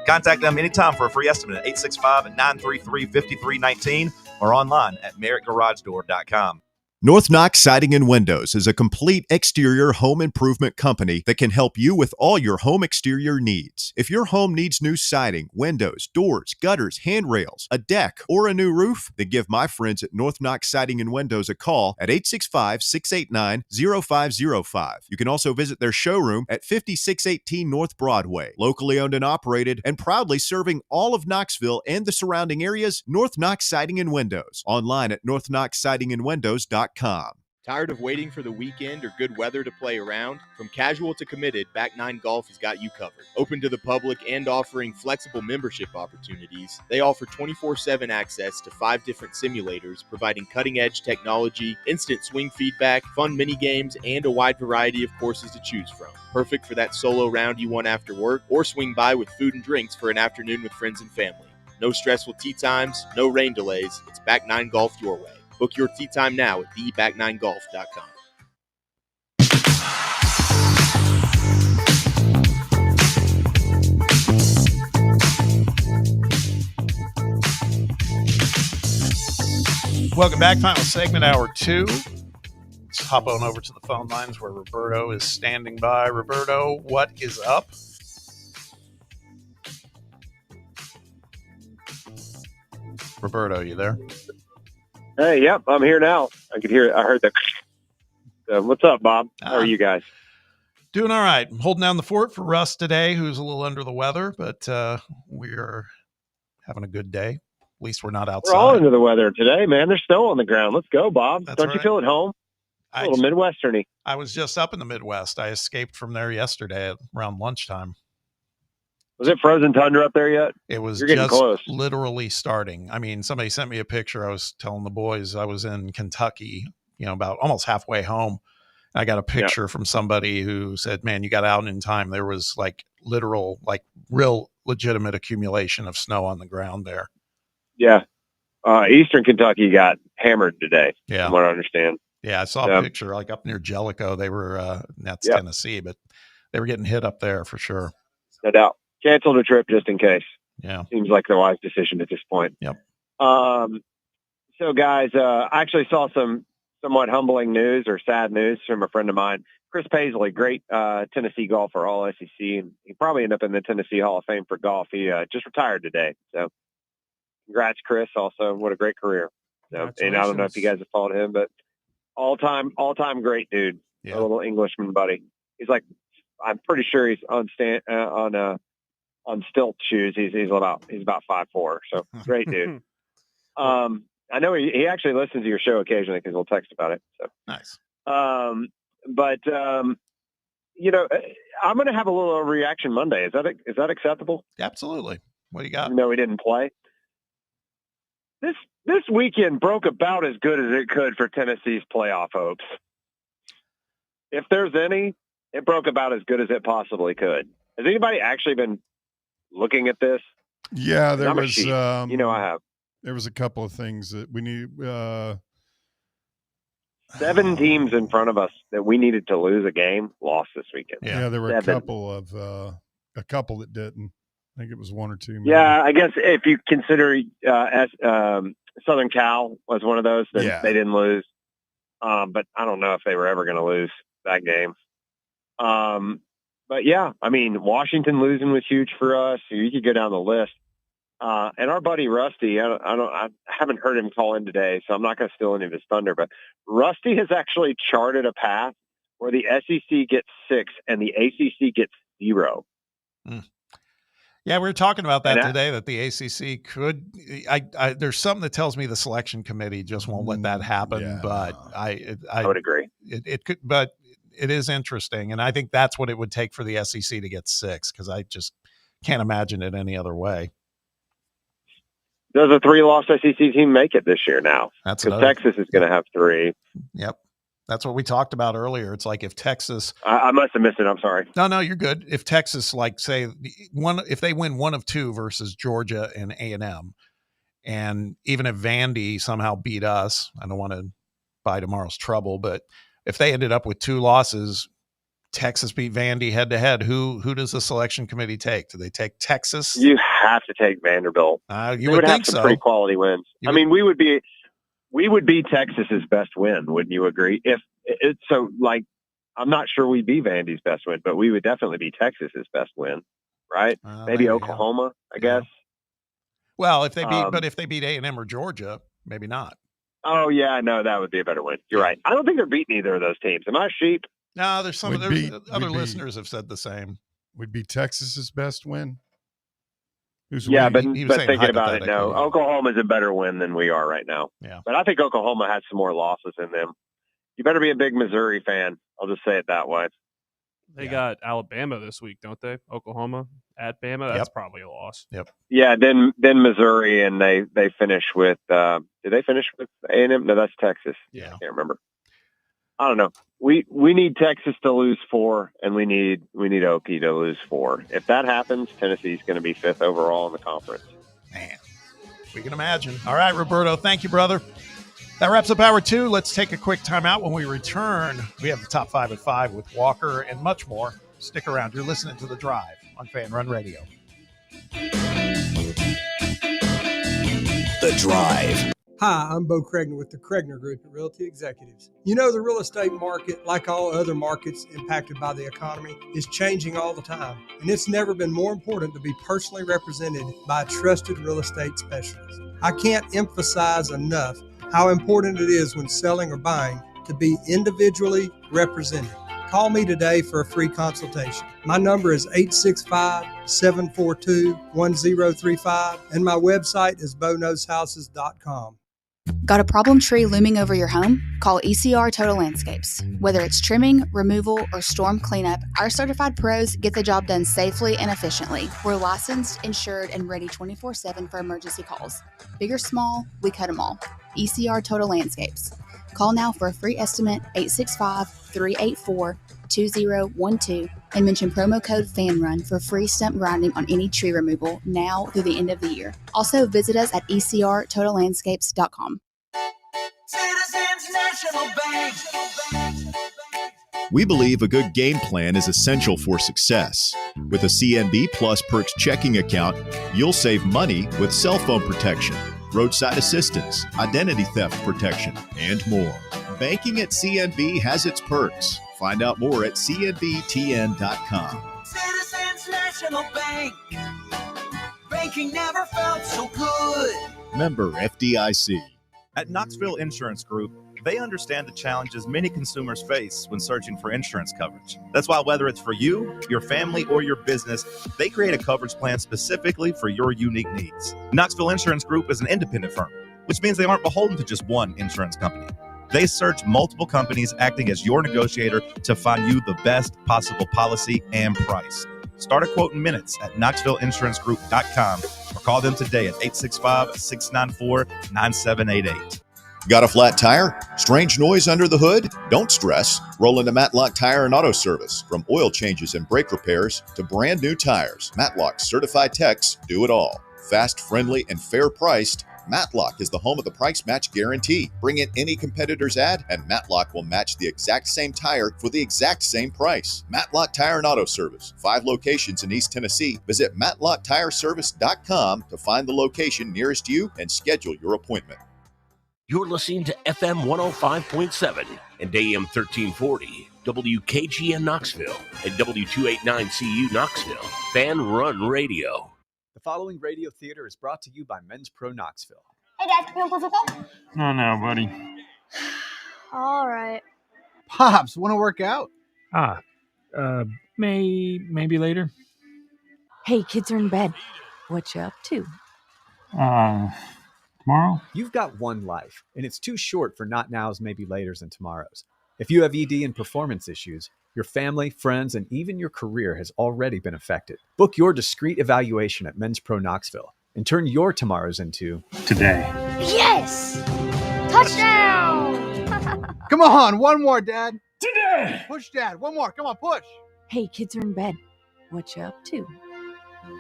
Contact them anytime for a free estimate at 865-933-5319 or online at merrittgaragedoor.com. North Knox Siding and Windows is a complete exterior home improvement company that can help you with all your home exterior needs. If your home needs new siding, windows, doors, gutters, handrails, a deck, or a new roof, then give my friends at North Knox Siding and Windows a call at 865-689-0505. You can also visit their showroom at 5618 North Broadway. Locally owned and operated and proudly serving all of Knoxville and the surrounding areas, North Knox Siding and Windows. Online at northknoxsidingandwindows.com. Tired of waiting for the weekend or good weather to play around? From casual to committed, Back 9 Golf has got you covered. Open to the public and offering flexible membership opportunities, they offer 24/7 access to 5 different simulators, providing cutting-edge technology, instant swing feedback, fun mini games, and a wide variety of courses to choose from. Perfect for that solo round you want after work, or swing by with food and drinks for an afternoon with friends and family. No stressful tee times, no rain delays. It's Back 9 Golf your way. Book your tee time now at theback9golf.com. Welcome back. Final segment, hour 2. Let's hop on over to the phone lines where Roberto is standing by. Roberto, what is up? Roberto, you there? Hey, yep, I'm here now. I could hear it. I heard that. What's up, Bob? How are you guys? Doing all right. I'm holding down the fort for Russ today, who's a little under the weather, but we're having a good day. At least we're not outside. We're all under the weather today, man. There's snow on the ground. Let's go, Bob. That's Don't right. you feel at home? A little Midwesterny. I was just up in the Midwest. I escaped from there yesterday around lunchtime. Was it frozen tundra up there yet? It was You're getting just close. literally starting. I mean, somebody sent me a picture. I was telling the boys I was in Kentucky, about almost halfway home. I got a picture from somebody who said, man, you got out in time. There was real legitimate accumulation of snow on the ground there. Yeah. Eastern Kentucky got hammered today, Yeah. from what I understand. Yeah, I saw a picture up near Jellicoe. They were, that's Tennessee, but they were getting hit up there for sure. No doubt. Canceled a trip just in case. Yeah. Seems like the wise decision at this point. Yep. So, guys, I actually saw some somewhat humbling news or sad news from a friend of mine, Chris Paisley, great Tennessee golfer, all SEC, and he probably end up in the Tennessee Hall of Fame for golf. He just retired today. So congrats, Chris. Also, what a great career. So, and I don't know if you guys have followed him, but All time great dude. Yeah. A little Englishman buddy. He's like, I'm pretty sure he's on stilt shoes. He's about 5'4". So great dude. I know he actually listens to your show occasionally because he'll text about it. So nice. But you know, I'm going to have a little overreaction Monday. Is that acceptable? Absolutely. What do you got? Even though we didn't play. This weekend broke about as good as it could for Tennessee's playoff hopes. If there's any, it broke about as good as it possibly could. Has anybody actually been looking at this? Yeah, there I'm a was. sheep. I have. There was a couple of things that we need. 7 teams in front of us that we needed to lose a game lost this weekend. Yeah, there were 7. a couple that didn't. I think it was 1 or 2. Maybe. Yeah, I guess if you consider Southern Cal was one of those, then they didn't lose. But I don't know if they were ever going to lose that game. But yeah, I mean, Washington losing was huge for us. You could go down the list. And our buddy Rusty, I haven't heard him call in today, so I'm not going to steal any of his thunder. But Rusty has actually charted a path where the SEC gets 6 and the ACC gets 0. Yeah, we were talking about that today, that the ACC could. There's something that tells me the selection committee just won't let that happen. Yeah. But I would agree. It could, but it is interesting, and I think that's what it would take for the SEC to get 6, because I just can't imagine it any other way. Does a 3-loss SEC team make it this year now? That's because Texas is going to have 3. Yep. That's what we talked about earlier. It's like if Texas... I must have missed it. I'm sorry. No, you're good. If Texas, like, say, if they win 1 of 2 versus Georgia and A&M, and even if Vandy somehow beat us, I don't want to buy tomorrow's trouble, but if they ended up with 2 losses, Texas beat Vandy head-to-head, who does the selection committee take? Do they take Texas? You have to take Vanderbilt. You would think have some so. pretty quality wins. We would be Texas's best win. Wouldn't you agree? If it's so, like, I'm not sure we'd be Vandy's best win, but we would definitely be Texas's best win, right? Maybe Oklahoma, I guess. Well, if they beat A&M or Georgia, maybe not. Oh yeah, no, that would be a better win. You're right. I don't think they're beating either of those teams. Am I a sheep? No, other listeners have said the same. Would be Texas's best win. But thinking about it, no. Oklahoma's a better win than we are right now. Yeah. But I think Oklahoma has some more losses in them. You better be a big Missouri fan. I'll just say it that way. They got Alabama this week, don't they? Oklahoma at Bama. That's probably a loss. Yep. Yeah. Then Missouri, and they finish with. Did they finish with A&M? No, that's Texas. Yeah. I can't remember. I don't know. We need Texas to lose 4, and we need Okie to lose 4. If that happens, Tennessee's going to be 5th overall in the conference. Man, we can imagine. All right, Roberto, thank you, brother. That wraps up hour 2. Let's take a quick timeout. When we return, we have the top 5 at 5 with Walker and much more. Stick around. You're listening to The Drive on Fan Run Radio. The Drive. Hi, I'm Bo Cregner with the Cregner Group at Realty Executives. You know, the real estate market, like all other markets impacted by the economy, is changing all the time. And it's never been more important to be personally represented by a trusted real estate specialist. I can't emphasize enough how important it is when selling or buying to be individually represented. Call me today for a free consultation. My number is 865-742-1035, and my website is bonowshouses.com. Got a problem tree looming over your home? Call ECR Total Landscapes. Whether it's trimming, removal, or storm cleanup, our certified pros get the job done safely and efficiently. We're licensed, insured, and ready 24/7 for emergency calls. Big or small, we cut them all. ECR Total Landscapes. Call now for a free estimate, 865-384-2012, and mention promo code FANRUN for free stump grinding on any tree removal now through the end of the year. Also, visit us at ecrtotallandscapes.com. Citizens National Bank. We believe a good game plan is essential for success. With a CNB Plus Perks checking account, you'll save money with cell phone protection, roadside assistance, identity theft protection, and more. Banking at CNB has its perks. Find out more at cnbtn.com. Citizens National Bank. Banking never felt so good. Member FDIC. At Knoxville Insurance Group, They understand the challenges many consumers face when searching for insurance coverage. That's why whether it's for you, your family, or your business, they create a coverage plan specifically for your unique needs. Knoxville Insurance Group is an independent firm, which means they aren't beholden to just one insurance company. They search multiple companies, acting as your negotiator to find you the best possible policy and price. Start a quote in minutes at KnoxvilleInsuranceGroup.com or call them today at 865-694-9788. Got a flat tire? Strange noise under the hood? Don't stress. Roll into Matlock Tire and Auto Service. From oil changes and brake repairs to brand new tires, Matlock's certified techs do it all. Fast, friendly, and fair priced, Matlock is the home of the price match guarantee. Bring in any competitor's ad and Matlock will match the exact same tire for the exact same price. Matlock Tire and Auto Service. 5 locations in East Tennessee. Visit MatlockTireService.com to find the location nearest you and schedule your appointment. You're listening to FM 105.7 and AM 1340, WKGN Knoxville, and W289CU Knoxville, Fan Run Radio. The following radio theater is brought to you by Men's Pro Knoxville. Hey, Dad, can we play football? No, buddy. All right. Pops, want to work out? Maybe later. Hey, kids are in bed. What you up to? Tomorrow? You've got one life, and it's too short for not nows, maybe laters, and tomorrows. If you have ED and performance issues, your family, friends, and even your career has already been affected. Book your discreet evaluation at Men's Pro Knoxville and turn your tomorrows into today. Yes! Touchdown! Come on, one more, Dad. Today! Push, Dad. One more. Come on, push. Hey, kids are in bed. What you up to?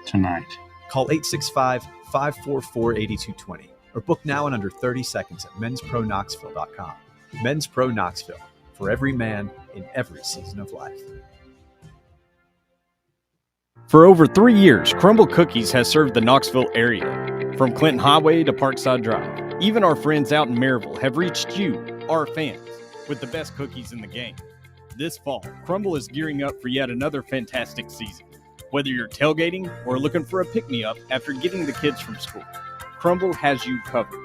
Tonight. Call 865-544-8220 or book now in under 30 seconds at menspronknoxville.com. Men's Pro Knoxville, for every man in every season of life. For over 3 years, Crumble Cookies has served the Knoxville area. From Clinton Highway to Parkside Drive, even our friends out in Maryville have reached you, our fans, with the best cookies in the game. This fall, Crumble is gearing up for yet another fantastic season. Whether you're tailgating or looking for a pick-me-up after getting the kids from school, Crumble has you covered.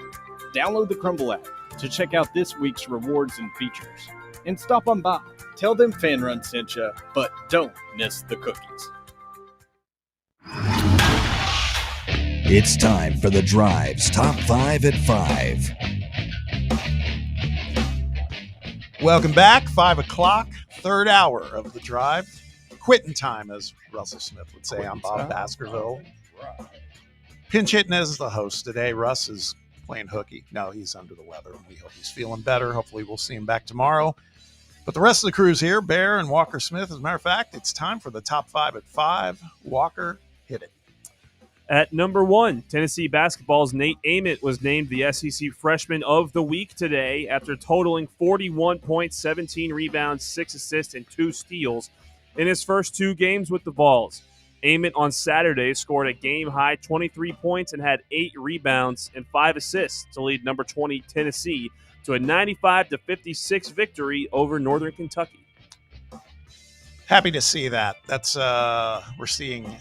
Download the Crumble app to check out this week's rewards and features. And stop on by. Tell them Fan Run sent you, but don't miss the cookies. It's time for The Drive's Top 5 at 5. Welcome back. 5 o'clock, third hour of The Drive. Quitting time, as Russell Smith would say. I'm Bob Baskerville. Pinch hitting as the host today. Russ is playing hooky. No, he's under the weather. We hope he's feeling better. Hopefully we'll see him back tomorrow. But the rest of the crew's here, Bear and Walker Smith. As a matter of fact, it's time for the top 5 at 5. Walker, hit it. At number 1, Tennessee basketball's Nate Ament was named the SEC Freshman of the Week today after totaling 41 points, 17 rebounds, 6 assists, and 2 steals in his first 2 games with the Vols. Ament on Saturday scored a game-high 23 points and had 8 rebounds and 5 assists to lead number 20 Tennessee to a 95-56 victory over Northern Kentucky. Happy to see that. That's we're seeing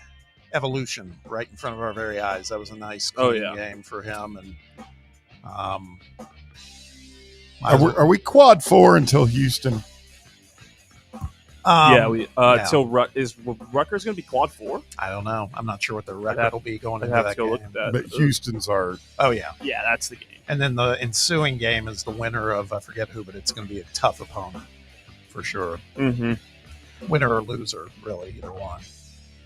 evolution right in front of our very eyes. That was a nice game for him. And are we quad 4 until Houston? Till is Rutgers going to be quad 4? I don't know. I'm not sure what the record will be going into that game. Look at that. But Houston's are. Oh yeah, yeah, that's the game. And then the ensuing game is the winner of I forget who, but it's going to be a tough opponent for sure. Mm-hmm. Winner or loser, really, either one.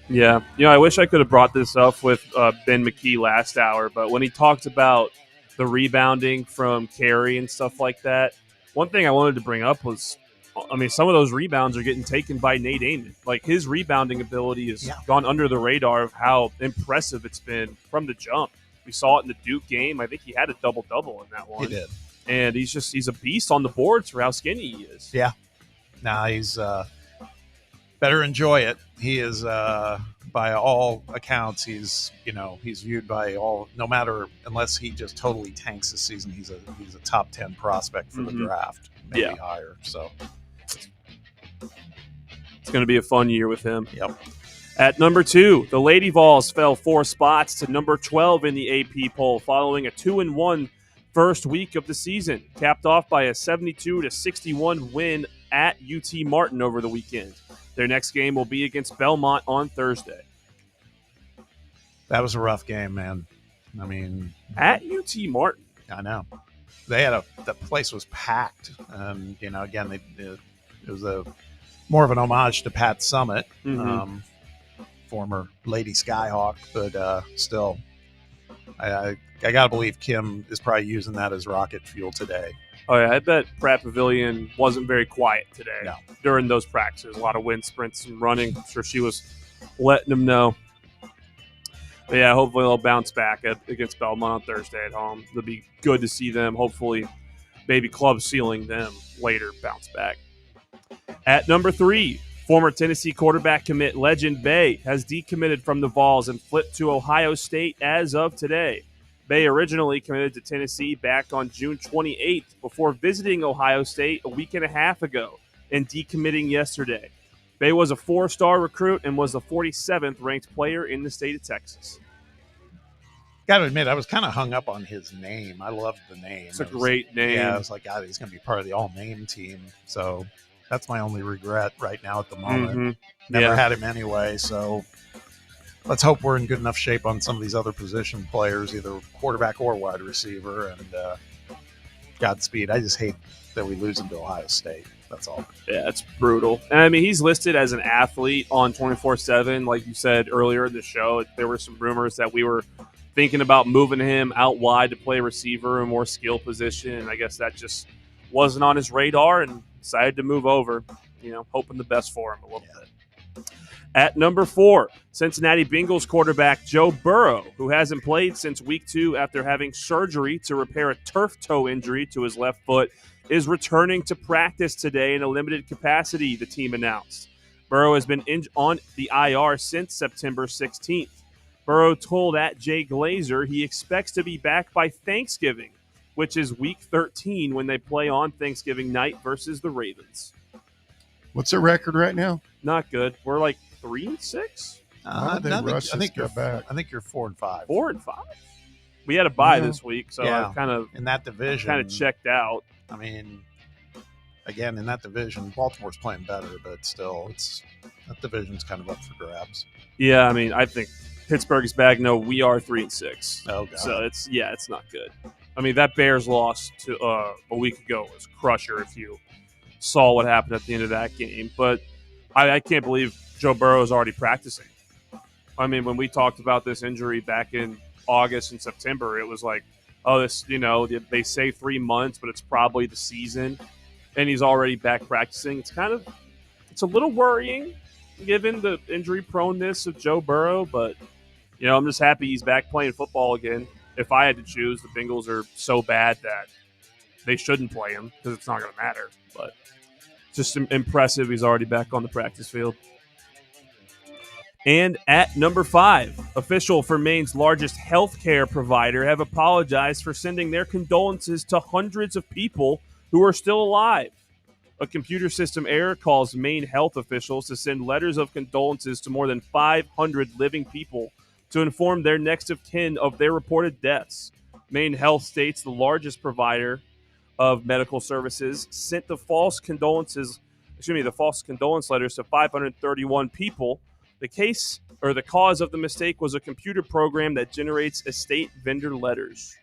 Yeah, I wish I could have brought this up with Ben McKee last hour, but when he talked about the rebounding from Carey and stuff like that, one thing I wanted to bring up was, some of those rebounds are getting taken by Nate Ament. Like, his rebounding ability has gone under the radar of how impressive it's been from the jump. We saw it in the Duke game. I think he had a double-double in that one. He did. And he's a beast on the boards for how skinny he is. Yeah. Nah, he's better enjoy it. He is, by all accounts, he's viewed by all, no matter, unless he just totally tanks this season, he's a top 10 prospect for the draft, maybe higher. So it's going to be a fun year with him. Yep. At number 2, the Lady Vols fell 4 spots to number 12 in the AP poll following a 2-1 first week of the season, capped off by a 72-61 win at UT Martin over the weekend. Their next game will be against Belmont on Thursday. That was a rough game, man. I mean, at UT Martin. I know. They had the place was packed. Again, it was more of an homage to Pat Summitt, former Lady Skyhawk, but still, I got to believe Kim is probably using that as rocket fuel today. Oh, yeah, I bet Pratt Pavilion wasn't very quiet today during those practices. A lot of wind sprints and running. I'm sure she was letting them know. But yeah, hopefully they'll bounce back against Belmont on Thursday at home. It'll be good to see them. Hopefully, maybe club sealing them later bounce back. At number 3, former Tennessee quarterback commit Legend Bay has decommitted from the Vols and flipped to Ohio State as of today. Bay originally committed to Tennessee back on June 28th before visiting Ohio State a week and a half ago and decommitting yesterday. Bay was a 4-star recruit and was the 47th ranked player in the state of Texas. Got to admit, I was kind of hung up on his name. I loved the name. It's a great name. Yeah, I was like, God, he's going to be part of the all-name team. So that's my only regret right now at the moment. Never had him anyway, so let's hope we're in good enough shape on some of these other position players, either quarterback or wide receiver, and Godspeed. I just hate that we lose him to Ohio State. That's all. Yeah, it's brutal. And I mean, he's listed as an athlete on 24/7. Like you said earlier in the show, there were some rumors that we were thinking about moving him out wide to play receiver, a more skill position. And I guess that just wasn't on his radar and decided to move over, hoping the best for him a little bit. At number 4, Cincinnati Bengals quarterback Joe Burrow, who hasn't played since week 2 after having surgery to repair a turf toe injury to his left foot, is returning to practice today in a limited capacity, the team announced. Burrow has been on the IR since September 16th. Burrow told @Jay Glazer he expects to be back by Thanksgiving, which is week 13 when they play on Thanksgiving night versus the Ravens. What's their record right now? Not good. We're like 3-6. I think you're 4-5. 4-5. We had a bye this week, so I kind of in that division kind of checked out. I mean, again, in that division, Baltimore's playing better, but still, that division's kind of up for grabs. Yeah, I mean, I think Pittsburgh is back. No, we are 3-6. Oh, God. So it's not good. I mean, that Bears loss to a week ago was crusher if you saw what happened at the end of that game. But I can't believe Joe Burrow is already practicing. I mean, when we talked about this injury back in August and September, it was like, they say 3 months, but it's probably the season, and he's already back practicing. It's a little worrying given the injury proneness of Joe Burrow, but I'm just happy he's back playing football again. If I had to choose, the Bengals are so bad that they shouldn't play him because it's not going to matter. But just impressive he's already back on the practice field. And at number 5, official for Maine's largest healthcare provider have apologized for sending their condolences to hundreds of people who are still alive. A computer system error caused Maine health officials to send letters of condolences to more than 500 living people to inform their next of kin of their reported deaths. Maine Health states the largest provider of medical services sent the false condolence letters to 531 people. The cause of the mistake was a computer program that generates estate vendor letters.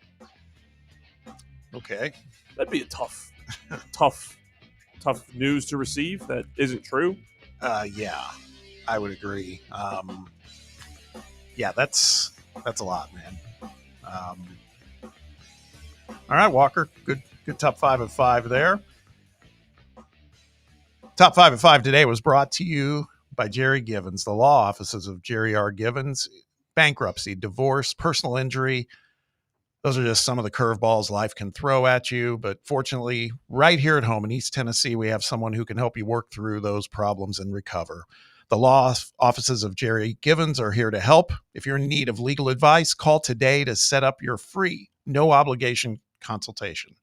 Okay. That'd be a tough news to receive. That isn't true. Yeah, I would agree. Yeah, that's a lot, man. All right, Walker. Good top 5 of 5 there. Top 5 of 5 today was brought to you by Jerry Givens, the law offices of Jerry R. Givens. Bankruptcy, divorce, personal injury. Those are just some of the curveballs life can throw at you. But fortunately, right here at home in East Tennessee, we have someone who can help you work through those problems and recover. The law offices of Jerry Givens are here to help. If you're in need of legal advice, call today to set up your free, no obligation consultation.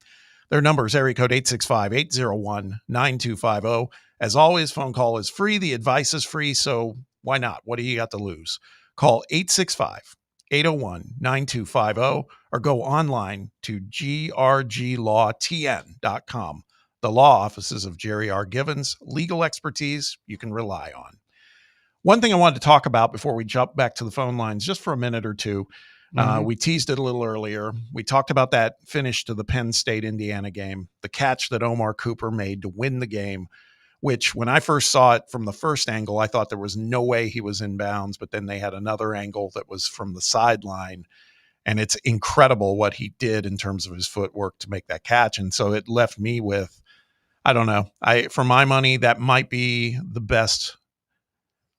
Their number is area code 865-801-9250. As always, phone call is free. The advice is free, so why not? What do you got to lose? Call 801-9250, or go online to grglawtn.com. The law offices of Jerry R. Givens, legal expertise you can rely on. One thing I wanted to talk about before we jump back to the phone lines, just for a minute or two, we teased it a little earlier. We talked about that finish to the Penn State-Indiana game, the catch that Omar Cooper made to win the game, which when I first saw it from the first angle, I thought there was no way he was in bounds, but then they had another angle that was from the sideline, and it's incredible what he did in terms of his footwork to make that catch. And so it left me with, I don't know, for my money, that might be the best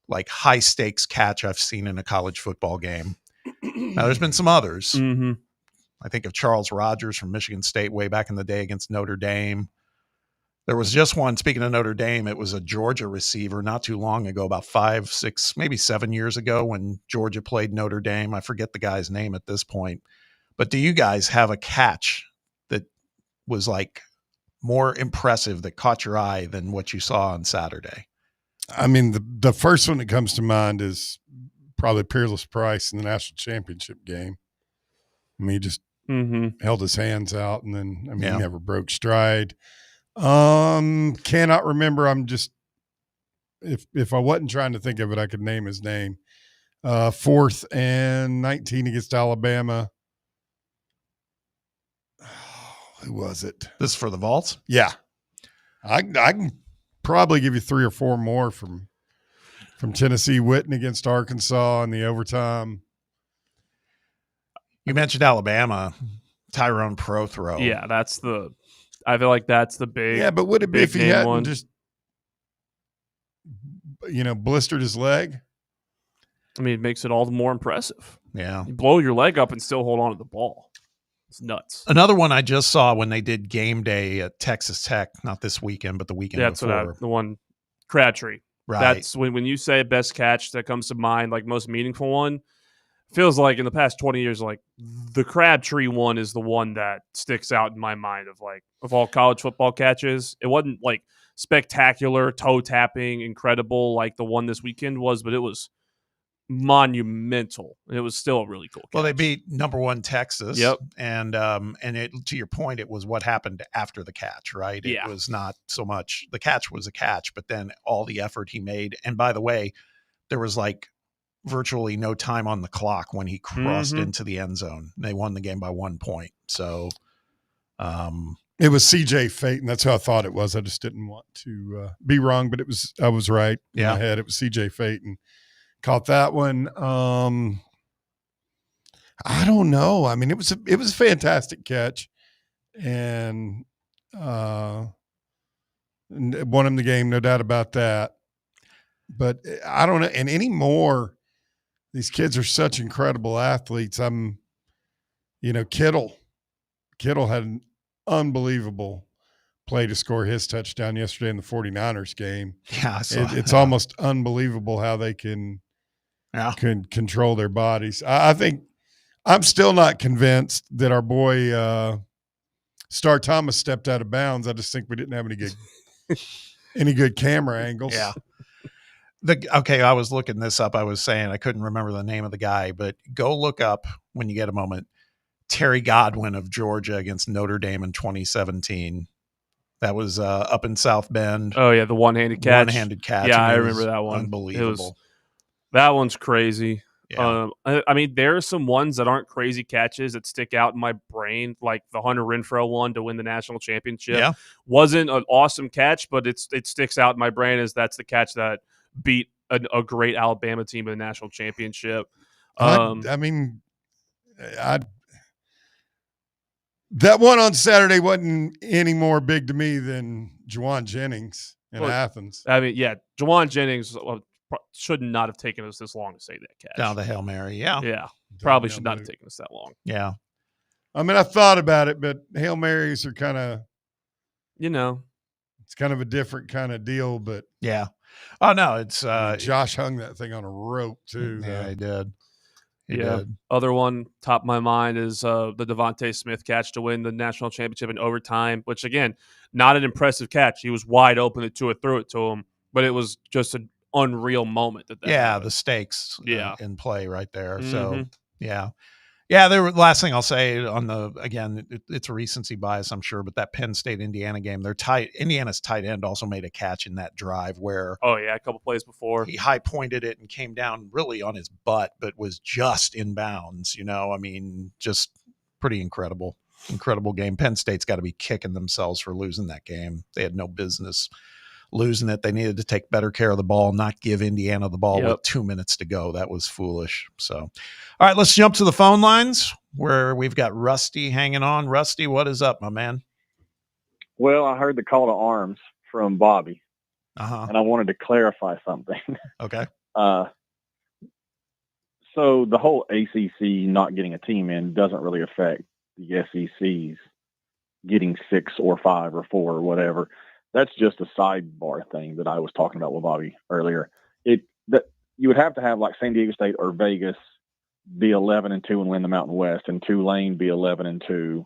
like high stakes catch I've seen in a college football game. Now there's been some others. I think of Charles Rogers from Michigan State way back in the day against Notre Dame. There was just one, speaking of Notre Dame, it was a Georgia receiver not too long ago, about 5, 6, maybe 7 years ago when Georgia played Notre Dame. I forget the guy's name at this point. But do you guys have a catch that was like more impressive, that caught your eye than what you saw on Saturday? I mean, the first one that comes to mind is probably Peerless Price in the national championship game. I mean, he just held his hands out, and then, he never broke stride. Cannot remember. I'm just, if I wasn't trying to think of it, I could name his name. 4th and 19 against Alabama. Who was it? This is for the vaults? Yeah. I can probably give you 3 or 4 more from Tennessee. Witten against Arkansas in the overtime. You mentioned Alabama, Tyrone Pro throw. Yeah, I feel like that's the big. Yeah, but would it be if he hadn't one. just, blistered his leg? I mean, it makes it all the more impressive. Yeah. You blow your leg up and still hold on to the ball. It's nuts. Another one I just saw when they did game day at Texas Tech, not this weekend, but the weekend before. The one, Crabtree. Right. That's when you say best catch that comes to mind, like most meaningful one. Feels like in the past 20 years, like the Crabtree one is the one that sticks out in my mind of all college football catches. It wasn't like spectacular, toe tapping, incredible like the one this weekend was, but it was monumental. It was still a really cool catch. Well, they beat number 1 Texas. Yep. And it, to your point, it was what happened after the catch, right? Yeah. It was not so much the catch was a catch, but then all the effort he made. And by the way, there was like virtually no time on the clock when he crossed into the end zone. They won the game by 1 point. So it was CJ Fate, and that's how I thought it was. I just didn't want to be wrong, but I was right in my head. It was CJ Fate, and caught that one. I don't know. I mean, it was a fantastic catch, and won him the game, no doubt about that. But I don't know. And anymore, these kids are such incredible athletes. Kittle had an unbelievable play to score his touchdown yesterday in the 49ers game. Yeah, it's almost unbelievable how they can control their bodies. I think I'm still not convinced that our boy Star Thomas stepped out of bounds. I just think we didn't have any good camera angles. Yeah. I was looking this up. I was saying I couldn't remember the name of the guy, but go look up when you get a moment. Terry Godwin of Georgia against Notre Dame in 2017. That was up in South Bend. Oh yeah, the one-handed catch. Yeah, I remember that one. Unbelievable. That one's crazy. Yeah. I mean, there are some ones that aren't crazy catches that stick out in my brain, like the Hunter Renfrow one to win the national championship. Yeah. Wasn't an awesome catch, but it sticks out in my brain as that's the catch that beat a great Alabama team in the national championship. That one on Saturday wasn't any more big to me than Juwan Jennings in Athens. I mean, yeah, Juwan Jennings should not have taken us this long to say that catch. Down the Hail Mary, yeah. Yeah, probably should not have taken us that long. Yeah. I mean, I thought about it, but Hail Marys are kind of, it's kind of a different kind of deal, but. Yeah. Oh, no, it's. Josh hung that thing on a rope, too. Yeah, he did. He did. Other one top of my mind is the Devontae Smith catch to win the national championship in overtime, which, again, not an impressive catch. He was wide open and Tua threw it to him, but it was just an unreal moment. That happened. The stakes in play right there. So Yeah. Yeah, the last thing I'll say on it's a recency bias, I'm sure, but that Penn State Indiana game, Indiana's tight end also made a catch in that drive where Oh yeah, a couple plays before he high pointed it and came down really on his butt, but was just in bounds. I mean, just pretty incredible game. Penn State's got to be kicking themselves for losing that game. They had no business losing it. They needed to take better care of the ball, not give Indiana the ball with 2 minutes to go. That was foolish. So, all right, let's jump to the phone lines where we've got Rusty hanging on. Rusty, what is up, my man? Well, I heard the call to arms from Bobby, and I wanted to clarify something. Okay. So the whole ACC not getting a team in doesn't really affect the SEC's getting 6 or 5 or 4 or whatever. That's just a sidebar thing that I was talking about with Bobby earlier. That you would have to have like San Diego State or Vegas be 11-2 and win the Mountain West, and Tulane be 11-2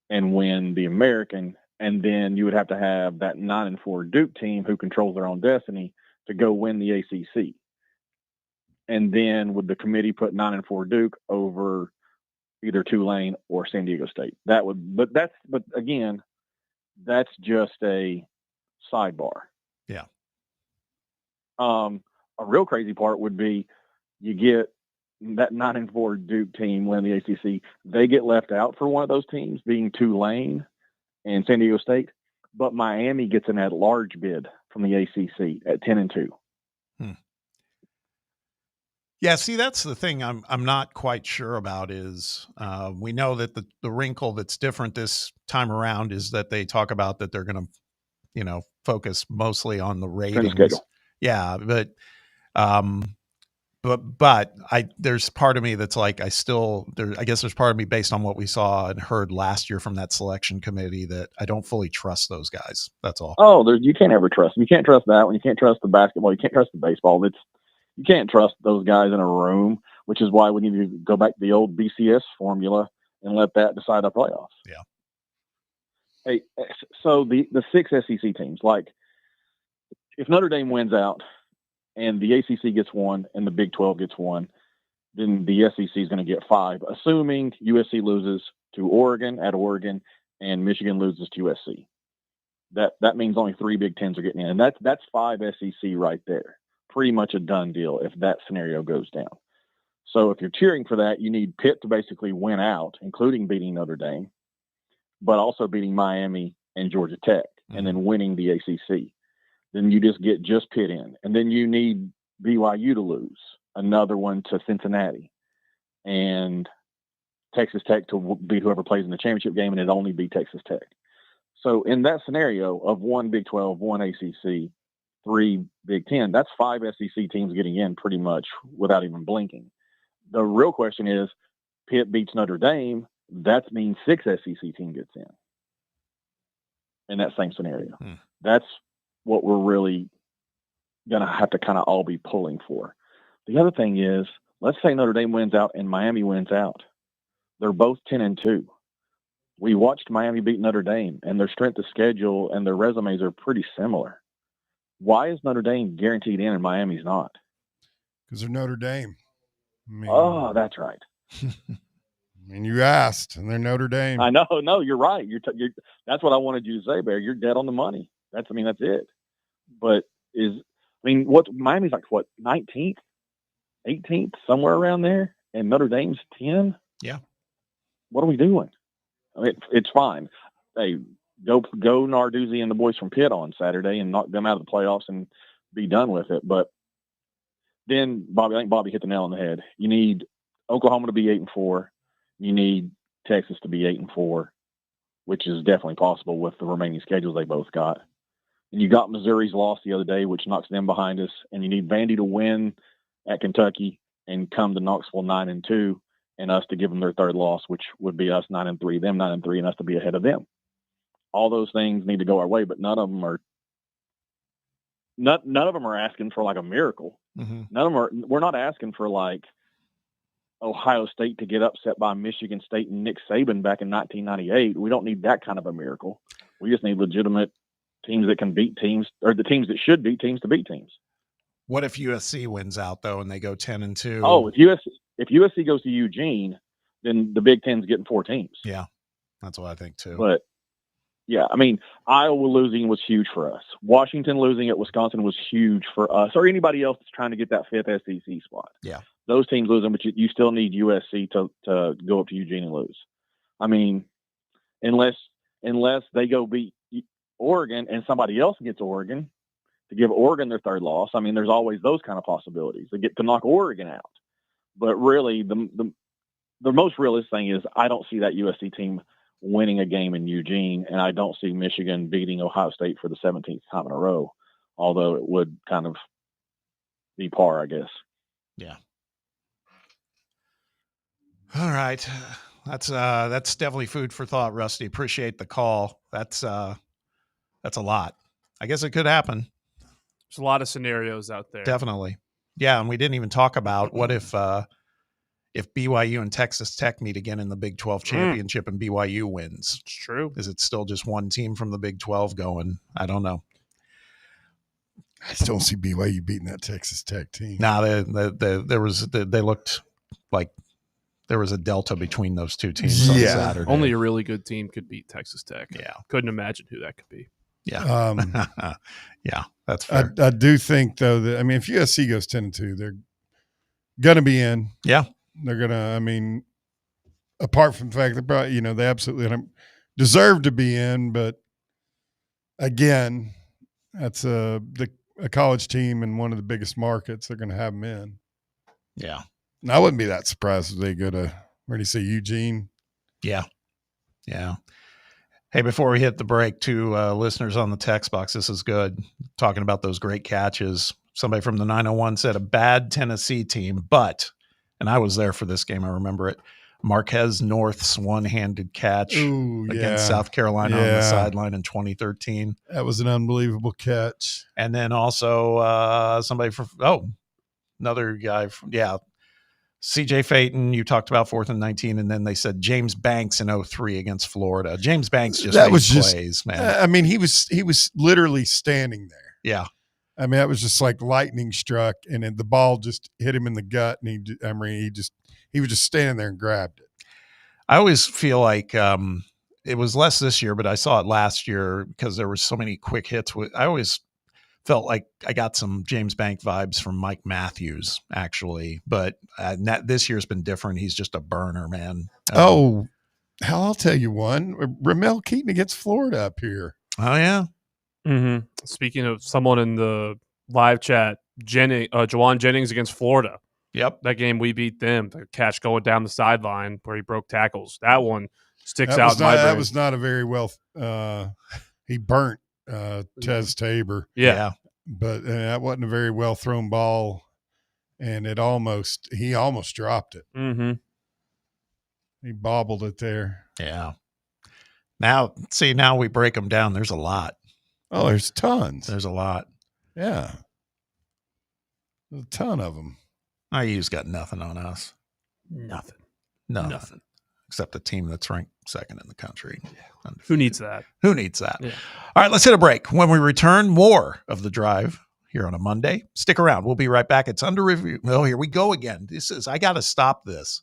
and win the American, and then you would have to have that 9-4 Duke team who controls their own destiny to go win the ACC. And then would the committee put 9-4 Duke over either Tulane or San Diego State? But again, that's just a sidebar. Yeah. A real crazy part would be you get that 9-4 Duke team win the ACC. They get left out for one of those teams, being Tulane and San Diego State, but Miami gets an at-large bid from the ACC at 10-2. Yeah, see, that's the thing I'm not quite sure about is we know that the wrinkle that's different this time around is that they talk about that they're going to, focus mostly on the ratings. Yeah, but there's part of me that's like I guess there's part of me based on what we saw and heard last year from that selection committee that I don't fully trust those guys. That's all. Oh, you can't ever trust them. You can't trust that one. You can't trust the basketball. You can't trust the baseball. You can't trust those guys in a room, which is why we need to go back to the old BCS formula and let that decide our playoffs. Yeah. Hey, so the 6 SEC teams, like if Notre Dame wins out and the ACC gets 1 and the Big 12 gets 1, then the SEC is going to get 5, assuming USC loses to Oregon at Oregon and Michigan loses to USC. That means only 3 Big Tens are getting in, and that's 5 SEC right there. Pretty much a done deal if that scenario goes down. So if you're cheering for that, you need Pitt to basically win out, including beating Notre Dame, but also beating Miami and Georgia Tech, and then winning the ACC. Then you just get Pitt in. And then you need BYU to lose, another one to Cincinnati, and Texas Tech to beat whoever plays in the championship game, and it only be Texas Tech. So in that scenario of 1 Big 12, 1 ACC, 3 Big 10, that's 5 SEC teams getting in pretty much without even blinking. The real question is, Pitt beats Notre Dame, that means 6 SEC team gets in that same scenario. That's what we're really going to have to kind of all be pulling for. The other thing is, let's say Notre Dame wins out and Miami wins out. They're both 10-2. We watched Miami beat Notre Dame, and their strength of schedule and their resumes are pretty similar. Why is Notre Dame guaranteed in and Miami's not? Because they're Notre Dame. That's right. You asked, and they're Notre Dame. I know. No, you're right. That's what I wanted you to say, Bear. You're dead on the money. That's it. But Miami's like, 19th, 18th, somewhere around there, and Notre Dame's 10? Yeah. What are we doing? It's fine. Hey, go Narduzzi and the boys from Pitt on Saturday and knock them out of the playoffs and be done with it. But then I think Bobby hit the nail on the head. You need Oklahoma to be 8-4. You need Texas to be 8-4, which is definitely possible with the remaining schedules they both got. And you got Missouri's loss the other day, which knocks them behind us. And you need Vandy to win at Kentucky and come to Knoxville 9-2, and us to give them their third loss, which would be us 9-3, them 9-3, and us to be ahead of them. All those things need to go our way, but none of them are asking for like a miracle. Mm-hmm. None of them are. We're not asking for like Ohio State to get upset by Michigan State and Nick Saban back in 1998. We don't need that kind of a miracle. We just need legitimate teams that can beat teams, or the teams that should beat teams to beat teams. What if USC wins out though and they go 10-2? Oh, if USC, if USC goes to Eugene, then the Big Ten's getting 4 teams. Yeah, that's what I think too. But yeah, I mean, Iowa losing was huge for us. Washington losing at Wisconsin was huge for us, or anybody else that's trying to get that 5th SEC spot. Yeah, those teams losing, but you still need USC to go up to Eugene and lose. I mean, unless they go beat Oregon and somebody else gets Oregon to give Oregon their 3rd loss. I mean, there's always those kind of possibilities. They get to knock Oregon out. But really, the most realistic thing is I don't see that USC team winning a game in Eugene, and I don't see Michigan beating Ohio State for the 17th time in a row, although it would kind of be par, I guess. Yeah. All right. That's definitely food for thought, Rusty. Appreciate the call. That's a lot. I guess it could happen. There's a lot of scenarios out there. Definitely. Yeah, and we didn't even talk about what if BYU and Texas Tech meet again in the Big 12 championship and BYU wins. It's true. Is it still just one team from the Big 12 going? I don't know. I just don't see BYU beating that Texas Tech team. No, they looked like there was a delta between those two teams on Saturday. Only a really good team could beat Texas Tech. Yeah. Couldn't imagine who that could be. Yeah. Yeah, that's fair. I do think, though, that, I mean, if USC goes 10-2, they're going to be in. Yeah. They're going to, I mean, apart from the fact that, probably, they absolutely don't deserve to be in. But, again, that's a college team in one of the biggest markets. They're going to have them in. Yeah. And I wouldn't be that surprised if they go to, where do you say, Eugene? Yeah. Yeah. Hey, before we hit the break, to listeners on the text box, this is good. Talking about those great catches. Somebody from the 901 said a bad Tennessee team, but, and I was there for this game, I remember it, Marquez North's one-handed catch against South Carolina on the sideline in 2013. That was an unbelievable catch. And then also somebody from, another guy from, CJ Phaeton, you talked about 4th and 19, and then they said James Banks in 2003 against Florida. James Banks just made plays, man. I mean, he was literally standing there. Yeah. I mean, that was just like lightning struck, and then the ball just hit him in the gut, and he was just standing there and grabbed it. I always feel like it was less this year, but I saw it last year because there were so many quick hits. I always felt like I got some James Bank vibes from Mike Matthews, actually, but this year's been different. He's just a burner, man. Hell, I'll tell you one. Ramel Keaton against Florida up here. Oh, yeah. Mm-hmm. Speaking of someone in the live chat, Jawan Jennings against Florida. Yep. That game, we beat them. The catch going down the sideline where he broke tackles. That one sticks out in my brain. That was not a very well he burnt Tez Tabor. Yeah. But that wasn't a very well thrown ball, and he almost dropped it. Mm-hmm. He bobbled it there. Yeah. Now we break them down. There's a lot. Oh, there's tons. There's a lot. Yeah. There's a ton of them. IU's got nothing on us. Nothing. Except a team that's ranked 2nd in the country. Yeah. Who needs that? Who needs that? Yeah. All right, let's hit a break. When we return, more of The Drive here on a Monday. Stick around. We'll be right back. It's under review. Oh, here we go again. I got to stop this.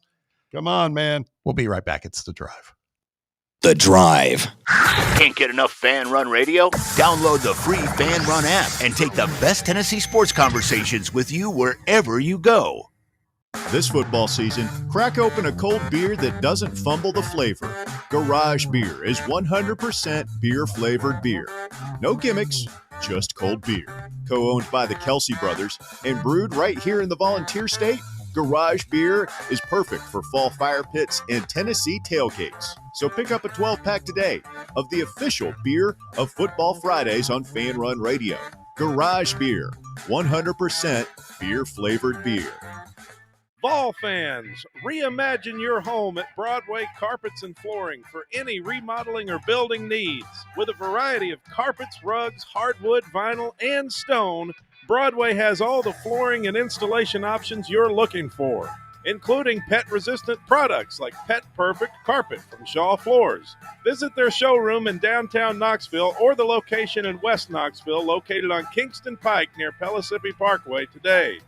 Come on, man. We'll be right back. It's The Drive. The Drive. Can't get enough Fan Run Radio? Download the free Fan Run app and take the best Tennessee sports conversations with you wherever you go. This football season, crack open a cold beer that doesn't fumble the flavor. Garage Beer is 100% beer-flavored beer. No gimmicks, just cold beer. Co-owned by the Kelsey brothers and brewed right here in the Volunteer State, Garage Beer is perfect for fall fire pits and Tennessee tailgates. So pick up a 12-pack today of the official beer of Football Fridays on Fan Run Radio. Garage Beer, 100% beer-flavored beer. Vol fans, reimagine your home at Broadway Carpets and Flooring for any remodeling or building needs. With a variety of carpets, rugs, hardwood, vinyl, and stone, Broadway has all the flooring and installation options you're looking for, including pet-resistant products like Pet Perfect Carpet from Shaw Floors. Visit their showroom in downtown Knoxville or the location in West Knoxville located on Kingston Pike near Pellissippi Parkway today.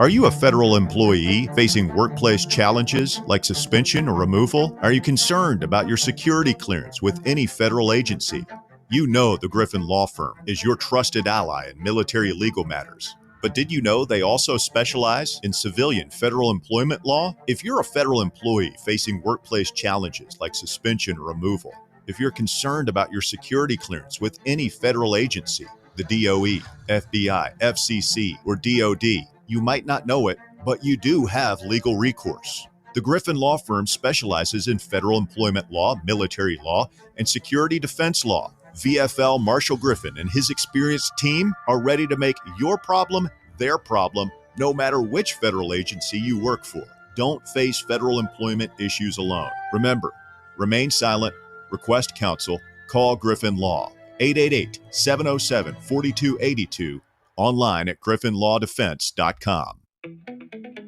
Are you a federal employee facing workplace challenges like suspension or removal? Are you concerned about your security clearance with any federal agency? You know the Griffin Law Firm is your trusted ally in military legal matters. But did you know they also specialize in civilian federal employment law? If you're a federal employee facing workplace challenges like suspension or removal, if you're concerned about your security clearance with any federal agency, the DOE, FBI, FCC, or DOD, you might not know it, but you do have legal recourse. The Griffin Law Firm specializes in federal employment law, military law, and security defense law. VFL Marshall Griffin and his experienced team are ready to make your problem their problem, no matter which federal agency you work for. Don't face federal employment issues alone. Remember, remain silent, request counsel, call Griffin Law, 888-707-4282, online at griffinlawdefense.com.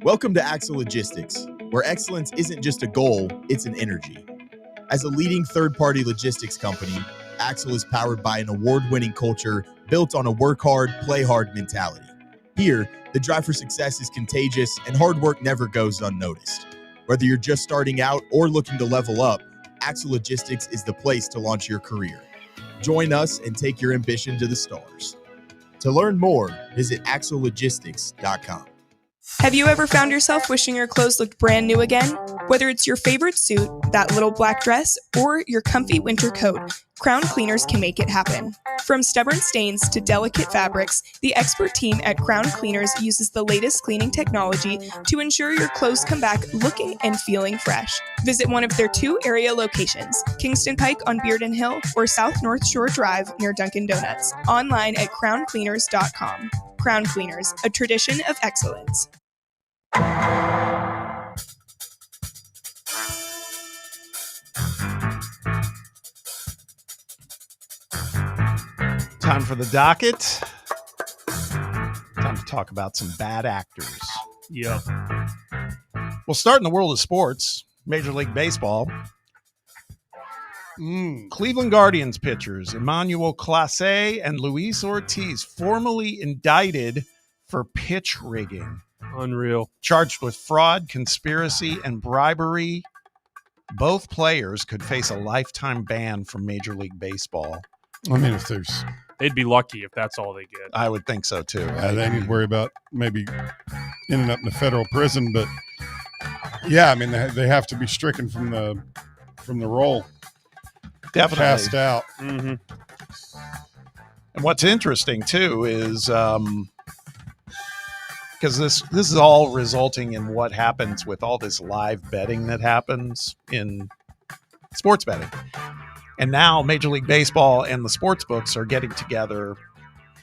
Welcome to Axle Logistics, where excellence isn't just a goal, it's an energy. As a leading third-party logistics company, Axle is powered by an award-winning culture built on a work hard, play hard mentality. Here, the drive for success is contagious and hard work never goes unnoticed. Whether you're just starting out or looking to level up, Axle Logistics is the place to launch your career. Join us and take your ambition to the stars. To learn more, visit axlelogistics.com. Have you ever found yourself wishing your clothes looked brand new again? Whether it's your favorite suit, that little black dress, or your comfy winter coat, Crown Cleaners can make it happen. From stubborn stains to delicate fabrics, the expert team at Crown Cleaners uses the latest cleaning technology to ensure your clothes come back looking and feeling fresh. Visit one of their 2 area locations, Kingston Pike on Bearden Hill or South North Shore Drive near Dunkin' Donuts. Online at crowncleaners.com. Crown Cleaners, a tradition of excellence. Time for the docket. Time to talk about some bad actors. Yep. We'll start in the world of sports. Major League Baseball. Cleveland Guardians pitchers Emmanuel Clase and Luis Ortiz formally indicted for pitch rigging. Unreal. Charged with fraud, conspiracy, and bribery. Both players could face a lifetime ban from Major League Baseball. I mean, if there's... They'd be lucky if that's all they get. I would think so, too. They need to worry about maybe ending up in a federal prison, but yeah, I mean, they have to be stricken from the role. Definitely. Passed out. Mm-hmm. And what's interesting, too, is because this is all resulting in what happens with all this live betting that happens in sports betting. And now Major League Baseball and the sports books are getting together,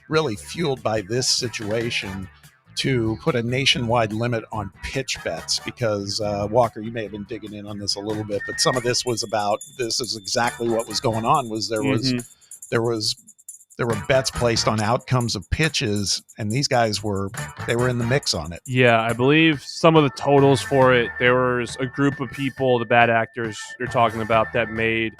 really fueled by this situation, to put a nationwide limit on pitch bets. Because Walker, you may have been digging in on this a little bit, but some of this was about, this is exactly what was going on. Was there were bets placed on outcomes of pitches, and these guys were in the mix on it. Yeah, I believe some of the totals for it, there was a group of people, the bad actors you're talking about, that made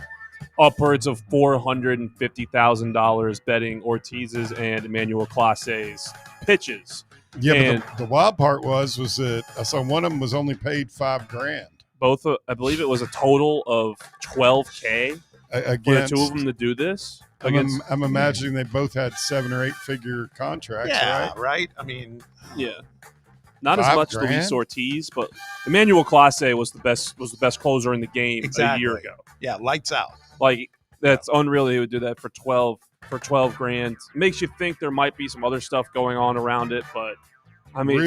upwards of $450,000 betting Ortiz's and Emmanuel Clase's pitches. Yeah, and but the wild part was that I saw one of them was only paid $5,000. Both, I believe it was a total of $12K for the 2 of them to do this. I'm imagining they both had 7 or 8 figure contracts. Yeah, right. I mean, yeah, not as much $5,000? Luis Ortiz, but Emmanuel Clase was the best closer in the game a year ago. Yeah, lights out. Like, that's unreal. They would do that for $12,000. It makes you think there might be some other stuff going on around it, but I mean,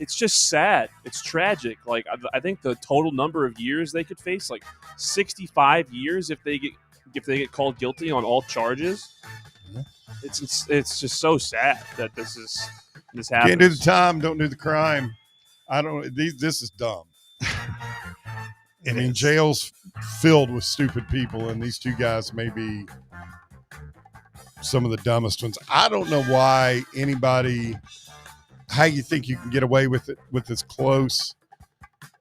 it's just sad. It's tragic. Like, I think the total number of years they could face, like 65 years if they get called guilty on all charges. It's just so sad that this happens. Can't do the time, don't do the crime. This is dumb. I mean, jail's filled with stupid people, and these 2 guys may be some of the dumbest ones. I don't know how you think you can get away with it with as close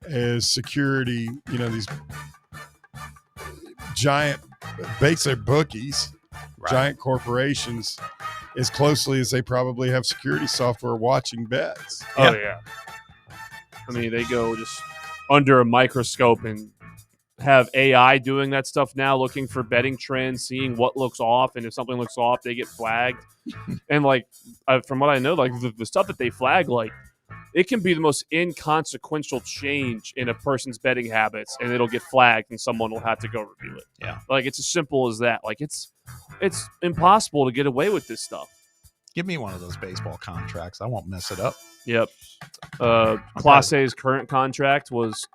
as security, these giant, basically bookies, giant corporations as closely as they probably have security software watching bets. Oh yeah. I mean, they go just under a microscope and have AI doing that stuff now, looking for betting trends, seeing what looks off, and if something looks off, they get flagged. And like, from what I know, like the stuff that they flag, like it can be the most inconsequential change in a person's betting habits, and it'll get flagged, and someone will have to go review it. Yeah, like it's as simple as that. Like it's impossible to get away with this stuff. Give me one of those baseball contracts. I won't mess it up. Yep. Clase's current contract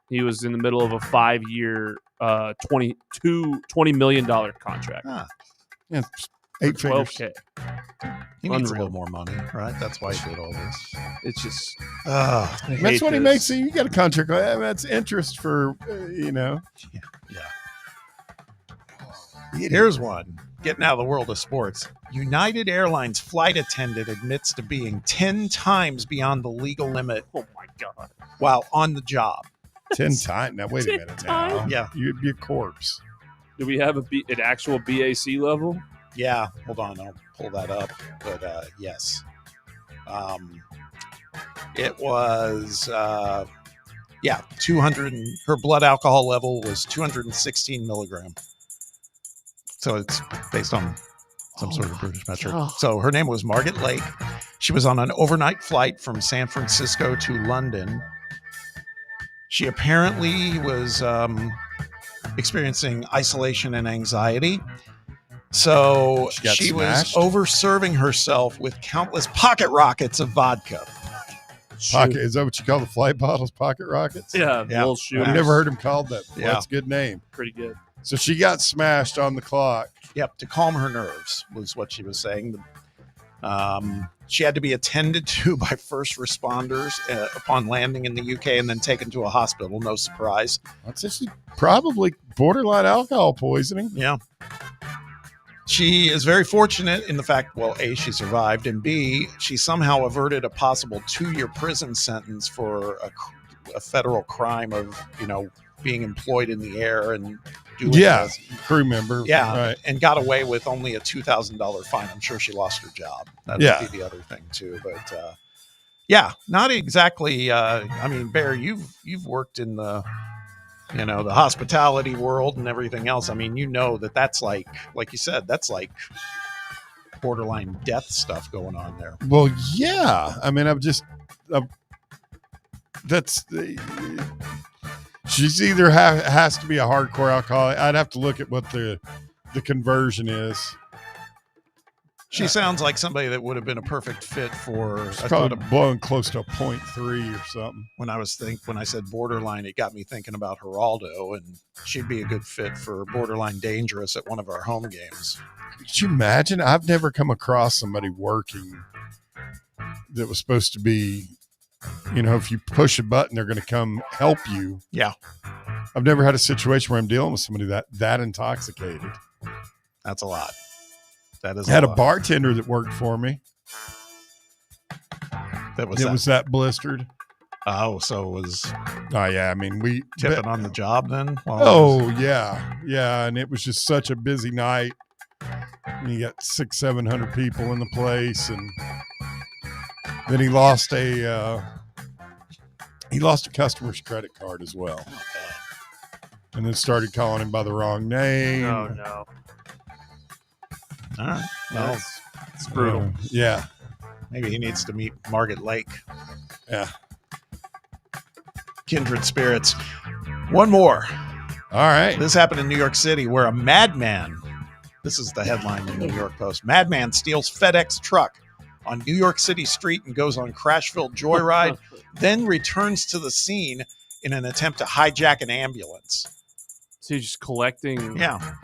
he was in the middle of a 5-year, $20 million contract. Yeah, 8 figures. $12K. He needs a little more money, right? That's why he did all this. It's just that's what he makes. You got a contract. That's interest for Yeah. Here's one. Getting out of the world of sports. United Airlines flight attendant admits to being 10 times beyond the legal limit. Oh my God. While on the job. 10 times. Now, wait a minute now. Yeah. You'd be a corpse. Do we have an actual BAC level? Yeah. Hold on. I'll pull that up. But yes. It was, 200. Her blood alcohol level was 216 milligram. So it's based on some sort of British metric. God. So her name was Margaret Lake. She was on an overnight flight from San Francisco to London. She apparently was experiencing isolation and anxiety. So she was over-serving herself with countless pocket rockets of vodka. Pocket, is that what you call the flight bottles? Pocket rockets? Yeah. Little shooters. I've never heard him called that. Yeah. That's a good name. Pretty good. So she got smashed on the clock. Yep, to calm her nerves was what she was saying. She had to be attended to by first responders upon landing in the UK and then taken to a hospital. No surprise. That's actually probably borderline alcohol poisoning. Yeah. She is very fortunate in the fact, well, A, she survived, and B, she somehow averted a possible 2-year prison sentence for a federal crime of, being employed in the air and doing crew member. Yeah, right. And got away with only a $2,000 fine. I'm sure she lost her job. That would be the other thing too. But not exactly. I mean, Bear, you've worked in the the hospitality world and everything else. I mean, that's like you said, that's like borderline death stuff going on there. Well, yeah. I mean, she's either has to be a hardcore alcoholic. I'd have to look at what the conversion is. She sounds like somebody that would have been a perfect fit for. She's probably blowing close to a 0.3 or something. When I said borderline, it got me thinking about Geraldo, and she'd be a good fit for borderline dangerous at one of our home games. Could you imagine? I've never come across somebody working that was supposed to be, if you push a button, they're going to come help you. Yeah. I've never had a situation where I'm dealing with somebody that intoxicated. That's a lot. That is. I had a bartender that worked for me. Was that blistered. Oh, so it was. Oh yeah, I mean we tipping on the job then. Yeah, and it was just such a busy night. And you got 600-700 people in the place, and then he lost a customer's credit card as well. Okay. And then started calling him by the wrong name. Oh no. All right. Well, it's brutal. Yeah. Maybe he needs to meet Margaret Lake. Yeah. Kindred spirits. One more. All right. This happened in New York City where a madman, this is the headline in the New York Post, madman steals FedEx truck on New York City street and goes on crash-filled joyride, then returns to the scene in an attempt to hijack an ambulance. So he's just collecting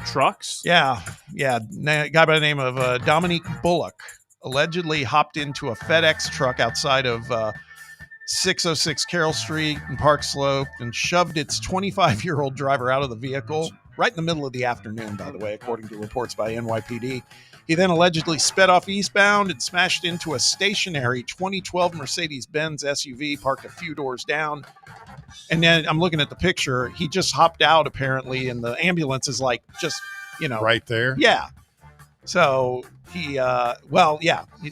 trucks? Yeah. A guy by the name of Dominique Bullock allegedly hopped into a FedEx truck outside of 606 Carroll Street in Park Slope and shoved its 25-year-old driver out of the vehicle right in the middle of the afternoon, by the way, according to reports by NYPD. He then allegedly sped off eastbound and smashed into a stationary 2012 Mercedes-Benz SUV parked a few doors down. And then I'm looking at the picture. He just hopped out, apparently, and the ambulance is like just, right there. Yeah. So he,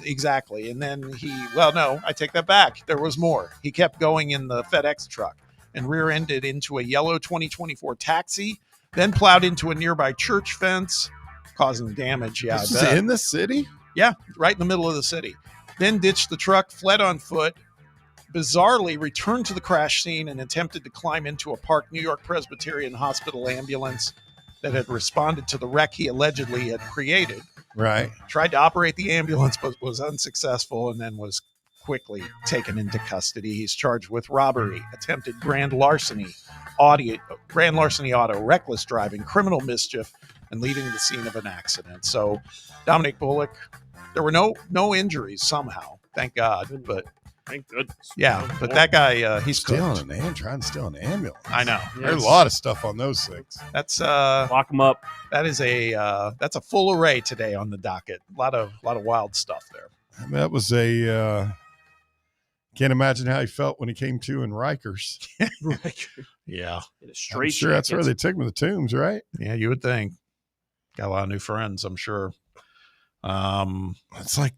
exactly. And then no, I take that back. There was more. He kept going in the FedEx truck and rear-ended into a yellow 2024 taxi, then plowed into a nearby church fence, causing damage. Yeah, This is in the city? Yeah, right in the middle of the city. Then ditched the truck, fled on foot, bizarrely returned to the crash scene and attempted to climb into a parked New York Presbyterian Hospital ambulance that had responded to the wreck he allegedly had created. Right. Tried to operate the ambulance, but was unsuccessful and then was quickly taken into custody. He's charged with robbery, attempted grand larceny auto, reckless driving, criminal mischief, and leaving the scene of an accident. So Dominic Bullock, there were no injuries somehow, thank God. But thank goodness. Yeah, but that guy, he's trying to steal an ambulance. I know. There's a lot of stuff on those things. That's lock them up. That is that's a full array today on the docket. A lot of wild stuff there. And that was can't imagine how he felt when he came to in Rikers. Yeah. I'm sure that's where they took him to the Tombs, right? Yeah, you would think. Got a lot of new friends, I'm sure. It's like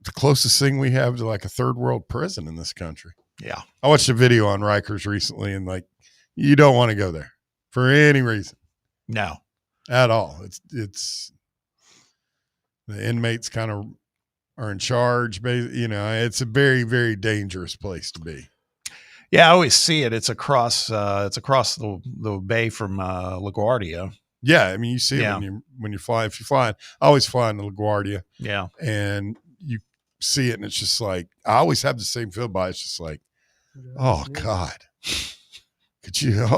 the closest thing we have to like a third world prison in this country. Yeah. I watched a video on Rikers recently, and like, you don't want to go there for any reason. No. At all. It's the inmates kind of are in charge. It's a very, very dangerous place to be. Yeah, I always see it. It's across the bay from LaGuardia. Yeah, I mean, you see it when you fly. If you're flying, I always fly into LaGuardia. Yeah, and you see it, and it's just like I always have the same feel by it. It's just like, oh God, could you?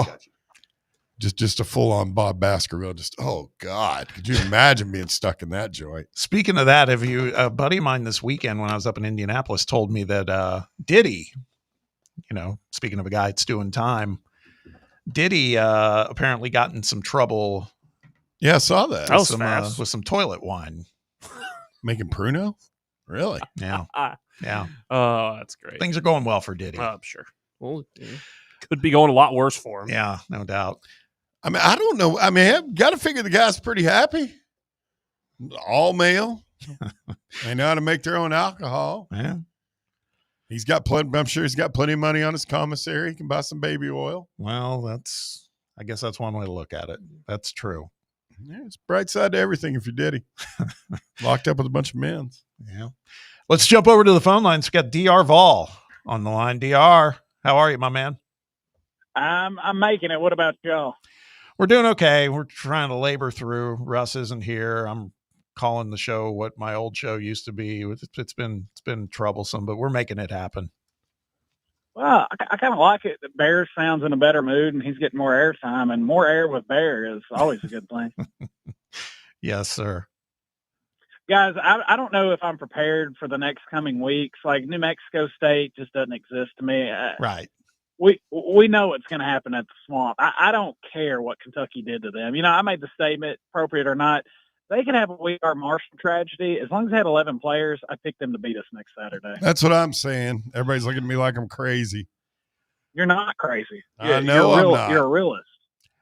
Just a full on Bob Baskerville. Just oh God, could you imagine being stuck in that joint? Speaking of that, a buddy of mine this weekend when I was up in Indianapolis told me that Diddy, speaking of a guy that's doing time, Diddy apparently got in some trouble. Yeah, I saw that. That was fast. With some toilet wine. Making Pruno? Really? Yeah. Yeah. Oh, that's great. Things are going well for Diddy. I'm sure. Well, could be going a lot worse for him. Yeah, no doubt. I mean, I don't know. I mean, I've got to figure the guy's pretty happy. All male. They know how to make their own alcohol. Yeah. He's got plenty. I'm sure he's got plenty of money on his commissary. He can buy some baby oil. Well, I guess that's one way to look at it. That's true. Yeah, it's bright side to everything if you're Diddy. Locked up with a bunch of men. Yeah. Let's jump over to the phone lines. We got DR Vol on the line. DR, how are you, my man? I'm making it. What about y'all? We're doing okay. We're trying to labor through. Russ isn't here. I'm calling the show what my old show used to be. It's been troublesome, but we're making it happen. Well, I kind of like it that Bear sounds in a better mood and he's getting more airtime, and more air with Bear is always a good thing. Yes, sir. Guys, I don't know if I'm prepared for the next coming weeks. Like New Mexico State just doesn't exist to me. Right. We know what's going to happen at the Swamp. I don't care what Kentucky did to them. I made the statement, appropriate or not. They can have a We Are Marshall tragedy. As long as they had 11 players, I picked them to beat us next Saturday. That's what I'm saying. Everybody's looking at me like I'm crazy. You're not crazy. I know I'm not. You're a realist.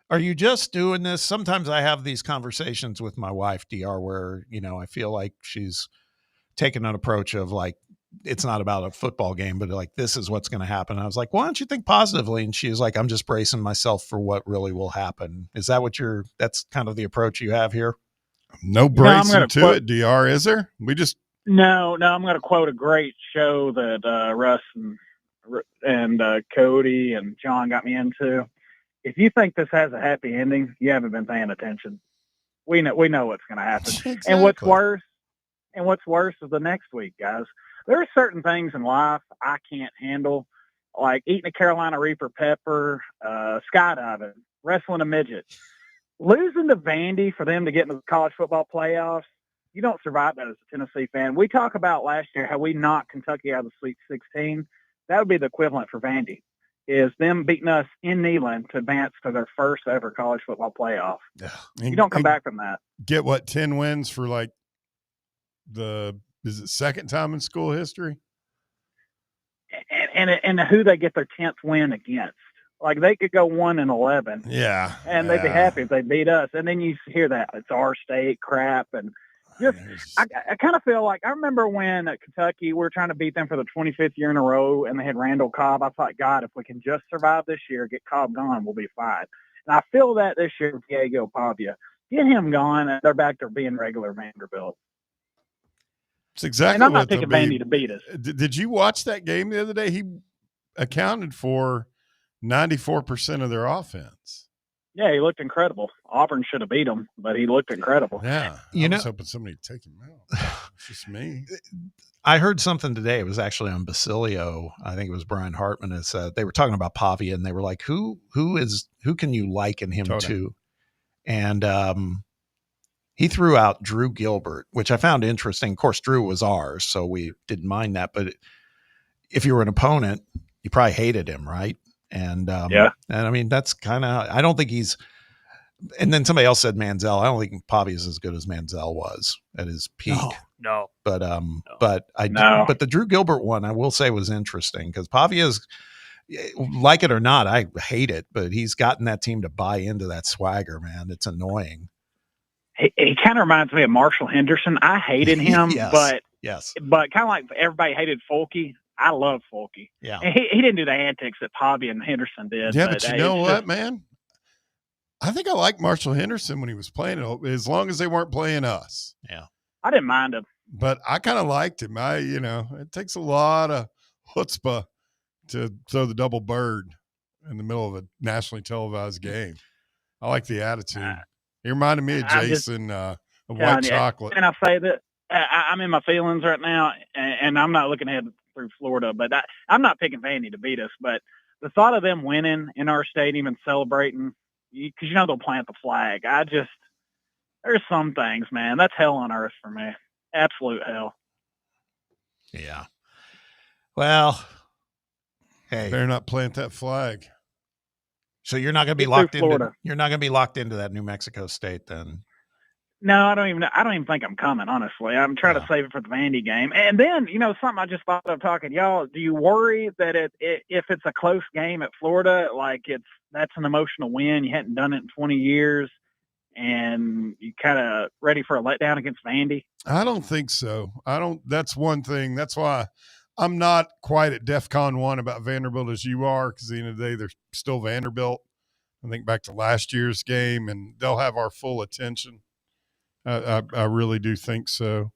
Are you just doing this? Sometimes I have these conversations with my wife, DR, where, I feel like she's taking an approach of like, it's not about a football game, but like, this is what's going to happen. I was like, why don't you think positively? And she was like, I'm just bracing myself for what really will happen. Is that that's kind of the approach you have here? No bracing to it, DR, is there? No, I'm going to quote a great show that Russ and Cody and John got me into. If you think this has a happy ending, you haven't been paying attention. We know what's going to happen. Exactly. And what's worse is the next week, guys. There are certain things in life I can't handle, like eating a Carolina Reaper pepper, skydiving, wrestling a midget. Losing to Vandy for them to get into the college football playoffs, you don't survive that as a Tennessee fan. We talk about last year how we knocked Kentucky out of the Sweet 16. That would be the equivalent for Vandy, is them beating us in Neyland to advance to their first ever college football playoff. You don't come back from that. Get 10 wins for like is it second time in school history? And who they get their 10th win against. Like they could go 1-11. Yeah. And they'd be happy if they beat us. And then you hear that it's our state crap. And I kind of feel like I remember when at Kentucky we were trying to beat them for the 25th year in a row, and they had Randall Cobb. I thought, God, if we can just survive this year, get Cobb gone, we'll be fine. And I feel that this year with Diego Pavia, get him gone, and they're back to being regular Vanderbilt. It's exactly. And I'm not what they'll picking be. Vandy to beat us. Did you watch that game the other day? He accounted for 94% of their offense. Yeah, he looked incredible. Auburn should have beat him, but he looked incredible. Yeah, I was hoping somebody would take him out. It's just me. I heard something today. It was actually on Basilio. I think it was Brian Hartman. It said they were talking about Pavia, and they were like, "Who can you liken him to?" And he threw out Drew Gilbert, which I found interesting. Of course, Drew was ours, so we didn't mind that. But if you were an opponent, you probably hated him, right? And and I mean, that's kind of, I don't think he's, and then somebody else said Manziel. I don't think Pavia is as good as Manziel was at his peak. No. But the Drew Gilbert one, I will say, was interesting because Pavia's, like it or not, I hate it, but he's gotten that team to buy into that swagger, man. It's annoying. He kind of reminds me of Marshall Henderson. I hated him, but kind of like everybody hated Fulke. I love Fulke. Yeah. And he didn't do the antics that Pavia and Henderson did. Yeah, but you know what, man? I think I liked Marshall Henderson when he was playing, as long as they weren't playing us. Yeah. I didn't mind him. But I kind of liked him. It takes a lot of chutzpah to throw the double bird in the middle of a nationally televised game. I like the attitude. He reminded me of Jason of White Chocolate. And I say that I'm in my feelings right now, and I'm not looking ahead through Florida, but I'm not picking Vandy to beat us. But the thought of them winning in our stadium and celebrating, because they'll plant the flag. There's some things, man. That's hell on earth for me. Absolute hell. Yeah. Well, hey, better not plant that flag. So you're not going to be locked into. You're not going to be locked into that New Mexico State then. No, I don't even think I'm coming, honestly. I'm trying to save it for the Vandy game. And then, something I just thought of talking to y'all, do you worry that if it's a close game at Florida, like that's an emotional win, you hadn't done it in 20 years, and you kind of ready for a letdown against Vandy? I don't think so. That's one thing. That's why I'm not quite at DEFCON 1 about Vanderbilt as you are, because at the end of the day, they're still Vanderbilt. I think back to last year's game, and they'll have our full attention. I really do think so.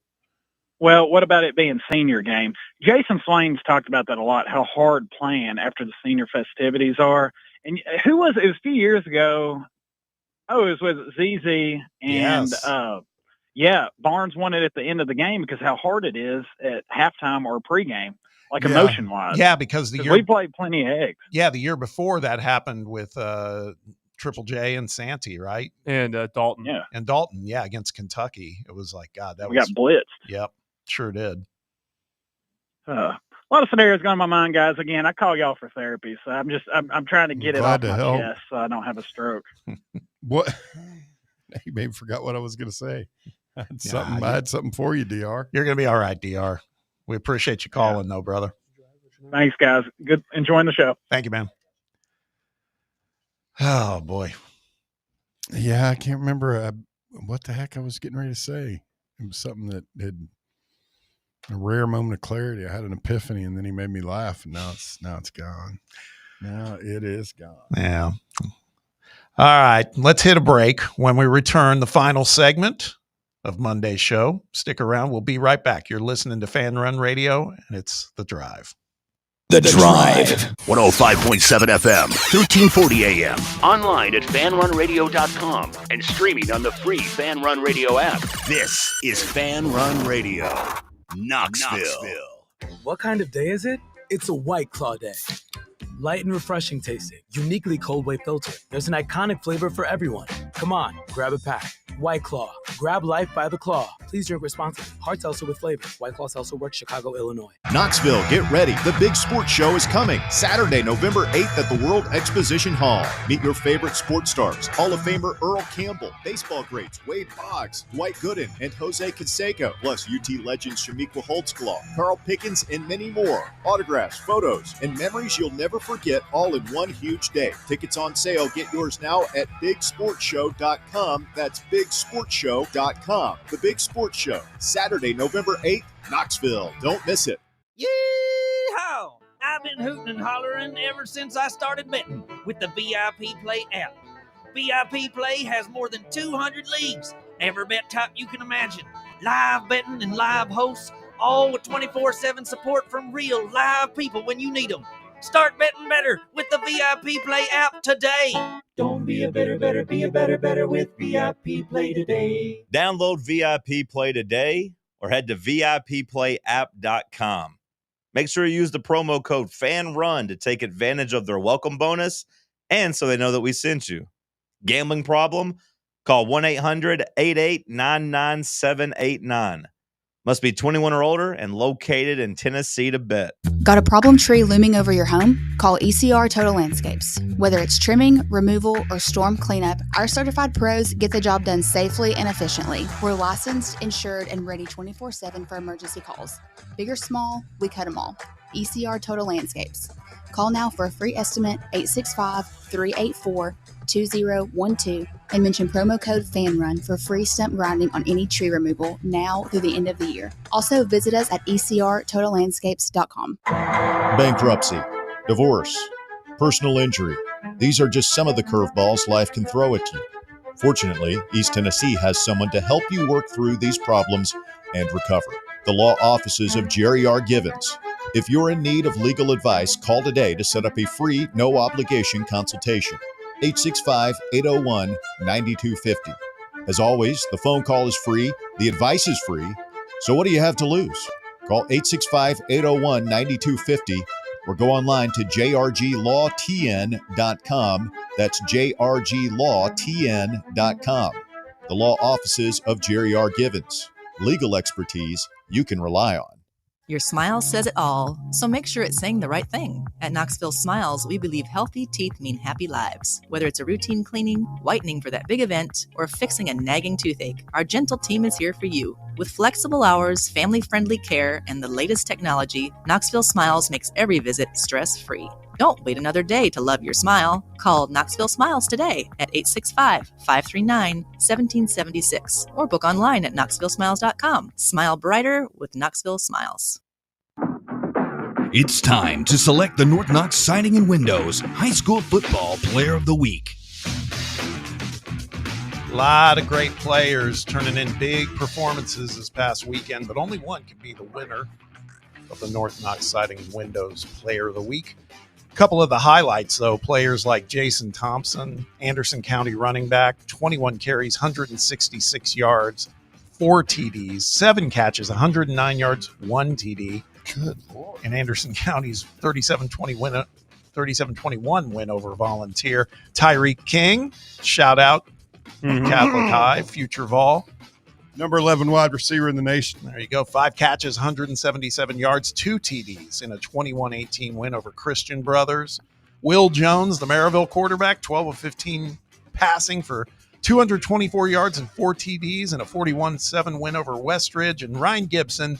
Well, what about it being senior game? Jason Swain's talked about that a lot, how hard playing after the senior festivities are. And it was a few years ago. Oh, it was with ZZ. And, Barnes won it at the end of the game because how hard it is at halftime or pregame, like emotion-wise. Yeah, because we played plenty of eggs. Yeah, the year before that happened with Triple J and Santee, right? And Dalton. Yeah. And Dalton, against Kentucky. It was like, God, we got blitzed. Yep, sure did. A lot of scenarios going in my mind, guys. Again, I call y'all for therapy, so I'm trying to get it off my chest so I don't have a stroke. What? You maybe forgot what I was going to say. I had something for you, DR. You're going to be all right, DR. We appreciate you calling, though, brother. Thanks, guys. Good enjoying the show. Thank you, man. Oh, boy. Yeah, I can't remember what the heck I was getting ready to say. It was something that had a rare moment of clarity. I had an epiphany, and then he made me laugh, and now it's gone. Now it is gone. Yeah. All right, let's hit a break. When we return, the final segment of Monday's show. Stick around. We'll be right back. You're listening to Fan Run Radio, and it's The Drive. The Drive. 105.7 FM, 1340 AM. Online at fanrunradio.com and streaming on the free Fan Run Radio app. This is Fan Run Radio, Knoxville. What kind of day is it? It's a White Claw day. Light and refreshing tasting, uniquely cold way filtered. There's an iconic flavor for everyone. Come on, grab a pack. White Claw. Grab life by the claw. Please drink responsibly. Hard seltzer with flavor. White Claw Seltzer Works, Chicago, Illinois. Knoxville, get ready. The big sports show is coming. Saturday, November 8th at the World Exposition Hall. Meet your favorite sports stars. Hall of Famer Earl Campbell, baseball greats Wade Boggs, Dwight Gooden, and Jose Canseco, plus UT legends Shamikwa Holtzclaw, Carl Pickens, and many more. Autographs, photos, and memories you'll never forget, all in one huge day. Tickets on sale. Get yours now at bigsportshow.com. That's big thebigsportshow.com. The Big Sports Show, Saturday, November 8th, Knoxville. Don't miss it. Yee-haw! I've been hooting and hollering ever since I started betting with the VIP Play app. VIP Play has more than 200 leagues, every bet type you can imagine, live betting and live hosts, all with 24/7 support from real live people when you need them. Start betting better with the VIP Play app today. Don't be a better, be a better with VIP Play today. Download VIP Play today or head to VIPPlayApp.com. Make sure you use the promo code FANRUN to take advantage of their welcome bonus and so they know that we sent you. Gambling problem? Call 1-800-88-99789. Must be 21 or older and located in Tennessee to bet. Got a problem tree looming over your home? Call ECR Total Landscapes. Whether it's trimming, removal, or storm cleanup, our certified pros get the job done safely and efficiently. We're licensed, insured, and ready 24/7 for emergency calls. Big or small, we cut them all. ECR Total Landscapes. Call now for a free estimate, 865-384-2012, and mention promo code FANRUN for free stump grinding on any tree removal now through the end of the year. Also, visit us at ecrtotallandscapes.com. Bankruptcy, divorce, personal injury. These are just some of the curveballs life can throw at you. Fortunately, East Tennessee has someone to help you work through these problems and recover. The law offices of Jerry R. Givens. If you're in need of legal advice, call today to set up a free, no-obligation consultation. 865-801-9250. As always, the phone call is free, the advice is free, so what do you have to lose? Call 865-801-9250 or go online to jrglawtn.com. That's jrglawtn.com. The law offices of Jerry R. Givens. Legal expertise you can rely on. Your smile says it all, so make sure it's saying the right thing. At Knoxville Smiles, we believe healthy teeth mean happy lives. Whether it's a routine cleaning, whitening for that big event, or fixing a nagging toothache, our gentle team is here for you. With flexible hours, family-friendly care, and the latest technology, Knoxville Smiles makes every visit stress-free. Don't wait another day to love your smile. Call Knoxville Smiles today at 865-539-1776 or book online at knoxvillesmiles.com. Smile brighter with Knoxville Smiles. It's time to select the North Knox Siding and Windows High School Football Player of the Week. A lot of great players turning in big performances this past weekend, but only one can be the winner of the North Knox Siding and Windows Player of the Week. A couple of the highlights, though, players like Jason Thompson, Anderson County running back, 21 carries, 166 yards, 4 TDs, 7 catches, 109 yards, 1 TD. Good Lord. And Anderson County's 37-21 win over Volunteer. Tyreek King, shout out, Catholic High, future Vol. Number 11 wide receiver in the nation. There you go. 5 catches, 177 yards, 2 TDs in a 21-18 win over Christian Brothers. Will Jones, the Maryville quarterback, 12 of 15 passing for 224 yards and 4 TDs in a 41-7 win over Westridge. And Ryan Gibson,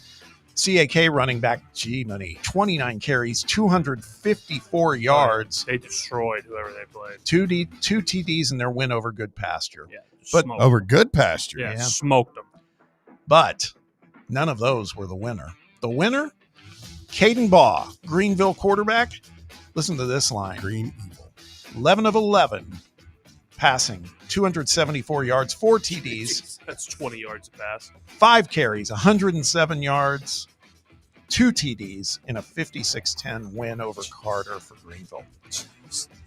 CAK running back, 29 carries, 254 yards. They destroyed whoever they played. 2 TDs in their win over Good Pasture. Yeah, but over Good Pasture. Yeah, smoked them. But none of those were the winner. The winner, Caden Baugh, Greenville quarterback. Listen to this line. Green Evil. 11 of 11 passing, 274 yards, 4 TDs. That's 20 yards a pass. 5 carries, 107 yards, 2 TDs in a 56-10 win over Carter for Greenville.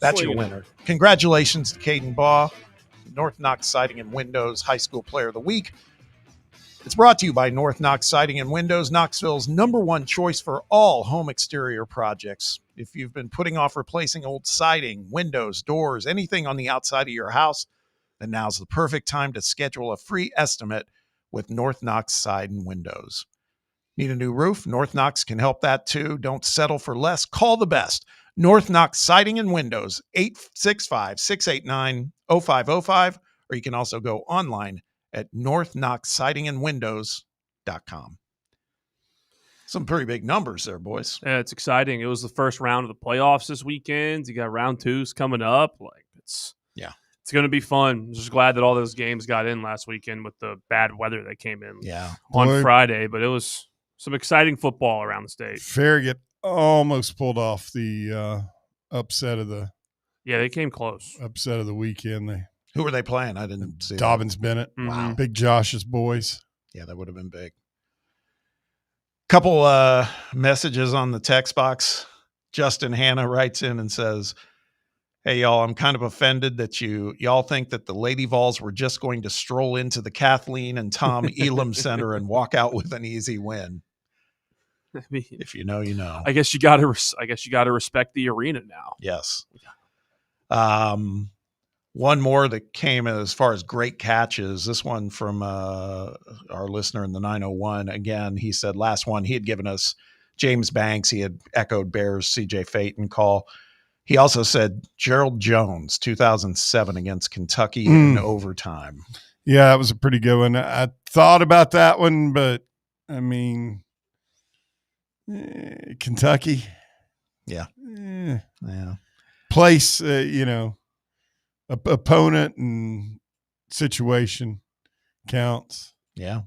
That's your winner. Congratulations to Caden Baugh, North Knox Siding and Windows High School Player of the Week. It's brought to you by North Knox Siding and Windows, Knoxville's #1 choice for all home exterior projects. If you've been putting off replacing old siding, windows, doors, anything on the outside of your house, then now's the perfect time to schedule a free estimate with North Knox Siding and Windows. Need a new roof? North Knox can help that too. Don't settle for less. Call the best. North Knox Siding and Windows, 865-689-0505, or you can also go online at northknoxsidingandwindows.com. Some pretty big numbers there, boys. Yeah, it's exciting. It was the first round of the playoffs this weekend. You got round 2s coming up. It's It's going to be fun. Just glad that all those games got in last weekend with the bad weather that came in on Friday. But it was some exciting football around the state. Farragut almost pulled off the upset of the. Yeah, they came close. Upset of the weekend. Who were they playing? I didn't see. Dobbins Bennett. Wow. Big Josh's boys. Yeah, that would have been big. Couple messages on the text box. Justin Hanna writes in and says, "Hey, y'all, I'm kind of offended that y'all think that the Lady Vols were just going to stroll into the Kathleen and Tom Elam Center and walk out with an easy win. I mean, if you know, you know. I guess you got to respect the arena now. Yes. One more that came as far as great catches. This one from our listener in the 901. Again, he said last one he had given us James Banks. He had echoed Bears CJ Phaeton call. He also said Gerald Jones, 2007 against Kentucky in overtime. Yeah, that was a pretty good one. I thought about that one, but I mean, Kentucky. Yeah. Yeah. Place, opponent and situation counts. Yeah.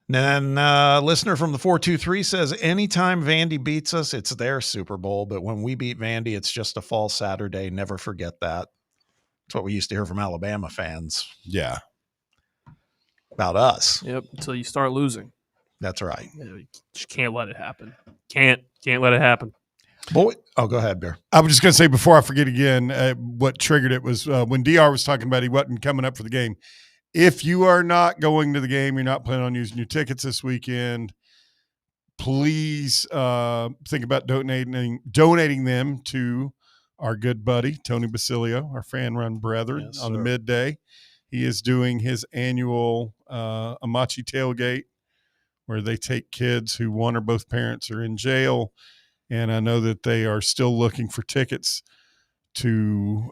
And then listener from the 423 says, anytime Vandy beats us, it's their Super Bowl. But when we beat Vandy, it's just a fall Saturday. Never forget that. That's what we used to hear from Alabama fans. Yeah. About us. Yep. Until you start losing. That's right. You just can't let it happen. Can't let it happen. Boy, go ahead, Bear. I was just going to say before I forget again, what triggered it was when DR was talking about he wasn't coming up for the game. If you are not going to the game, you're not planning on using your tickets this weekend, please think about donating them to our good buddy, Tony Basilio, our fan-run brethren, on the midday. He is doing his annual Amachi tailgate where they take kids who one or both parents are in jail. And I know that they are still looking for tickets to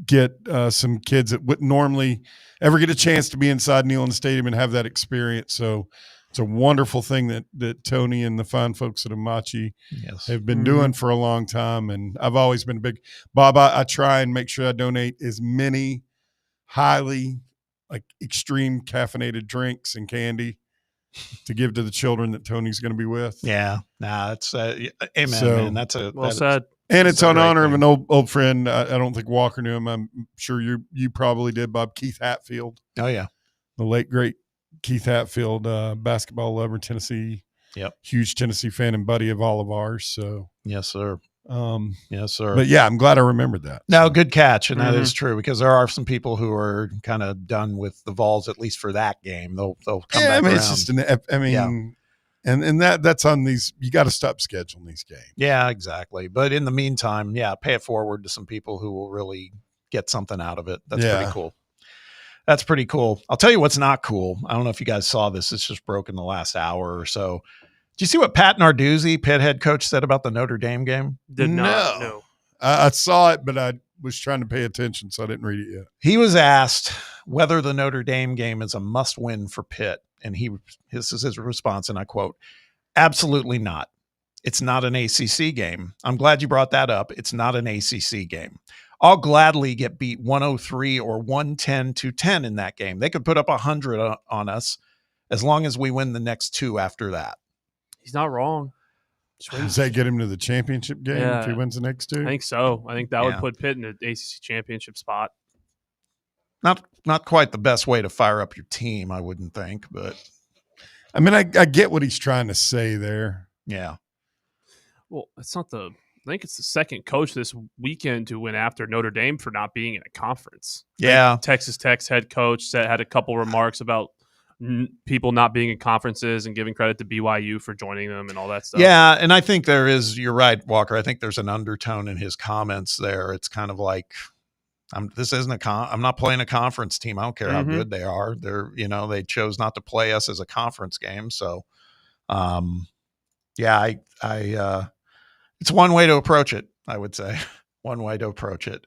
get some kids that wouldn't normally ever get a chance to be inside Neyland Stadium and have that experience. So it's a wonderful thing that Tony and the fine folks at Amachi have been doing for a long time. And I've always been a big Bob. I try and make sure I donate as many highly extreme caffeinated drinks and candy to give to the children that Tony's going to be with. Yeah. Nah, it's amen, man. That's well said. And it's on honor of an old friend. I don't think Walker knew him. I'm sure you probably did, Bob. Keith Hatfield. Oh, yeah. The late, great Keith Hatfield, basketball lover, Tennessee. Yep. Huge Tennessee fan and buddy of all of ours. So yes, sir. Yes, sir. But yeah, I'm glad I remembered that. No, good catch. And that is true because there are some people who are kind of done with the Vols, at least for that game. They'll come back around. It's just and that's on these. You got to stop scheduling these games. Yeah, exactly. But in the meantime, pay it forward to some people who will really get something out of it. That's pretty cool. That's pretty cool. I'll tell you what's not cool. I don't know if you guys saw this. It's just broken the last hour or so. Did you see what Pat Narduzzi, Pitt head coach, said about the Notre Dame game? Did not. No. I saw it, but I was trying to pay attention, so I didn't read it yet. He was asked whether the Notre Dame game is a must-win for Pitt, and this is his response, and I quote, "Absolutely not. It's not an ACC game. I'm glad you brought that up. It's not an ACC game. I'll gladly get beat 103 or 110-10 in that game. They could put up 100 on us as long as we win the next two after that." He's not wrong. Does that get him to the championship game if he wins the next two? I think so. I think that would put Pitt in the ACC championship spot. Not quite the best way to fire up your team, I wouldn't think, but I mean, I get what he's trying to say there. Yeah. Well, it's not I think it's the second coach this weekend to win after Notre Dame for not being in a conference. Yeah. Texas Tech's head coach had a couple remarks about people not being in conferences and giving credit to BYU for joining them and all that stuff. Yeah, and I think you're right, Walker. I think there's an undertone in his comments there. It's kind of like, I'm not playing a conference team. I don't care how good they are. They chose not to play us as a conference game. So, it's one way to approach it, I would say. One way to approach it.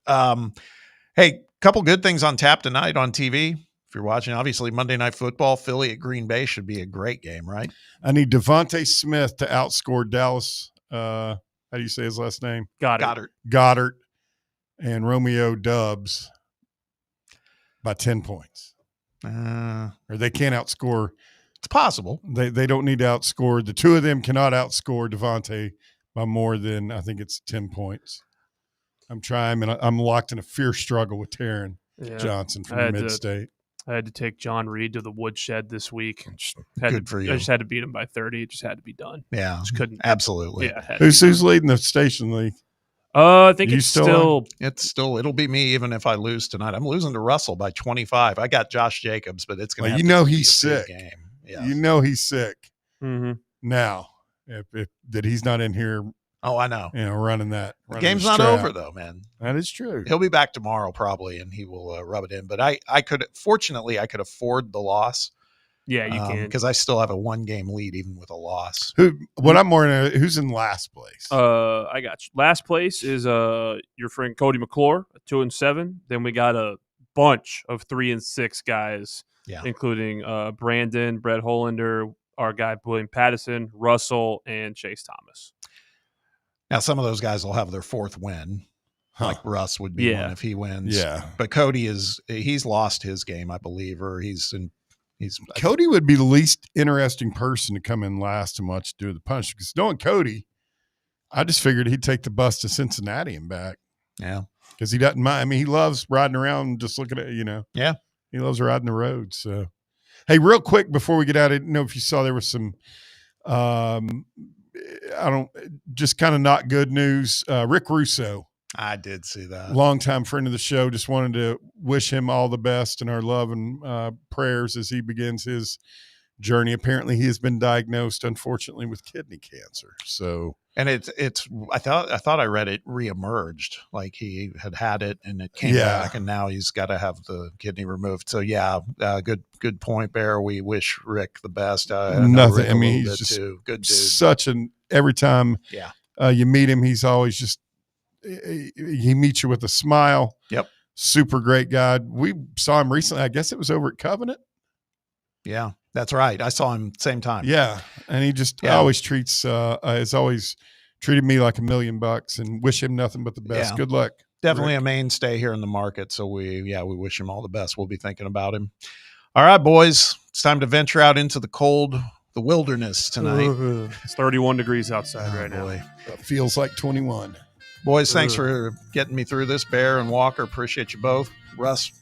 Hey, couple good things on tap tonight on TV. If you're watching, obviously, Monday Night Football, Philly at Green Bay should be a great game, right? I need Devontae Smith to outscore Dallas. How do you say his last name? Goddard. Goddard. and Romeo dubs by 10 points. Or they can't outscore. It's possible. They don't need to outscore. The two of them cannot outscore Devontae by more than, I think it's 10 points. I'm trying, and I'm locked in a fierce struggle with Taryn Johnson from Mid-State. I had to take John Reed to the woodshed this week. Good for you. I just had to beat him by 30. It just had to be done. Yeah, just couldn't. Absolutely. Yeah. Who's leading the station league? I think it's still. It'll be me even if I lose tonight. I'm losing to Russell by 25. I got Josh Jacobs, but it's going to. He's sick. Game. Yes. You know he's sick. Mm-hmm. Now, if that he's not in here. Oh, I know. Running that. The game's not over though, man. That is true. He'll be back tomorrow probably, and he will rub it in. But fortunately, I could afford the loss. Yeah, you can, because I still have a 1-game lead even with a loss. Who's in last place? I got you. Last place is your friend Cody McClure, 2-7. Then we got a bunch of 3-6 guys, including Brandon, Brett Hollander, our guy William Pattison, Russell, and Chase Thomas. Now, some of those guys will have their 4th win. Like Russ would be one if he wins. Yeah. But Cody he's lost his game, I believe, or Cody would be the least interesting person to come in last and watch do the punch, because knowing Cody, I just figured he'd take the bus to Cincinnati and back. Yeah. Because he doesn't mind. I mean, he loves riding around and just looking at, Yeah. He loves riding the road. So, hey, real quick before we get out, I didn't know if you saw there was some, just kind of not good news. Rick Russo. I did see that. Longtime friend of the show. Just wanted to wish him all the best and our love and prayers as he begins his journey. Apparently, he has been diagnosed, unfortunately, with kidney cancer. So, and it's. I thought I read it reemerged, like he had it and it came back, and now he's got to have the kidney removed. So, good point, Bear. We wish Rick the best. Nothing. I mean, he's just good dude. Such every time you meet him, he's always just. He meets you with a smile. Yep. Super great guy. We saw him recently. I guess it was over at Covenant. Yeah, that's right. I saw him same time. Yeah. And he just always has always treated me like $1,000,000, and wish him nothing but the best. Yeah. Good luck. Definitely Rick. A mainstay here in the market. So we wish him all the best. We'll be thinking about him. All right, boys, it's time to venture out into the wilderness tonight. It's 31 degrees outside right now. It feels like 21. Boys, thanks for getting me through this. Bear and Walker, appreciate you both. Russ,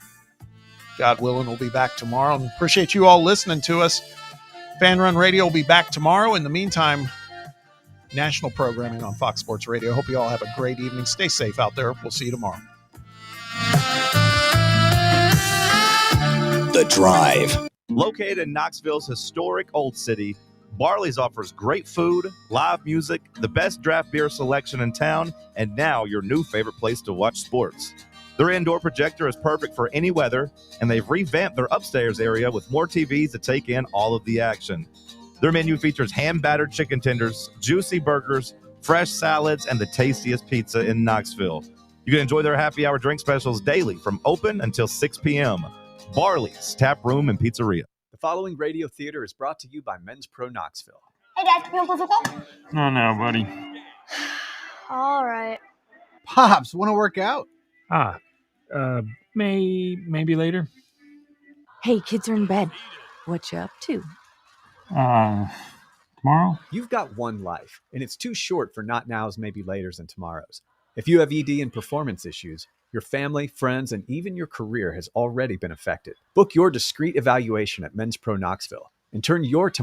God willing, we'll be back tomorrow. And appreciate you all listening to us. Fan Run Radio will be back tomorrow. In the meantime, national programming on Fox Sports Radio. Hope you all have a great evening. Stay safe out there. We'll see you tomorrow. The Drive. Located in Knoxville's historic Old City, Barley's offers great food, live music, the best draft beer selection in town, and now your new favorite place to watch sports. Their indoor projector is perfect for any weather, and they've revamped their upstairs area with more TVs to take in all of the action. Their menu features hand-battered chicken tenders, juicy burgers, fresh salads, and the tastiest pizza in Knoxville. You can enjoy their happy hour drink specials daily from open until 6 p.m. Barley's Tap Room and Pizzeria. The following radio theater is brought to you by Men's Pro Knoxville. Hey, Dad, can we play football? No, buddy. All right. Pops, want to work out? Maybe later. Hey, kids are in bed. What you up to? Tomorrow? You've got one life, and it's too short for not nows, maybe laters, and tomorrows. If you have ED and performance issues, your family, friends, and even your career has already been affected. Book your discreet evaluation at Men's Pro Knoxville and turn your tomorrow